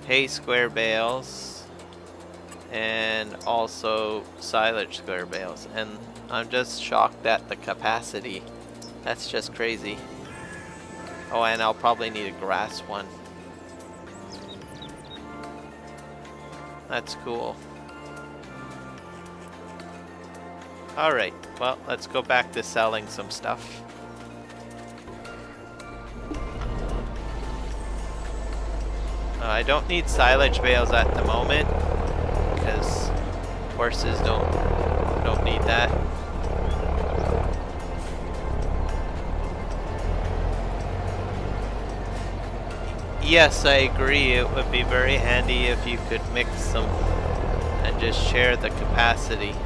hay square bales and also silage square bales. And I'm just shocked at the capacity. That's just crazy. Oh, and I'll probably need a grass one. That's cool. Alright, well, let's go back to selling some stuff. I don't need silage bales at the moment, because horses don't need that. Yes, I agree, it would be very handy if you could mix them and just share the capacity.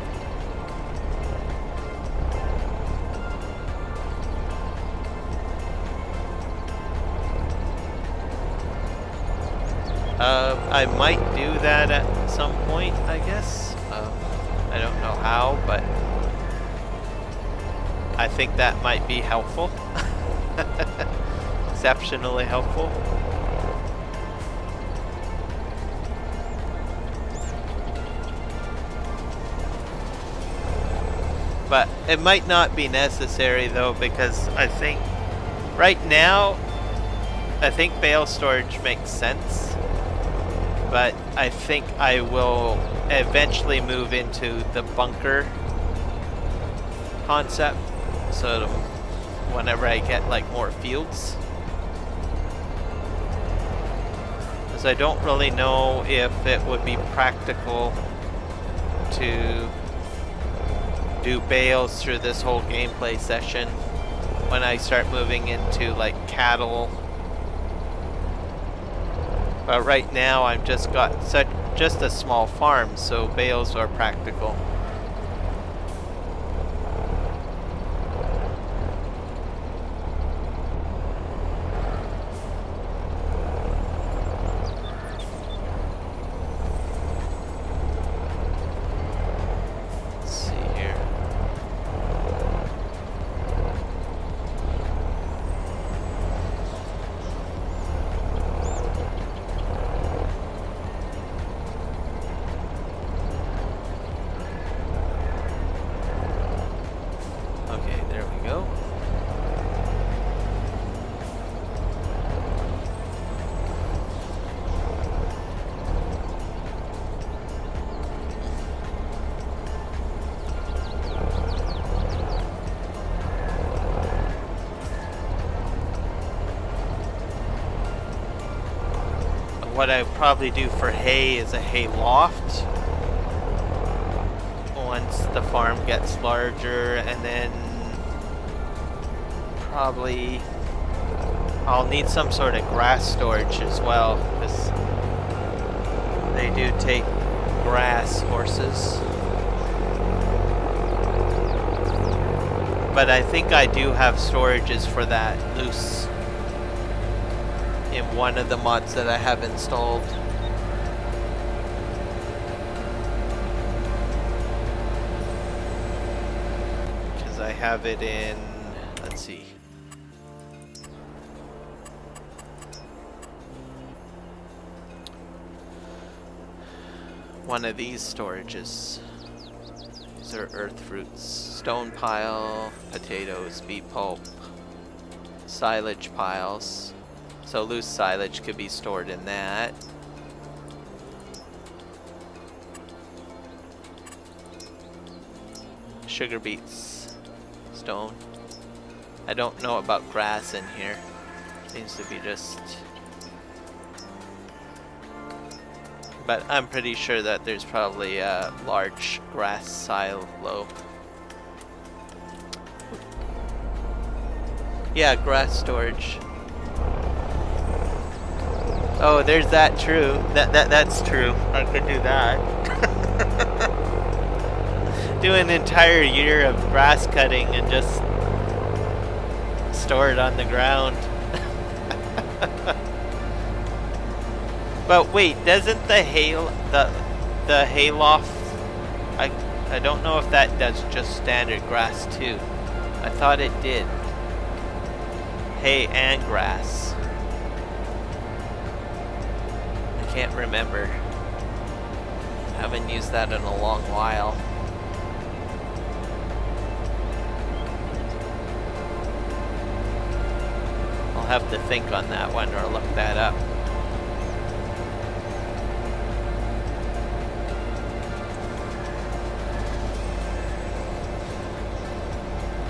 I might do that at some point, I guess. I don't know how, but I think that might be helpful. Exceptionally helpful. But it might not be necessary though, because I think right now, I think bale storage makes sense. But I think I will eventually move into the bunker concept, so whenever I get like more fields. Because I don't really know if it would be practical to do bales through this whole gameplay session when I start moving into like cattle. But right now I've just got just a small farm, so bales are practical. Let's see here. what I probably do for hay is a hay loft. Once the farm gets larger, and then probably I'll need some sort of grass storage as well, because they do take grass, horses. But I think I do have storages for that loose in one of the mods that I have installed. Because I have it in, let's see. One of these storages. These are earth fruits. Stone pile, potatoes, beet pulp, silage piles. So loose silage could be stored in that. Sugar beets, stone. I don't know about grass in here. Seems to be just... But I'm pretty sure that there's probably a large grass silo. Yeah, grass storage. Oh, there's that, true. That's true. I could do that. Do an entire year of grass cutting and just store it on the ground. But wait, doesn't the hayloft? I don't know if that does just standard grass too. I thought it did. Hay and grass. I can't remember. Haven't used that in a long while. I'll have to think on that one or look that up.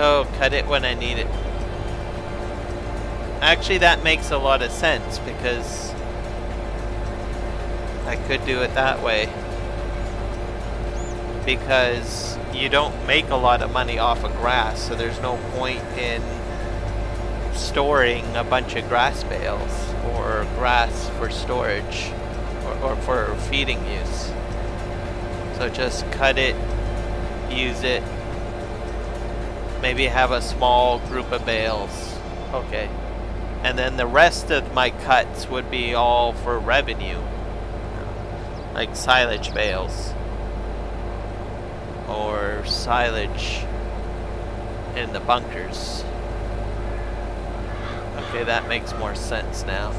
Oh, cut it when I need it. Actually, that makes a lot of sense because I could do it that way. Because you don't make a lot of money off of grass, so there's no point in storing a bunch of grass bales or grass for storage or for feeding use. So just cut it, use it. Maybe have a small group of bales. Okay. And then the rest of my cuts would be all for revenue. Like silage bales. Or silage in the bunkers. Okay, that makes more sense now.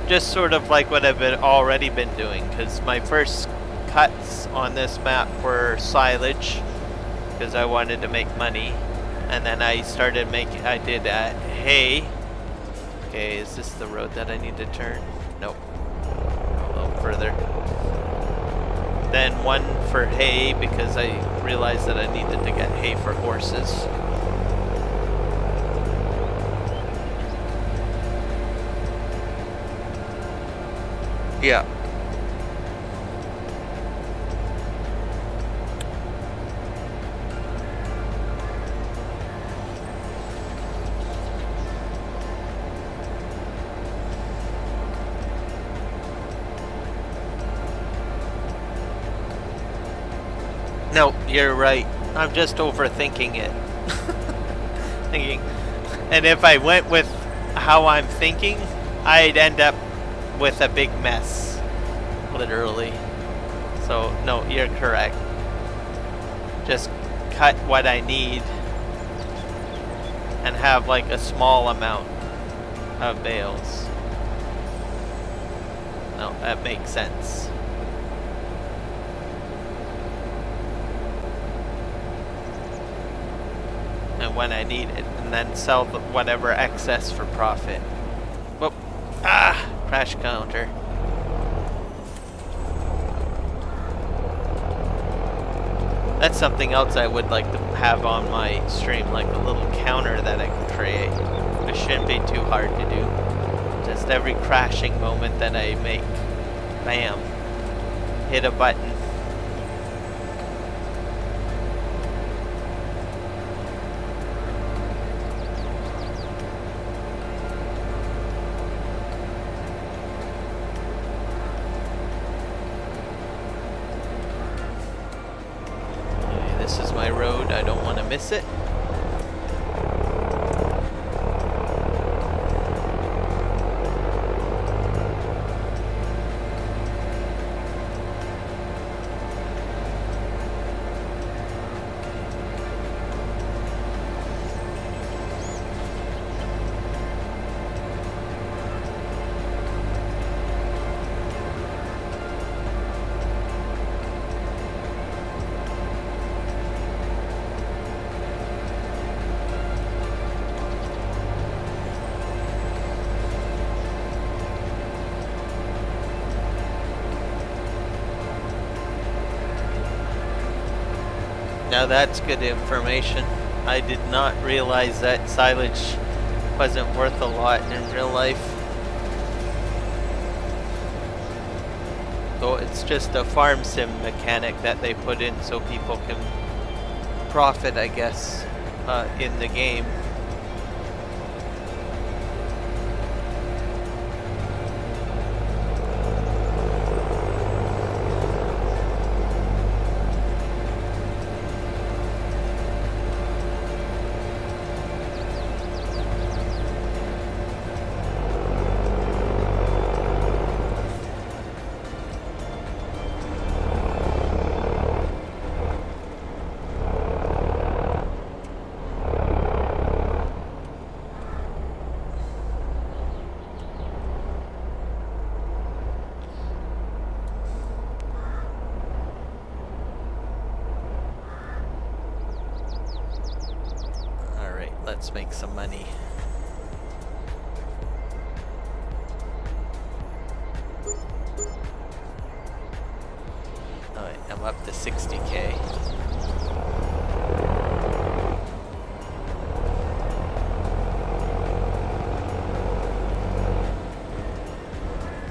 Just sort of like what I've already been doing, because my first cuts on this map were silage, because I wanted to make money, and then I started making, I did hay. Okay, is this the road that I need to turn? Nope. A little further. Then one for hay, because I realized that I needed to get hay for horses. Yeah. No, you're right. I'm just overthinking it. And if I went with how I'm thinking, I'd end up with a big mess, literally. So no, you're correct. Just cut what I need and have like a small amount of bales. No, that makes sense. And when I need it, and then sell whatever excess for profit. Whoop. Ah! Crash counter. That's something else I would like to have on my stream, like a little counter that I can create. It shouldn't be too hard to do. Just every crashing moment that I make, bam, hit a button. This is my road, I don't want to miss it. Now that's good information. I did not realize that silage wasn't worth a lot in real life. So it's just a farm sim mechanic that they put in so people can profit, I guess, in the game. Let's make some money. Alright, I'm up to 60K.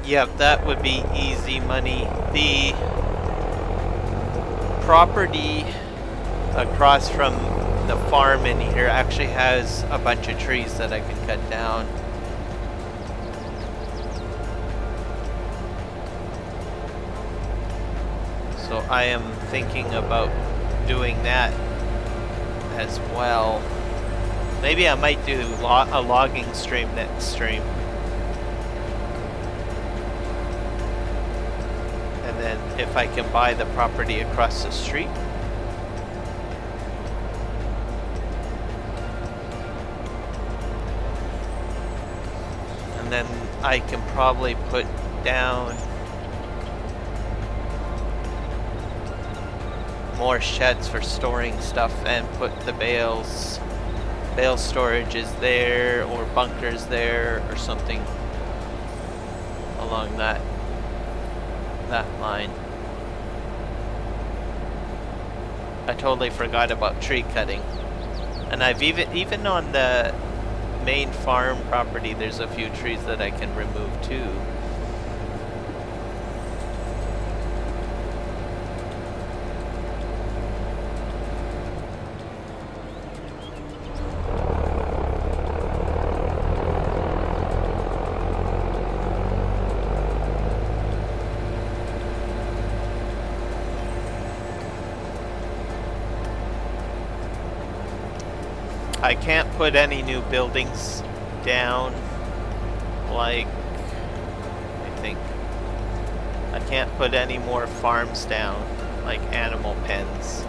Yep, that would be easy money. The property across from the farm in here actually has a bunch of trees that I can cut down. So I am thinking about doing that as well. Maybe I might do a logging stream next stream. And then if I can buy the property across the street. And then I can probably put down more sheds for storing stuff and put the bale storages there or bunkers there or something along that line. I totally forgot about tree cutting. And I've even on the main farm property, there's a few trees that I can remove too. I can't put any new buildings down, like, I think. I can't put any more farms down, like animal pens,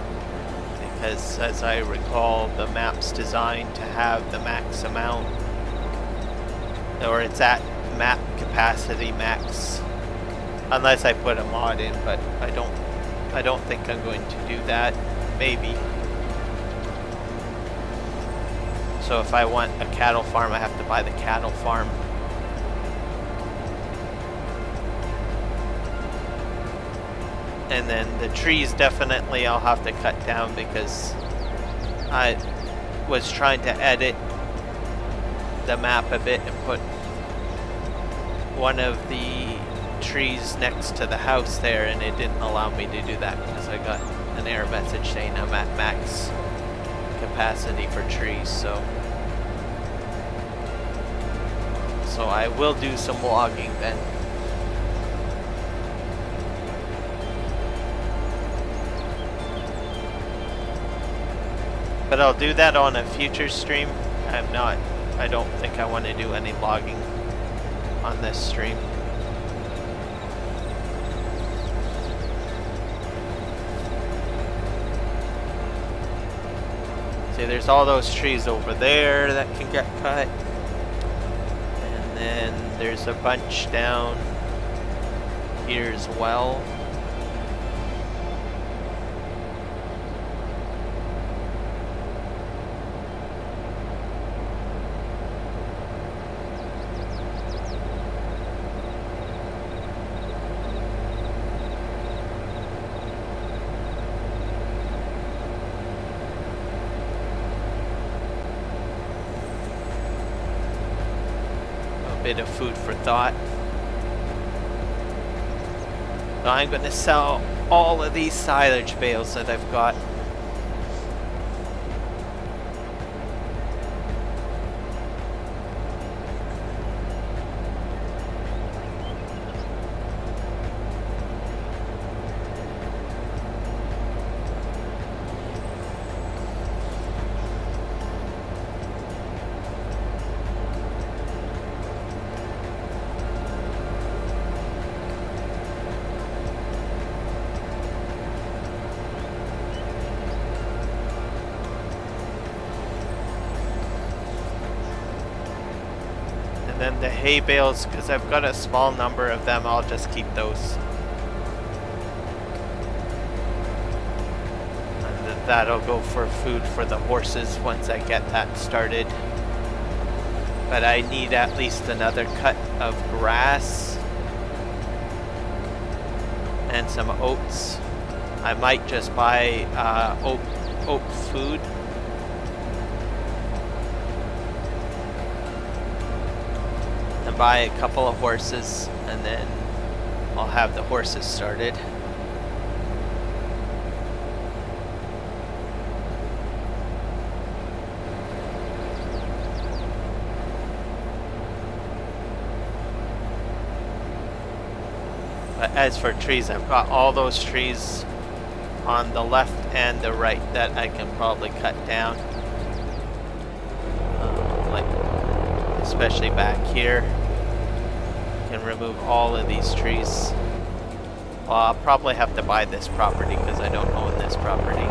because as I recall, the map's designed to have the max amount, or it's at map capacity max, unless I put a mod in, but I don't think I'm going to do that, maybe. So if I want a cattle farm, I have to buy the cattle farm. And then the trees definitely I'll have to cut down because I was trying to edit the map a bit and put one of the trees next to the house there, and it didn't allow me to do that because I got an error message saying I'm at max capacity for trees. So I will do some logging then. But I'll do that on a future stream. I don't think I want to do any logging on this stream. See, there's all those trees over there that can get cut. And then there's a bunch down here as well. Bit of food for thought. So I'm going to sell all of these silage bales that I've got. Then the hay bales, because I've got a small number of them, I'll just keep those. And that'll go for food for the horses once I get that started. But I need at least another cut of grass and some oats. I might just buy oat food. Buy a couple of horses, and then I'll have the horses started. But as for trees, I've got all those trees on the left and the right that I can probably cut down, like especially back here. Can remove all of these trees. Well, I'll probably have to buy this property because I don't own this property.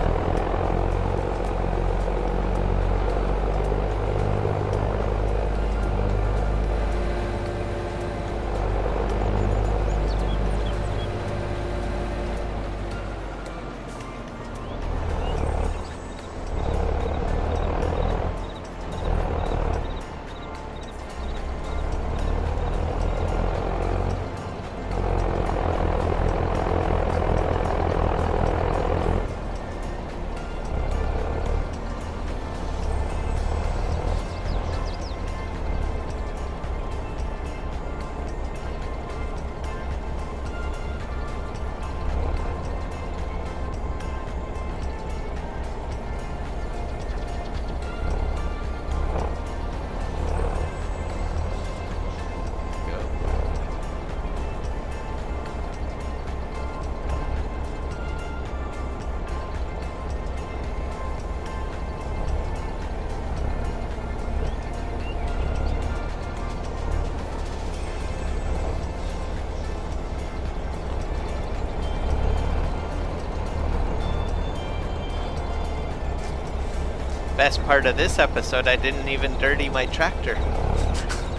Best part of this episode, I didn't even dirty my tractor.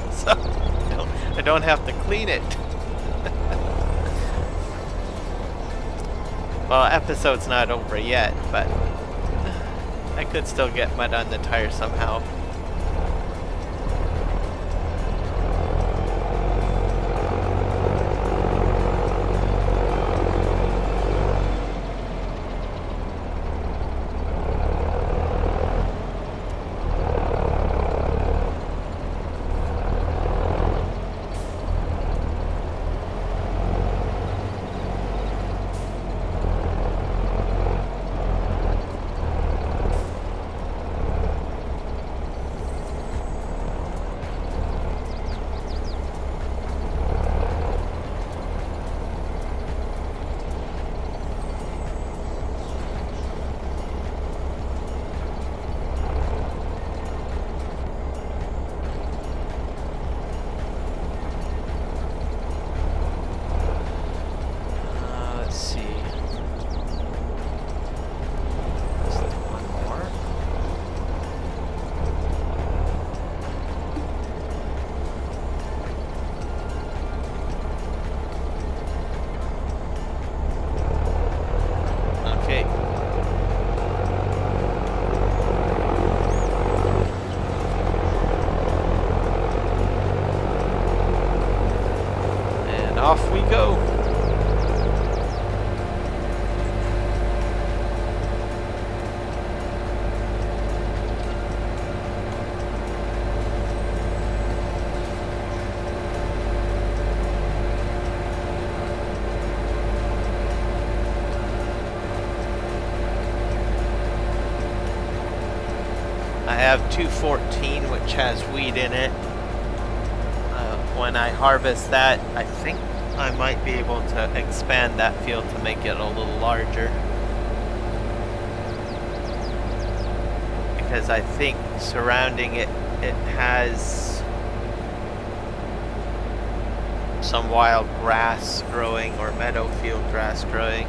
So I don't have to clean it. Well, episode's not over yet, but I could still get mud on the tire somehow. have 214 which has wheat in it. When I harvest that, I think I might be able to expand that field to make it a little larger. Because I think surrounding it, it has some wild grass growing or meadow field grass growing.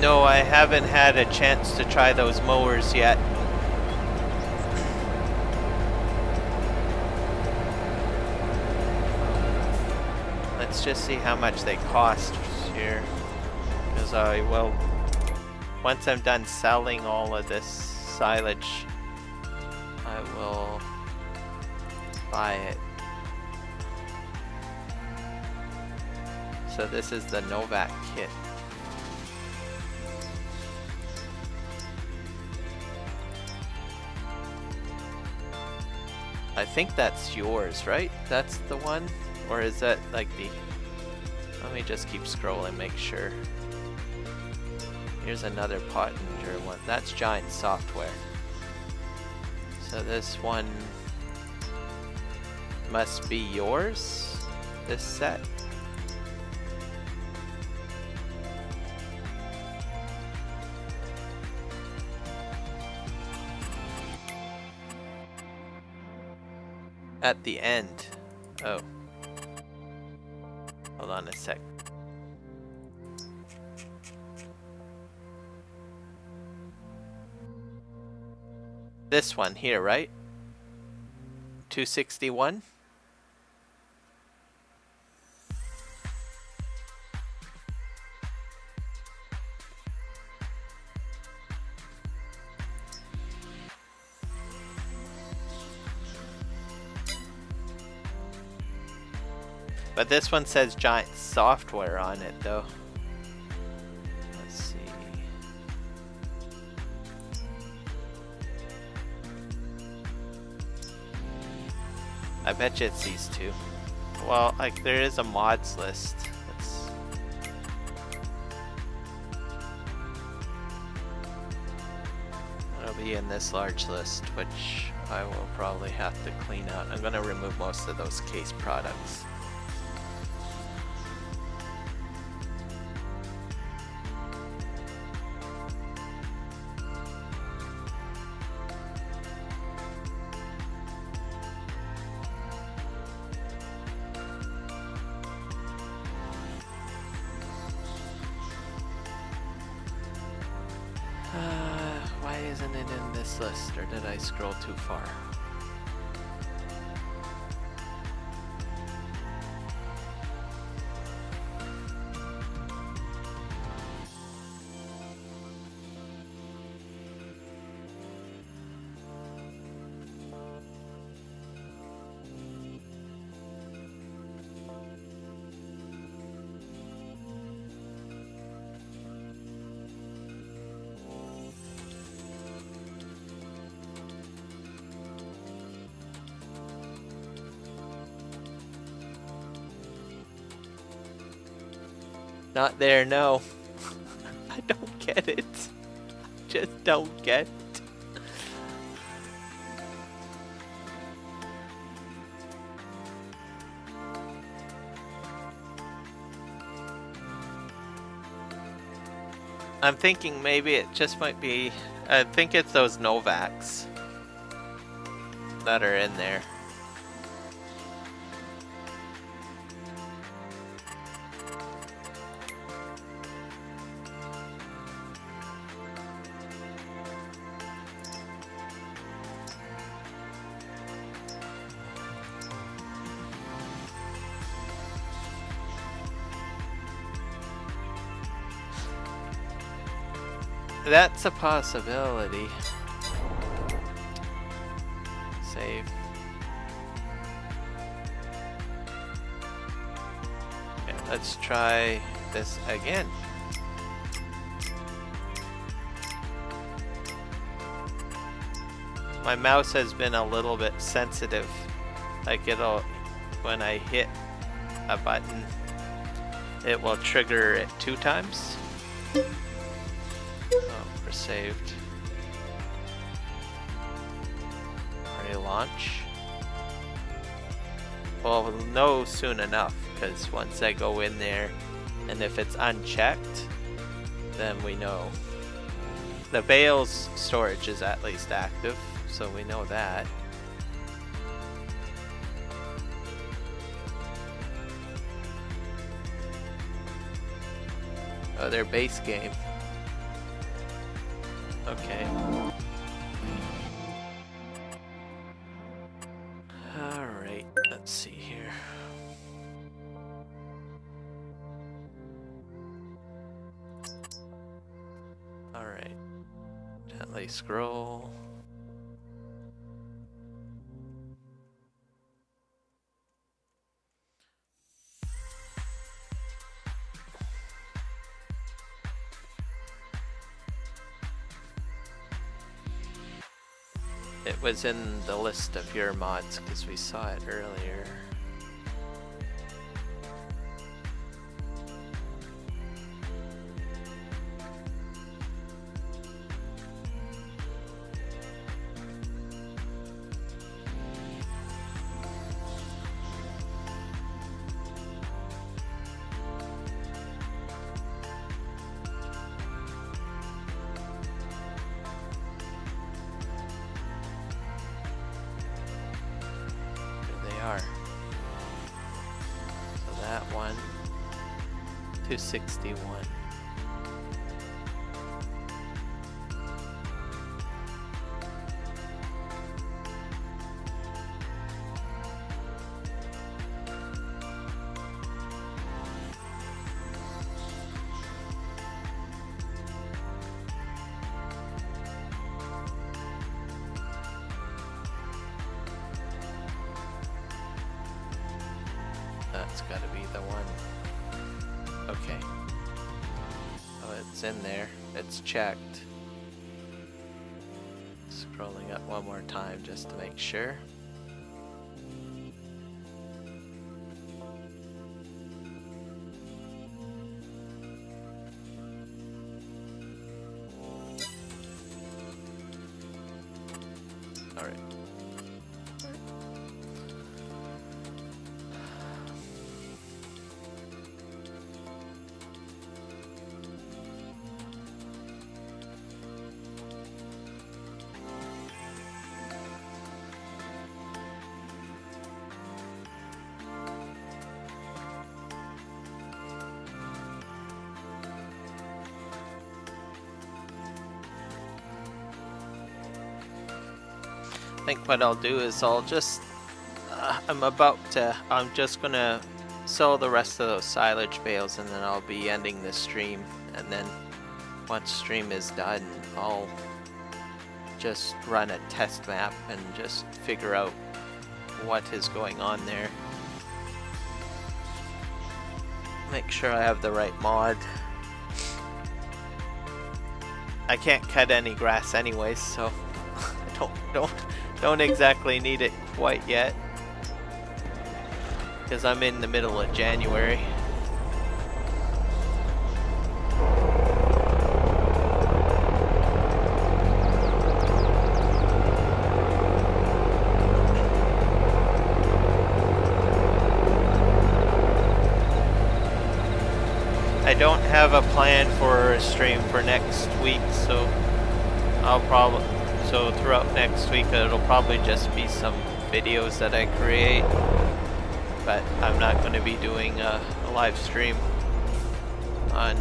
No, I haven't had a chance to try those mowers yet. Let's just see how much they cost here. Because I will, once I'm done selling all of this silage, I will buy it. So this is the Novak kit. I think that's yours, right? That's the one? Or is that like the... Let me just keep scrolling, make sure. Here's another Pottinger one. That's Giant Software. So this one must be yours? This set? At the end. Oh. Hold on a sec. This one here, right? 261? But this one says Giant Software on it, though. Let's see. I bet you it's these two. Well, like, there is a mods list. It'll be in this large list, which I will probably have to clean out. I'm going to remove most of those case products. Why isn't it in this list, or did I scroll too far? Not there, no. I don't get it. I just don't get it. I'm thinking maybe it just might be... I think it's those Novaks that are in there. That's a possibility. Save. Okay, let's try this again. My mouse has been a little bit sensitive. Like it'll, when I hit a button, it will trigger it 2 times. Oh, we're saved. Relaunch. Well, we'll know soon enough, because once I go in there, and if it's unchecked, then we know. The bales storage is at least active, so we know that. Oh, their base game. Okay. Alright, let's see here. Alright. Gently scroll. It was in the list of your mods because we saw it earlier. So that one, 261. That's gotta be the one. Okay. Oh, it's in there. It's checked. Scrolling up one more time just to make sure. Alright. I think what I'll do is I'll just I'm just gonna sell the rest of those silage bales, and then I'll be ending the stream, and then once stream is done I'll just run a test map and just figure out what is going on there. Make sure I have the right mod. I can't cut any grass anyways, so I don't exactly need it quite yet, because I'm in the middle of January. I don't have a plan for a stream for next week, so throughout next week it'll probably just be some videos that I create, but I'm not going to be doing a live stream on,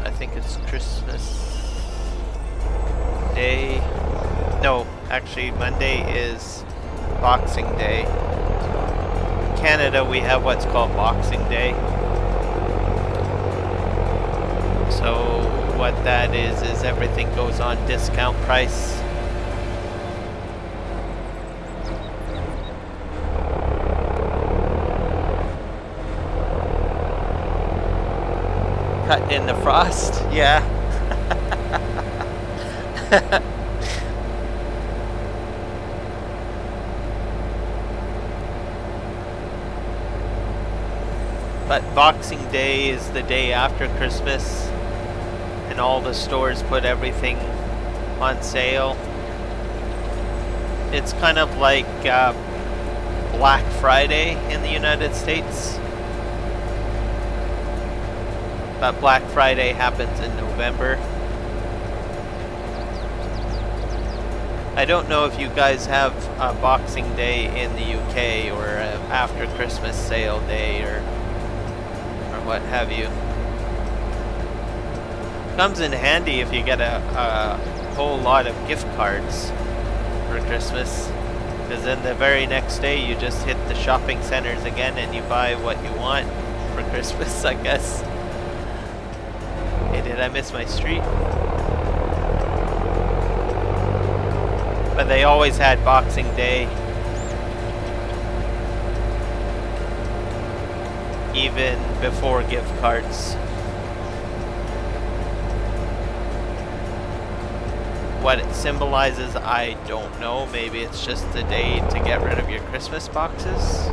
I think it's Christmas Day. No, actually Monday is Boxing Day. In Canada we have what's called Boxing Day. So what that is everything goes on discount price. Cut in the frost, yeah. But Boxing Day is the day after Christmas, and all the stores put everything on sale. It's kind of like Black Friday in the United States. But Black Friday happens in November. I don't know if you guys have a Boxing Day in the UK or a after Christmas sale day or what have you. Comes in handy if you get a whole lot of gift cards for Christmas, because then the very next day you just hit the shopping centers again and you buy what you want for Christmas, I guess. Hey, did I miss my street? But they always had Boxing Day. Even before gift cards. What it symbolizes, I don't know. Maybe it's just the day to get rid of your Christmas boxes.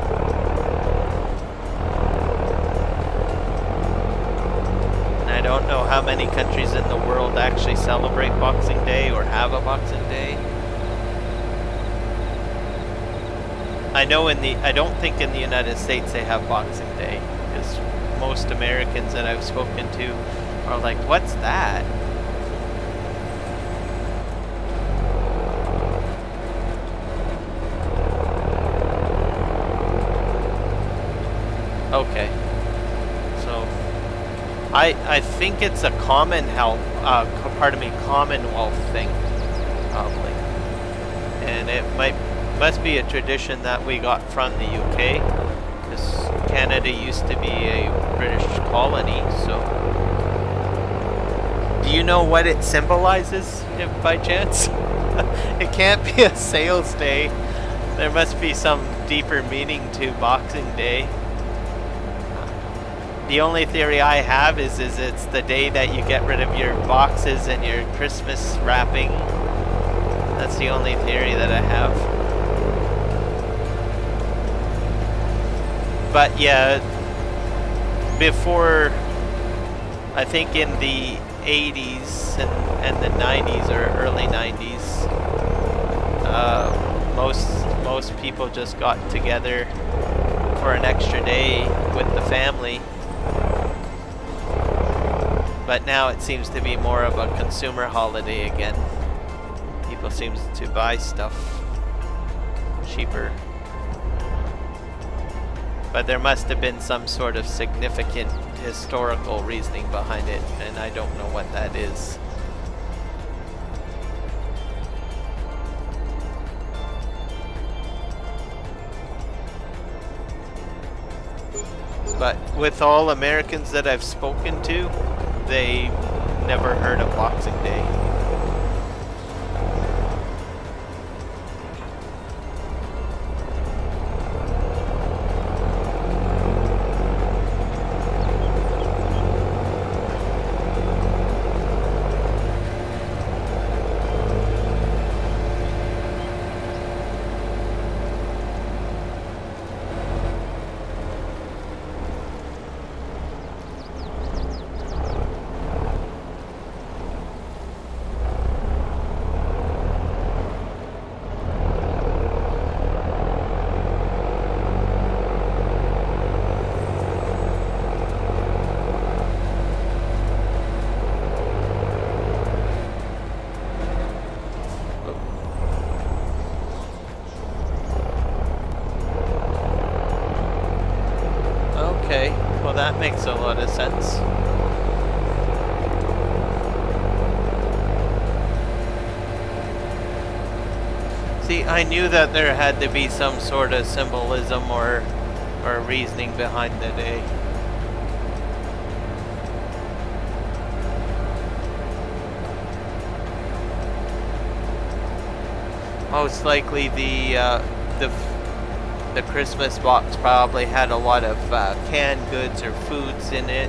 And I don't know how many countries in the world actually celebrate Boxing Day or have a Boxing Day. I don't think in the United States they have Boxing Day, because most Americans that I've spoken to are like, what's that? Okay. So, I think it's a Commonwealth thing, probably. And it must be a tradition that we got from the UK, because Canada used to be a British colony. So do you know what it symbolizes, if by chance? It can't be a sales day. There must be some deeper meaning to Boxing Day. The only theory I have is it's the day that you get rid of your boxes and your Christmas wrapping. That's the only theory that I have. But yeah, before, I think in the 80s and the 90s or early 90s, most people just got together for an extra day with the family. But now it seems to be more of a consumer holiday again. People seem to buy stuff cheaper. But there must have been some sort of significant historical reasoning behind it, and I don't know what that is. But with all Americans that I've spoken to, they never heard of Boxing Day. That makes a lot of sense. See, I knew that there had to be some sort of symbolism or reasoning behind the day. most likely the Christmas box probably had a lot of canned goods or foods in it.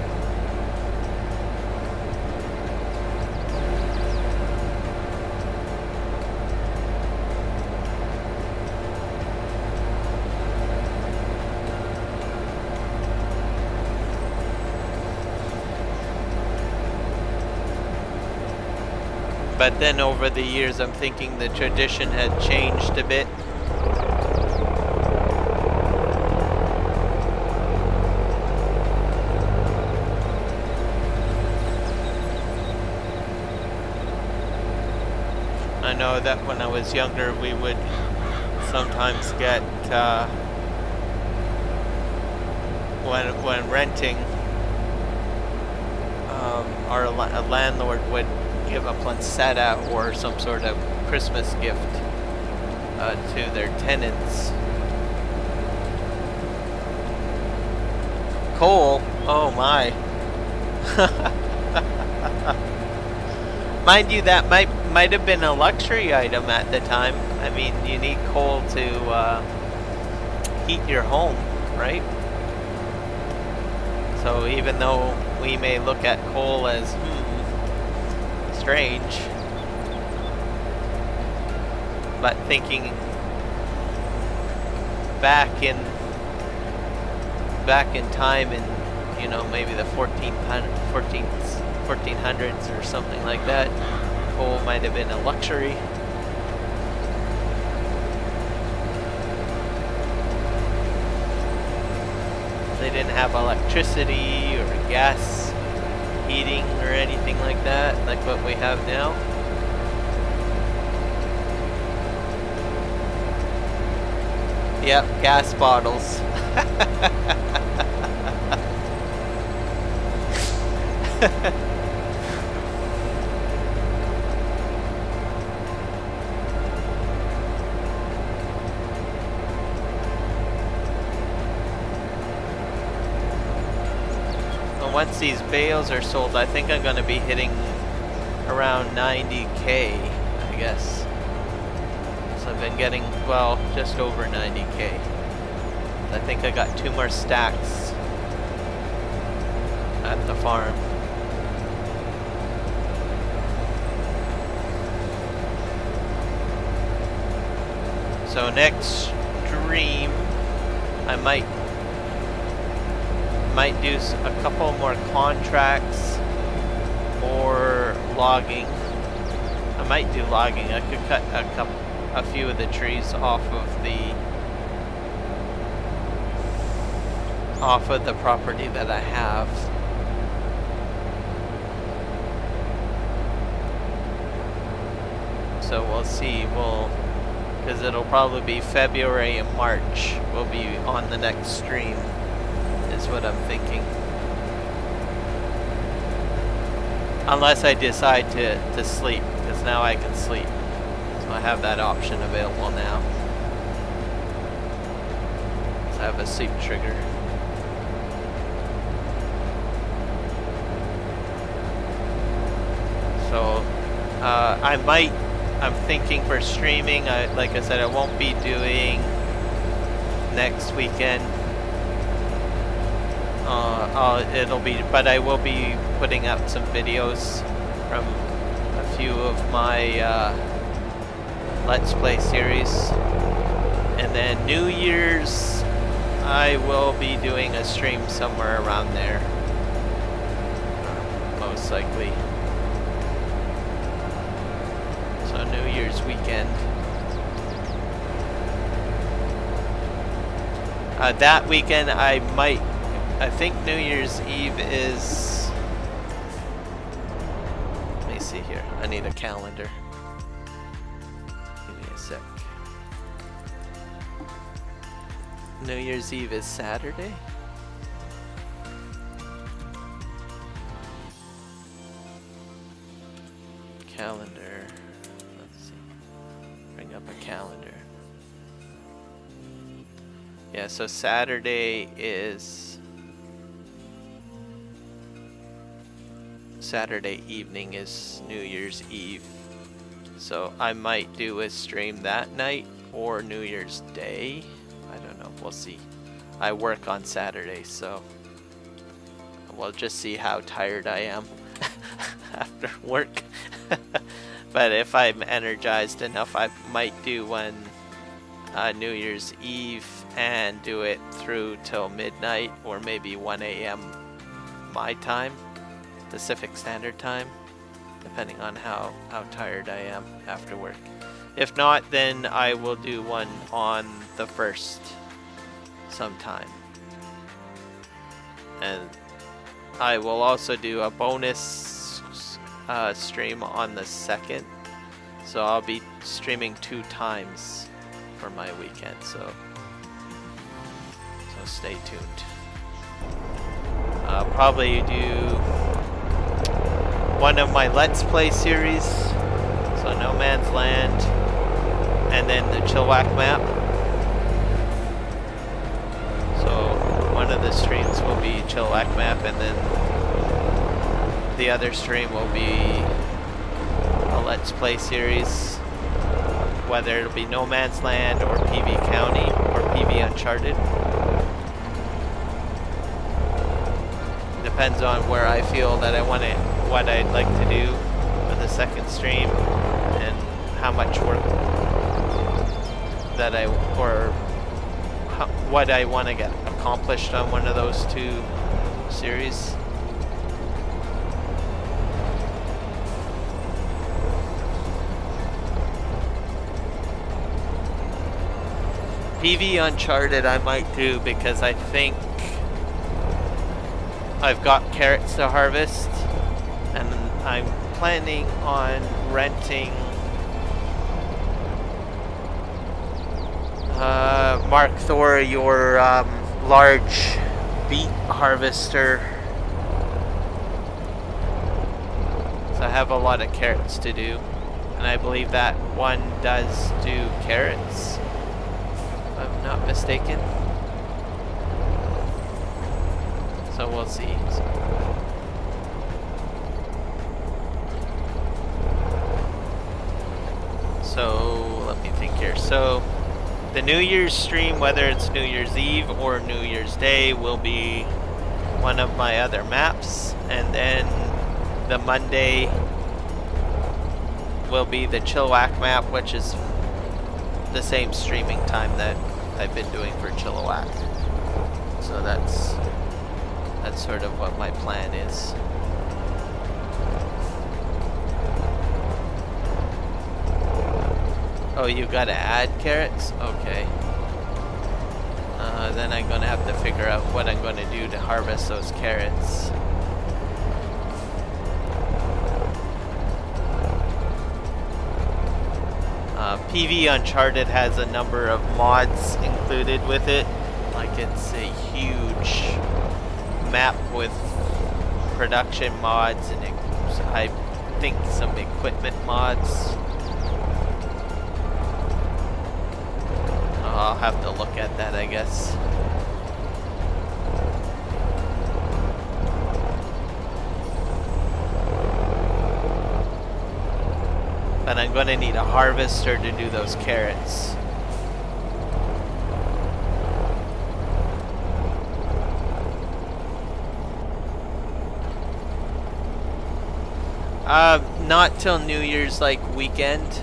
But then over the years, I'm thinking the tradition had changed a bit. I know that when I was younger, we would sometimes get, when renting, a landlord would give a poinsettia or some sort of Christmas gift to their tenants. Coal? Oh my. Mind you, that might have been a luxury item at the time. I mean, you need coal to heat your home, right? So even though we may look at coal as strange, but thinking back in time in, you know, maybe the 1400s or something like that, coal might have been a luxury. They didn't have electricity or gas heating or anything like that, like what we have now. Yep, gas bottles. Once these bales are sold, I think I'm going to be hitting around 90K, I guess. So I've been getting, well, just over 90K. I think I got 2 more stacks at the farm. So next stream, I might do a couple more contracts or logging. I might do logging. I could cut a few of the trees off of the property that I have. So we'll see. Because it'll probably be February and March. We'll be on the next stream. Is what I'm thinking. Unless I decide to sleep, because now I can sleep. So I have that option available now. So I have a sleep trigger. So I'm thinking for streaming, like I said, I won't be doing next weekend. But I will be putting up some videos from a few of my Let's Play series. And then New Year's, I will be doing a stream somewhere around there. Most likely. So New Year's weekend. That weekend I think New Year's Eve is... Let me see here. I need a calendar. Give me a sec. New Year's Eve is Saturday? Calendar. Let's see. Bring up a calendar. Yeah, so Saturday evening is New Year's Eve. So I might do a stream that night or New Year's Day. I don't know, we'll see. I work on Saturday, so we'll just see how tired I am after work. But if I'm energized enough, I might do one New Year's Eve and do it through till midnight or maybe 1 a.m. my time, Pacific Standard Time, depending on how tired I am after work. If not, then I will do one on the 1st sometime. And I will also do a bonus stream on the 2nd. So I'll be streaming 2 times for my weekend, so stay tuned. I'll probably do one of my Let's Play series, so No Man's Land, and then the Chilliwack map. So one of the streams will be Chilliwack map, and then the other stream will be a Let's Play series, whether it'll be No Man's Land or PV County or PV Uncharted. Depends on where I feel that I want it, what I'd like to do for the 2nd stream, and how much work that what I want to get accomplished on one of those 2 series. PV Uncharted I might do because I think I've got carrots to harvest, and I'm planning on renting Mark Thor, your large beet harvester. So I have a lot of carrots to do, and I believe that one does do carrots, if I'm not mistaken. So we'll see. So let me think here. So the New Year's stream, whether it's New Year's Eve or New Year's Day, will be one of my other maps, and then the Monday will be the Chilliwack map, which is the same streaming time that I've been doing for Chilliwack. So that's sort of what my plan is. Oh, you gotta add carrots? Okay. Then I'm gonna have to figure out what I'm gonna do to harvest those carrots. PV Uncharted has a number of mods included with it. Like, it's a huge map with production mods and I think some equipment mods. I'll have to look at that, I guess. But I'm going to need a harvester to do those carrots. Not till New Year's weekend.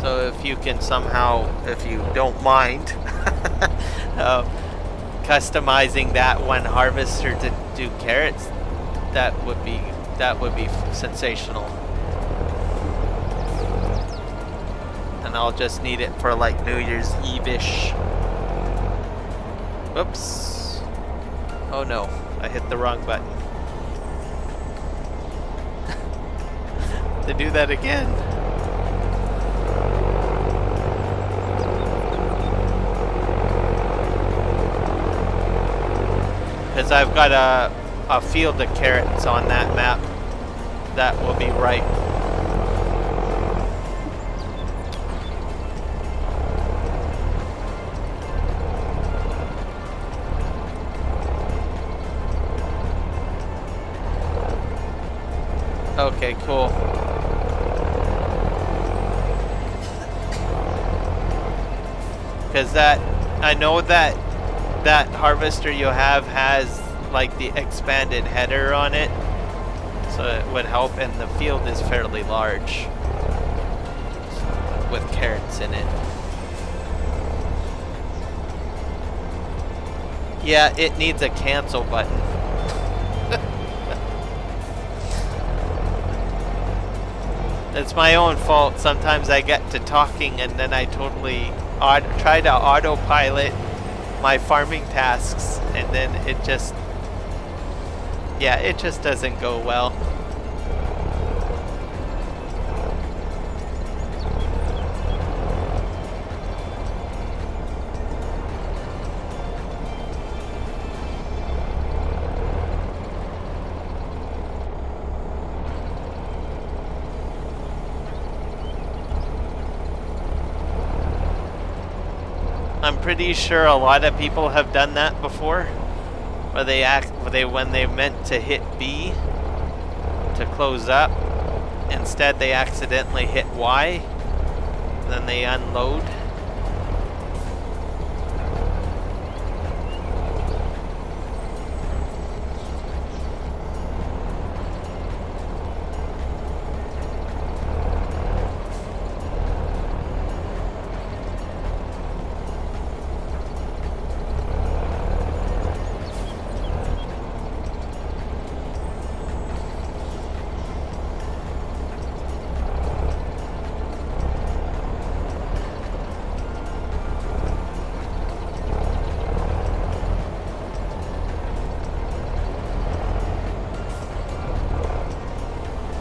So if you can somehow, if you don't mind, customizing that one harvester to do carrots, that would be sensational. And I'll just need it for New Year's Eve-ish. Oops. Oh no, I hit the wrong button. To do that again. Because I've got a field of carrots on that map that will be ripe. Okay, cool. Because I know that harvester you have has like the expanded header on it, so it would help, and the field is fairly large with carrots in it. Yeah, it needs a cancel button. It's my own fault. Sometimes I get to talking and then I totally try to autopilot my farming tasks, and then it just doesn't go well. I'm pretty sure a lot of people have done that before, where when they meant to hit B to close up, instead they accidentally hit Y, then they unload.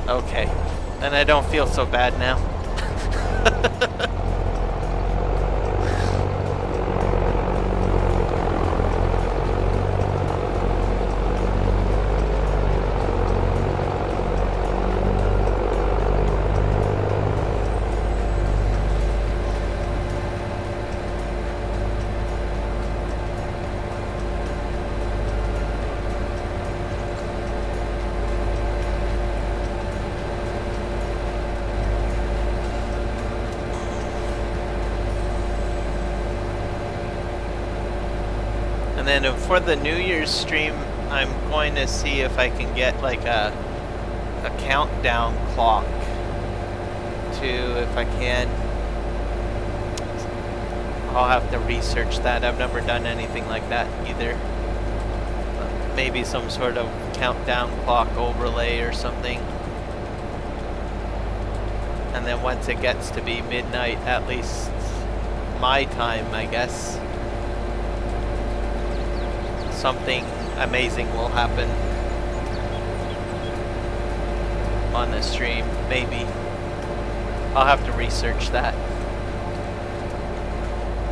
Okay, then I don't feel so bad now. And then for the New Year's stream, I'm going to see if I can get like a countdown clock to, if I can. I'll have to research that. I've never done anything like that either. Maybe some sort of countdown clock overlay or something. And then once it gets to be midnight, at least my time, I guess, something amazing will happen on the stream, maybe. I'll have to research that.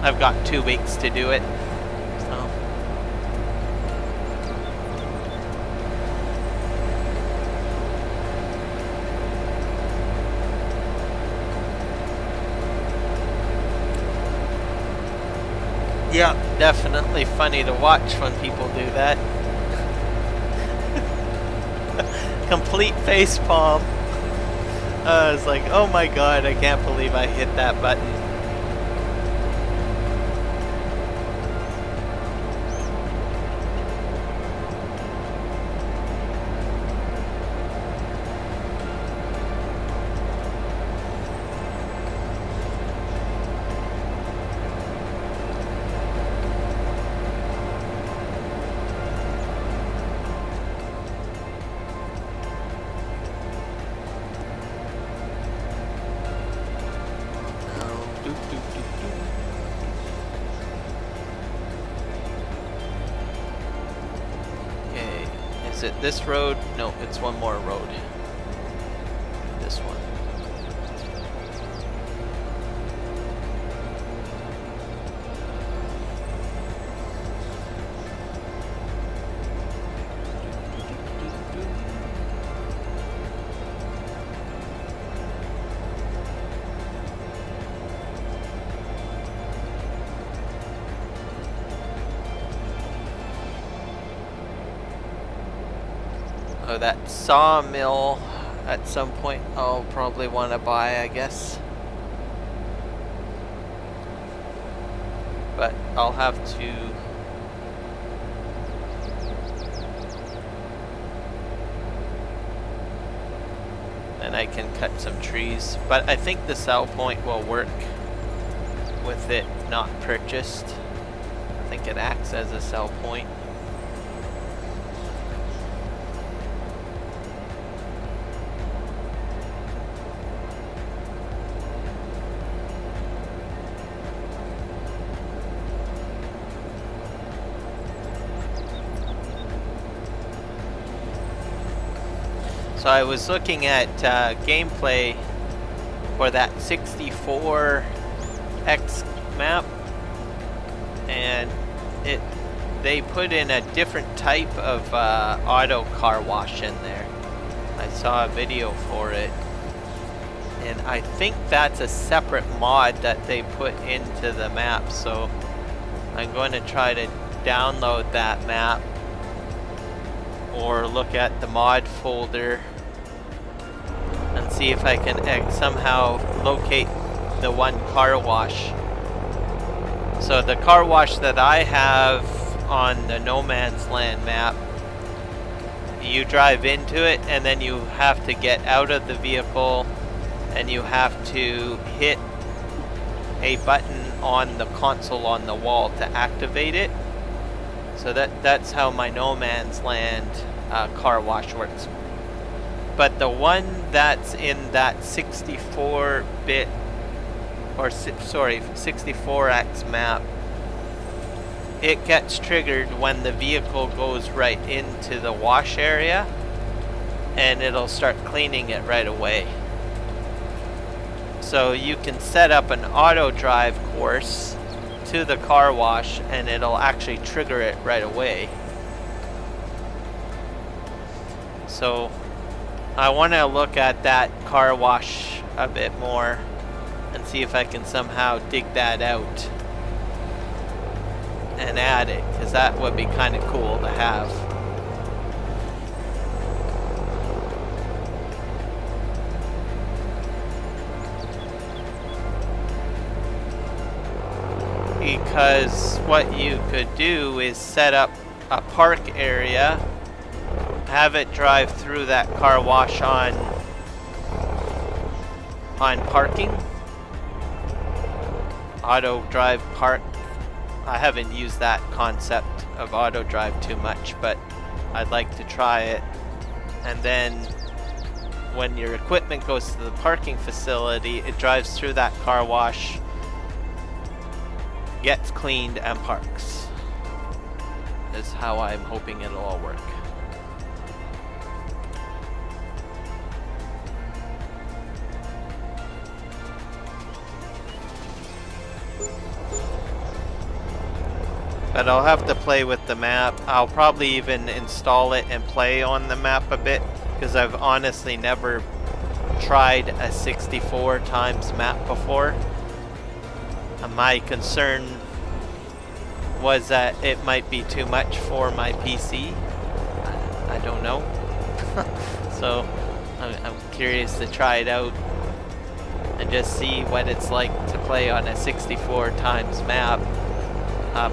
I've got 2 weeks to do it, so. Yeah, definitely funny to watch when people do that. Complete face palm. I was like, oh my god, I can't believe I hit that button. Is it this road? No, it's one more road. This one. Oh, that sawmill at some point I'll probably want to buy, I guess. But I'll have to and I can cut some trees. But I think the sell point will work with it not purchased. I think it acts as a sell point. So I was looking at gameplay for that 64X map, and they put in a different type of auto car wash in there. I saw a video for it, and I think that's a separate mod that they put into the map. So I'm going to try to download that map or look at the mod folder and see if I can somehow locate the one car wash. So the car wash that I have on the No Man's Land map, you drive into it and then you have to get out of the vehicle and you have to hit a button on the console on the wall to activate it. So that's how my No Man's Land car wash works. But the one that's in that 64-bit, or sorry, 64X map, it gets triggered when the vehicle goes right into the wash area, and it'll start cleaning it right away. So you can set up an auto drive course to the car wash and it'll actually trigger it right away. So I want to look at that car wash a bit more and see if I can somehow dig that out and add it, because that would be kind of cool to have. Because what you could do is set up a park area, have it drive through that car wash on parking, auto drive park. I haven't used that concept of auto drive too much, but I'd like to try it. And then when your equipment goes to the parking facility, it drives through that car wash, gets cleaned, and parks. Is how I'm hoping it'll all work. But I'll have to play with the map. I'll probably even install it and play on the map a bit, because I've honestly never tried a 64 times map before. My concern was that it might be too much for my PC. I don't know. So I'm curious to try it out and just see what it's like to play on a 64 times map.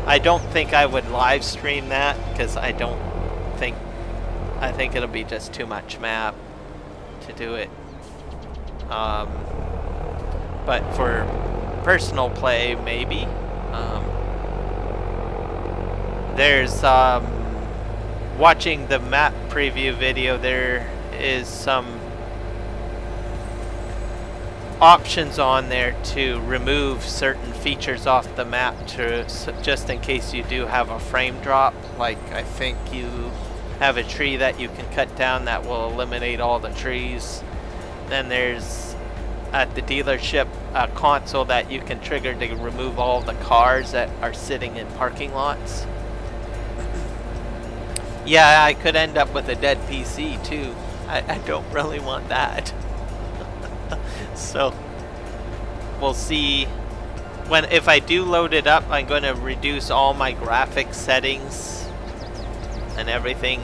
I don't think I would live stream that, because I think it'll be just too much map to do it. But for personal play, maybe. There's watching the map preview video, there is some options on there to remove certain features off the map, just in case you do have a frame drop. Like, I think you have a tree that you can cut down that will eliminate all the trees. Then there's, at the dealership, a console that you can trigger to remove all the cars that are sitting in parking lots. Yeah, I could end up with a dead PC too. I don't really want that. So we'll see. If I do load it up, I'm going to reduce all my graphics settings and everything,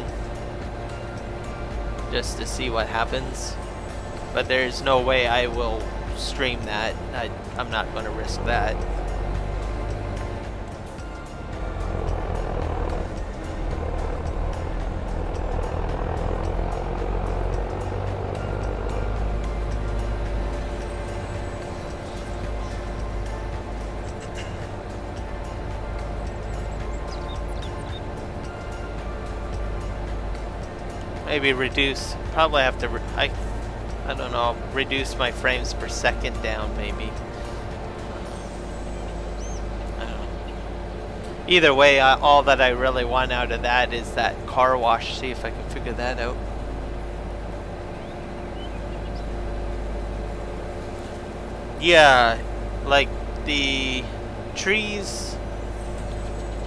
just to see what happens. but there's no way I will stream that. I'm not going to risk that. Maybe reduce, probably have to, I don't know, reduce my frames per second down maybe. I don't know. Either way, all that I really want out of that is that car wash. See if I can figure that out. Yeah, like the trees,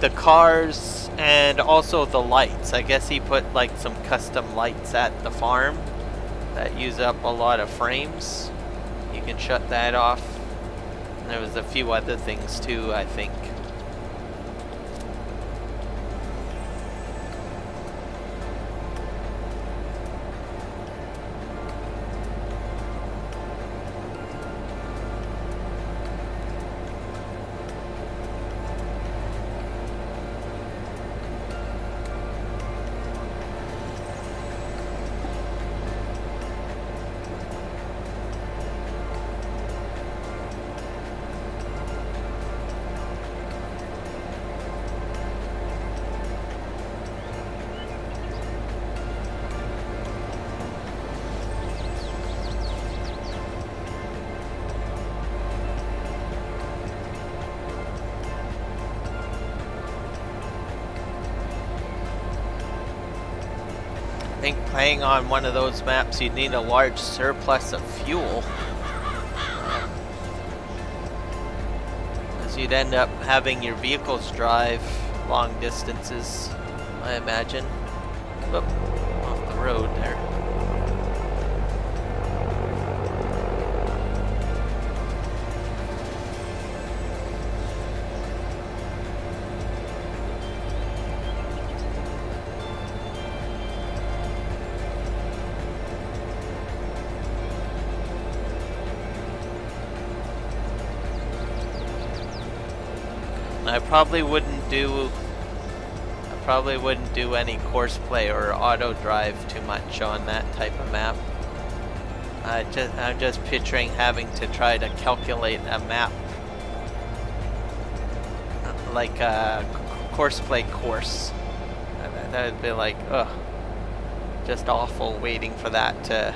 the cars, and also the lights. I guess he put like some custom lights at the farm that use up a lot of frames. You can shut that off. And there was a few other things too, I think. I think playing on one of those maps, you need a large surplus of fuel. Because you'd end up having your vehicles drive long distances, I imagine. Whoop, off the road there. I probably wouldn't do any course play or auto drive too much on that type of map. I'm just picturing having to try to calculate a map like a course play course. That would be like, ugh, just awful waiting for that to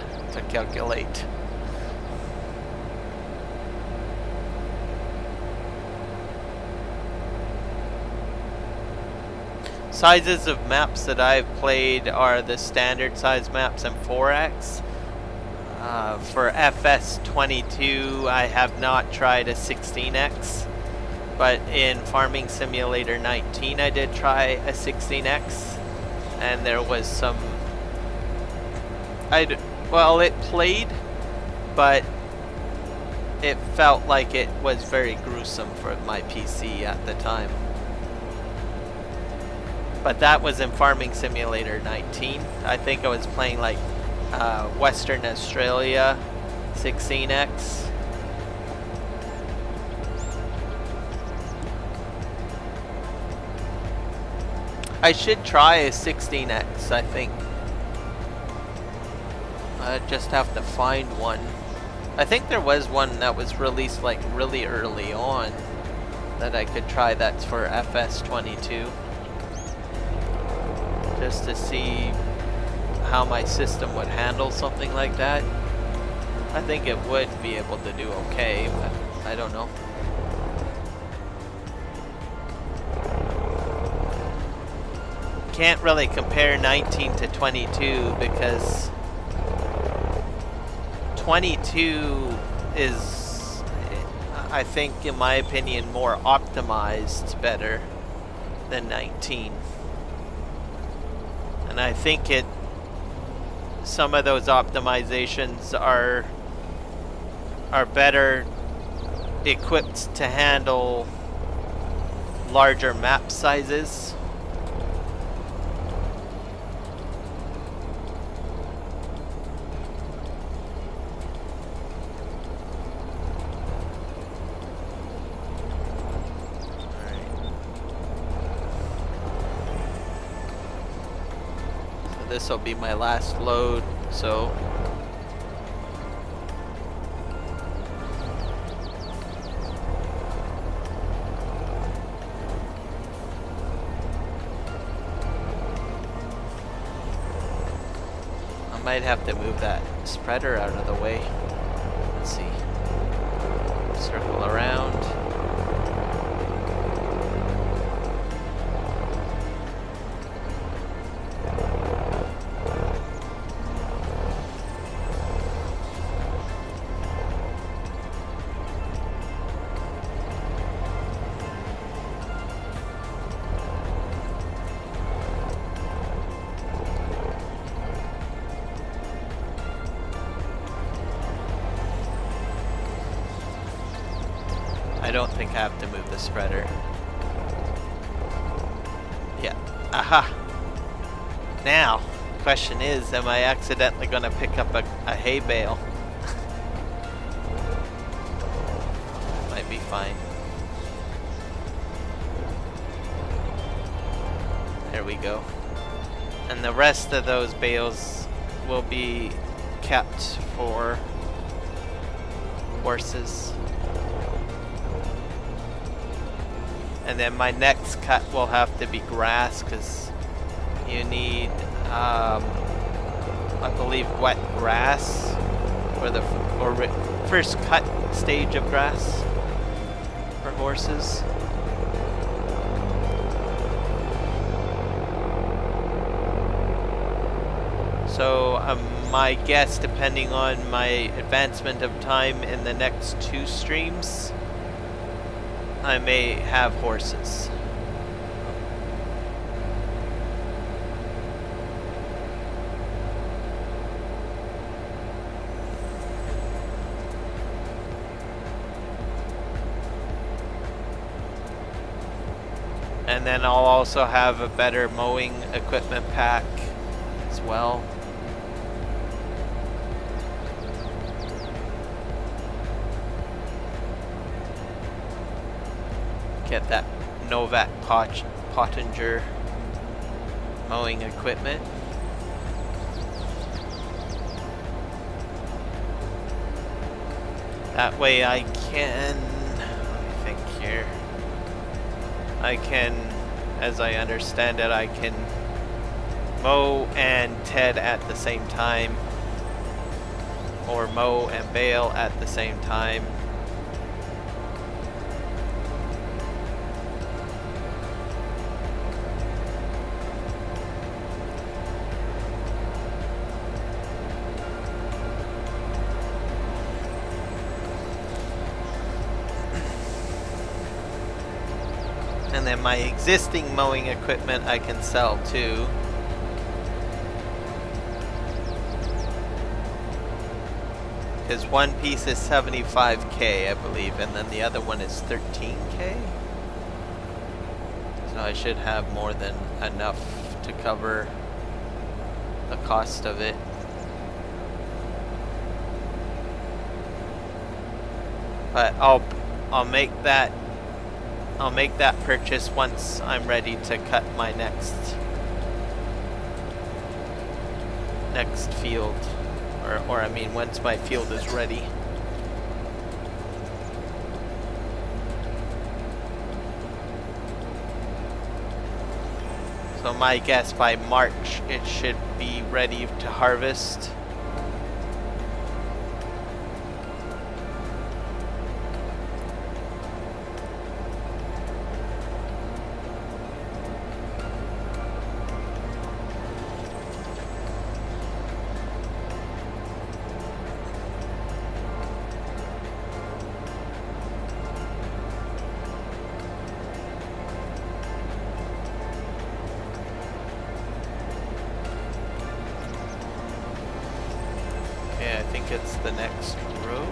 calculate. Sizes of maps that I've played are the standard size maps and 4X. For FS22, I have not tried a 16X, but in Farming Simulator 19, I did try a 16X, and there was some. Well, it played, but it felt like it was very gruesome for my PC at the time. But that was in Farming Simulator 19. I think I was playing like Western Australia 16X. I should try a 16X, I think. I just have to find one. I think there was one that was released like really early on that I could try. That's for FS22. Just to see how my system would handle something like that. I think it would be able to do okay, but I don't know. Can't really compare 19 to 22 because 22 is, I think in my opinion, more optimized better than 19. And I think some of those optimizations are better equipped to handle larger map sizes. this will be my last load, so I might have to move that spreader out of the way. Let's see. Circle around. I don't think I have to move the spreader. Yeah. Aha! Now, question is, am I accidentally going to pick up a hay bale? Might be fine. There we go. And the rest of those bales will be kept for horses. And then my next cut will have to be grass, because you need, I believe, wet grass for the first cut stage of grass for horses. So my guess, depending on my advancement of time in the next 2 streams, I may have horses. And then I'll also have a better mowing equipment pack as well. Get that Novak Pottinger mowing equipment. That way I can, let me think here, I can, as I understand it, I can mow and ted at the same time, or mow and bale at the same time. And then my existing mowing equipment I can sell too. Because one piece is 75K, I believe, and then the other one is 13K. So I should have more than enough to cover the cost of it. But I'll make that purchase once I'm ready to cut my next field, or I mean once my field is ready. So my guess, by March it should be ready to harvest. I think it's the next road.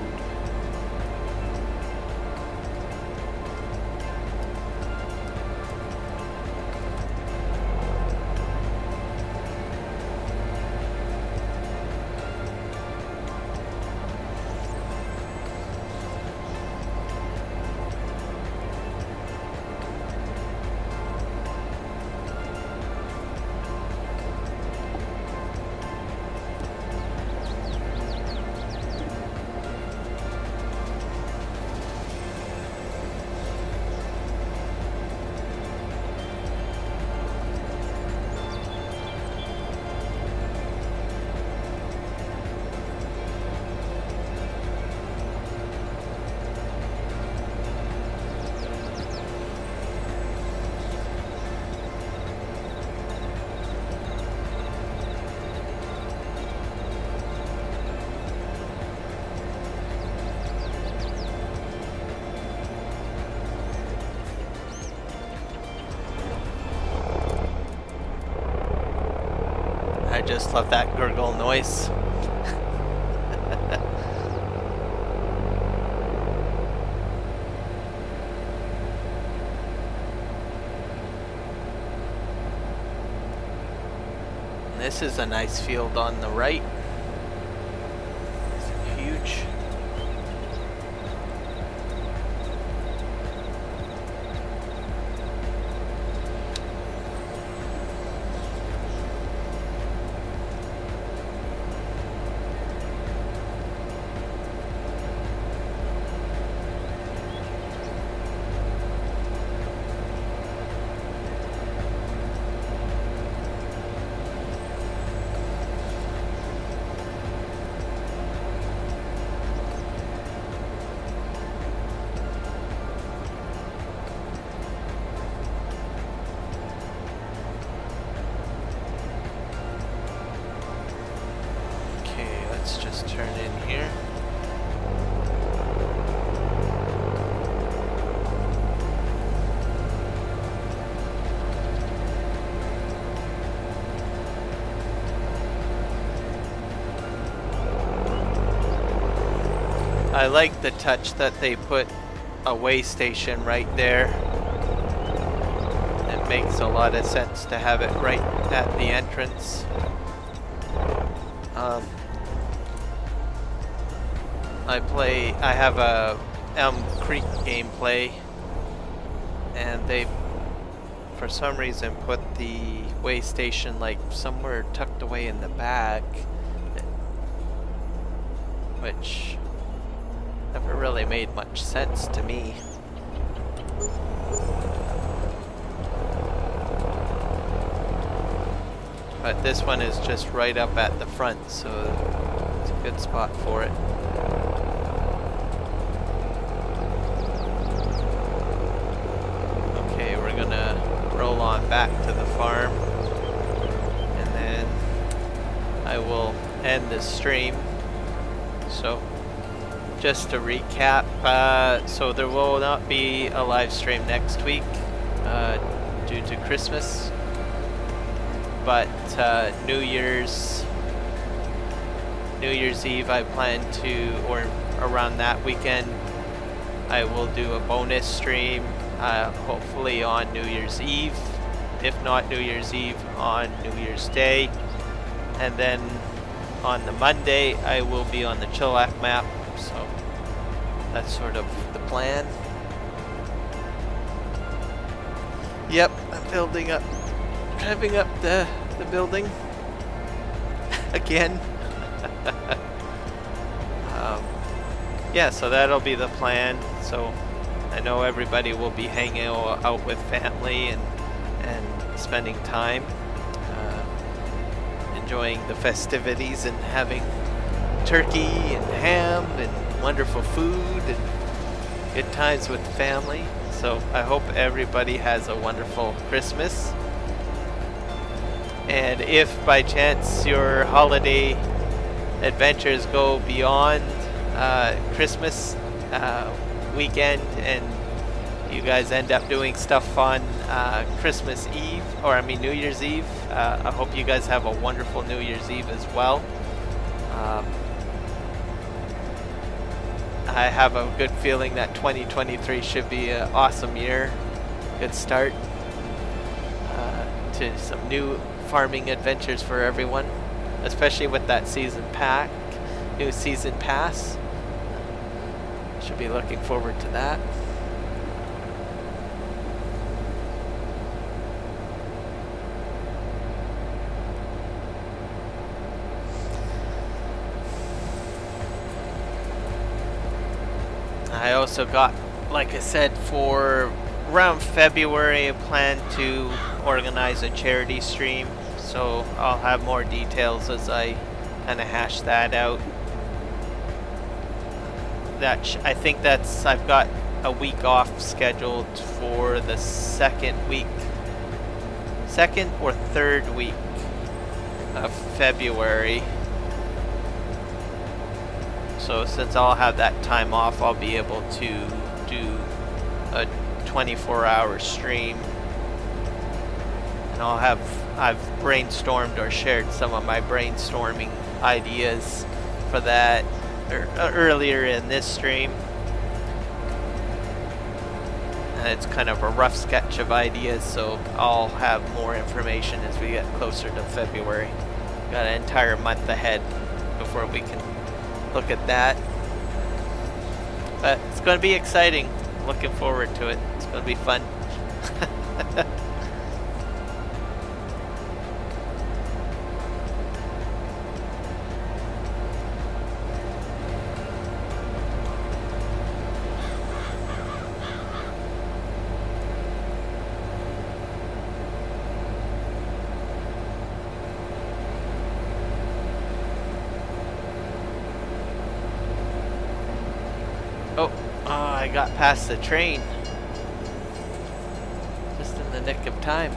I just love that gurgle noise. This is a nice field on the right. It's huge. Let's just turn in here. I like the touch that they put a weigh station right there. It makes a lot of sense to have it right at the entrance. I have a Elm Creek gameplay, and they, for some reason, put the weigh station like somewhere tucked away in the back, which never really made much sense to me. But this one is just right up at the front, so it's a good spot for it. Okay, we're gonna roll on back to the farm, and then I will end the stream. So just to recap, so there will not be a live stream next week due to Christmas, but New Year's Eve I plan to, or around that weekend, I will do a bonus stream, hopefully on New Year's Eve, if not New Year's Eve, on New Year's Day, and then on the Monday I will be on the Chilliwack map. So that's sort of the plan. Yep, I'm driving up the building again. Yeah, so that'll be the plan. So I know everybody will be hanging out with family and spending time, enjoying the festivities and having turkey and ham and wonderful food and good times with family. So I hope everybody has a wonderful Christmas. And if by chance your holiday adventures go beyond Christmas weekend and you guys end up doing stuff on Christmas Eve, or I mean New Year's Eve, I hope you guys have a wonderful New Year's Eve as well. I have a good feeling that 2023 should be an awesome year. Good start to some new farming adventures for everyone, especially with that new season pass. Should be looking forward to that. I also got, like I said, for around February I plan to organize a charity stream, so I'll have more details as I kind of hash that out. I think I've got a week off scheduled for the second or third week of February. So since I'll have that time off, I'll be able to do a 24-hour stream And I've brainstormed or shared some of my brainstorming ideas for that earlier in this stream. And it's kind of a rough sketch of ideas, so I'll have more information as we get closer to February. Got an entire month ahead before we can look at that. But it's going to be exciting. Looking forward to it. It's going to be fun. I got past the train just in the nick of time.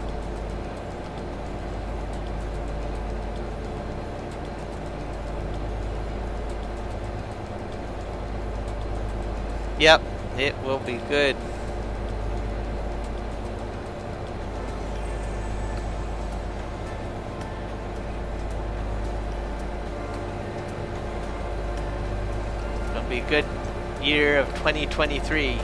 Yep, it will be good. It'll be good. Year of 2023.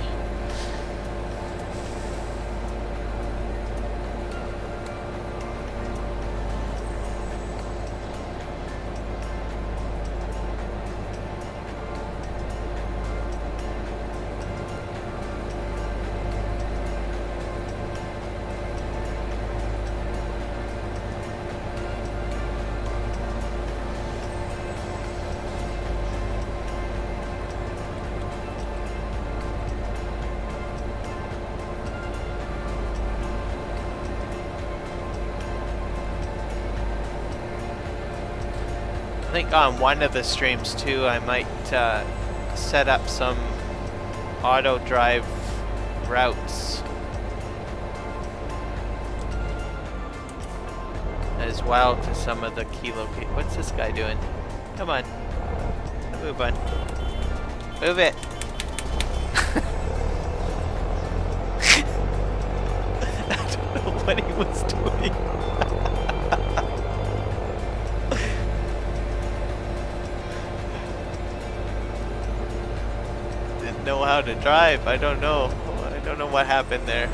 I think on one of the streams too, I might set up some auto drive routes as well to some of the key locations. What's this guy doing? Come on, move on, move it. I don't know what he was doing. Know how to drive. I don't know what happened there.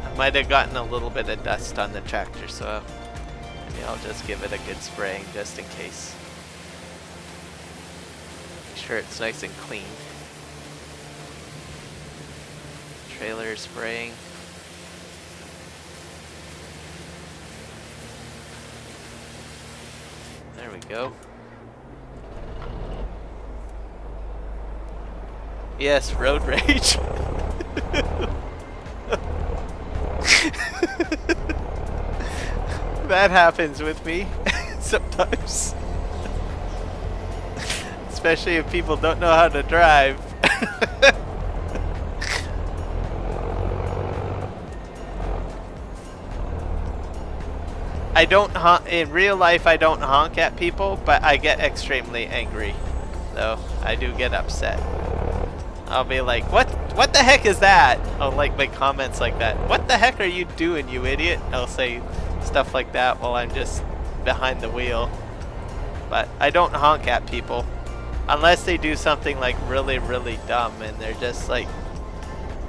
I might have gotten a little bit of dust on the tractor, so maybe I'll just give it a good spraying just in case. Make sure it's nice and clean. Trailer spraying. There we go. Yes, road rage. That happens with me sometimes. Especially if people don't know how to drive. I don't honk in real life. I don't honk at people, but I get extremely angry. So I do get upset. I'll be like, "What the heck is that?" I'll like make comments like that. "What the heck are you doing, you idiot?" I'll say stuff like that while I'm just behind the wheel. But I don't honk at people unless they do something like really, really dumb and they're just like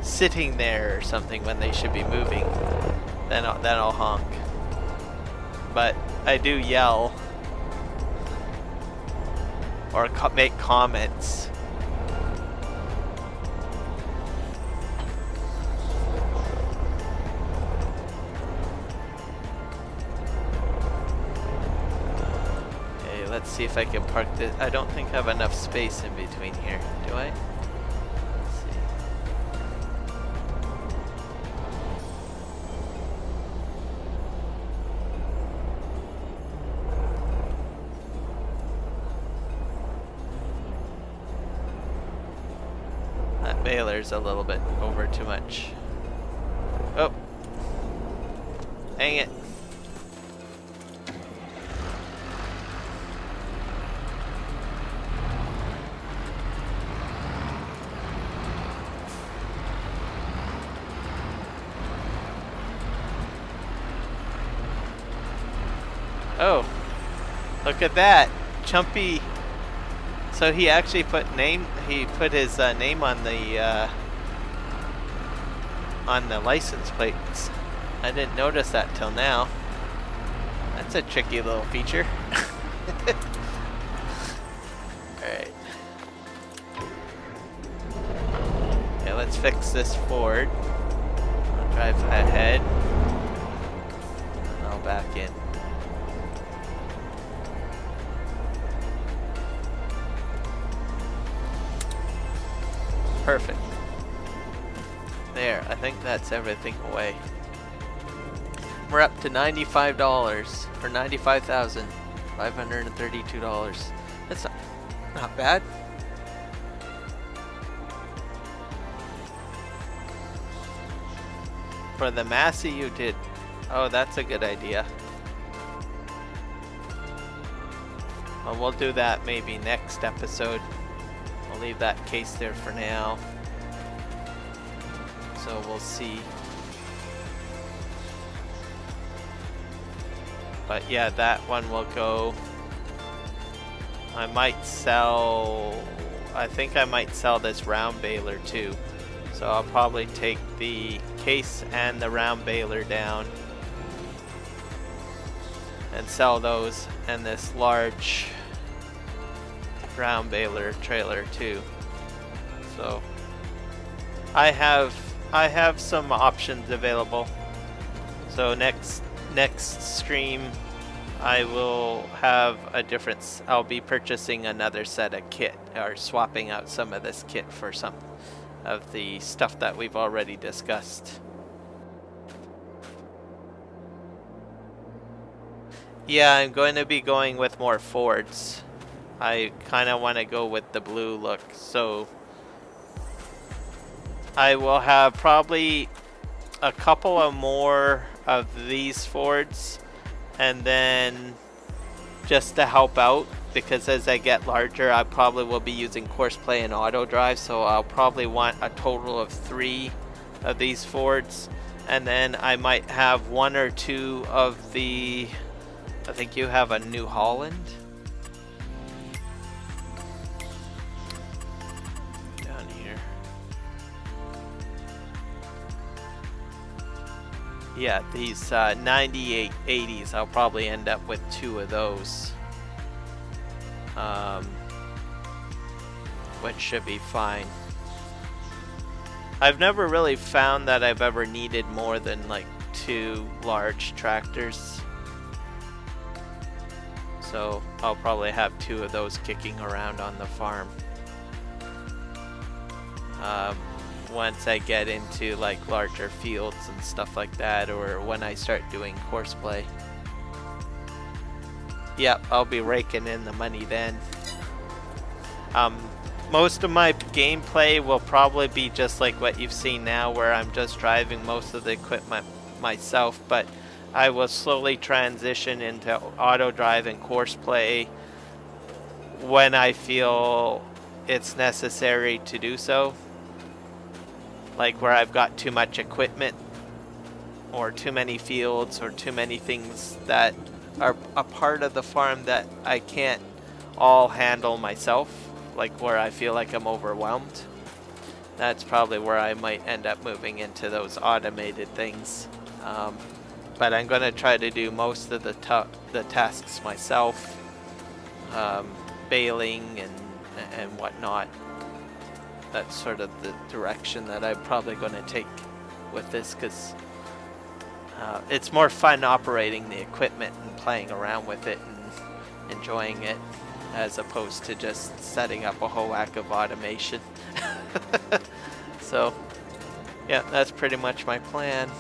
sitting there or something when they should be moving. Then I'll honk. But I do yell or make comments. Okay, let's see if I can park this. I don't think I have enough space in between here, do I? Baler's a little bit over too much. Oh, dang it. Oh, look at that. Chumpy. So he actually put his name on the license plates. I didn't notice that till now. That's a tricky little feature. Alright. Okay, let's fix this Ford. I'll drive ahead. And I'll back in. Perfect. There, I think that's everything away. We're up to $95 for $95,532. That's not bad. For the Massey you did. Oh, that's a good idea. Well, we'll do that maybe next episode. I'll leave that case there for now. So we'll see. But yeah, that one will go. I think I might sell this round baler too. So I'll probably take the case and the round baler down and sell those, and this large round baler trailer too. So I have some options available. So next stream I will have a difference. I'll be purchasing another set of kit, or swapping out some of this kit for some of the stuff that we've already discussed. Yeah, I'm going to be going with more Fords. I kind of want to go with the blue look, so I will have probably a couple of more of these Fords, and then just to help out, because as I get larger I probably will be using Courseplay and auto drive, so I'll probably want a total of 3 of these Fords, and then I might have 1 or 2 of the, I think you have a New Holland down here. Yeah, these 9880s, I'll probably end up with 2 of those, which should be fine. I've never really found that I've ever needed more than like 2 large tractors, so I'll probably have 2 of those kicking around on the farm. Once I get into like larger fields and stuff like that, or when I start doing Courseplay. Yep, I'll be raking in the money then. Most of my gameplay will probably be just like what you've seen now, where I'm just driving most of the equipment myself, but I will slowly transition into auto drive and Courseplay when I feel it's necessary to do so. Like where I've got too much equipment, or too many fields, or too many things that are a part of the farm that I can't all handle myself, like where I feel like I'm overwhelmed. That's probably where I might end up moving into those automated things. But I'm going to try to do most of the tasks myself, baling and whatnot. That's sort of the direction that I'm probably going to take with this, because it's more fun operating the equipment and playing around with it and enjoying it, as opposed to just setting up a whole whack of automation. So yeah, that's pretty much my plan.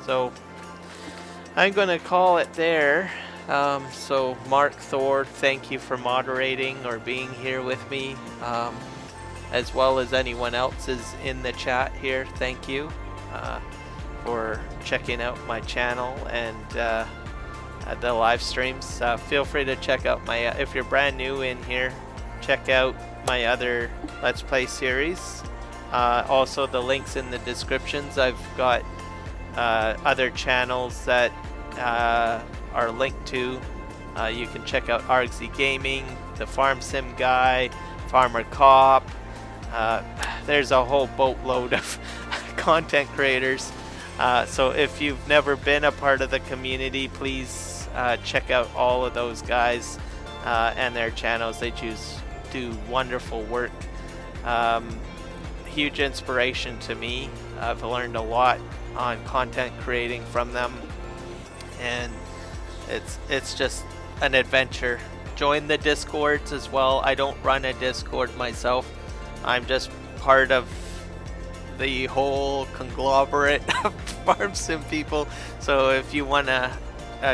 So I'm going to call it there. So Mark Thor, thank you for moderating or being here with me, as well as anyone else is in the chat here. Thank you for checking out my channel and the live streams. Feel free to check out my, if you're brand new in here, check out my other Let's Play series. Also the links in the descriptions. I've got other channels that are linked to You can check out Argsy Gaming, the Farm Sim Guy, Farmer Cop. There's a whole boatload of content creators. So if you've never been a part of the community, please check out all of those guys and their channels. They do wonderful work. Huge inspiration to me. I've learned a lot on content creating from them, and it's just an adventure. Join the Discords as well. I don't run a Discord myself. I'm just part of the whole conglomerate of farm sim people. So if you want to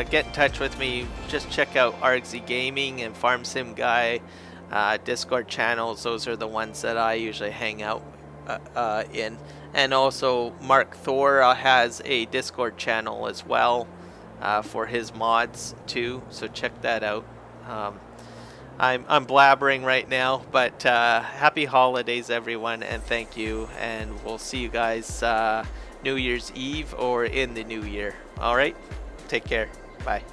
get in touch with me, just check out Argsy Gaming and Farm Sim Guy Discord channels. Those are the ones that I usually hang out in. And also Mark Thor has a Discord channel as well for his mods too, so check that out. I'm blabbering right now, but happy holidays everyone, and thank you, and we'll see you guys New Year's Eve or in the new year. All right, take care. Bye.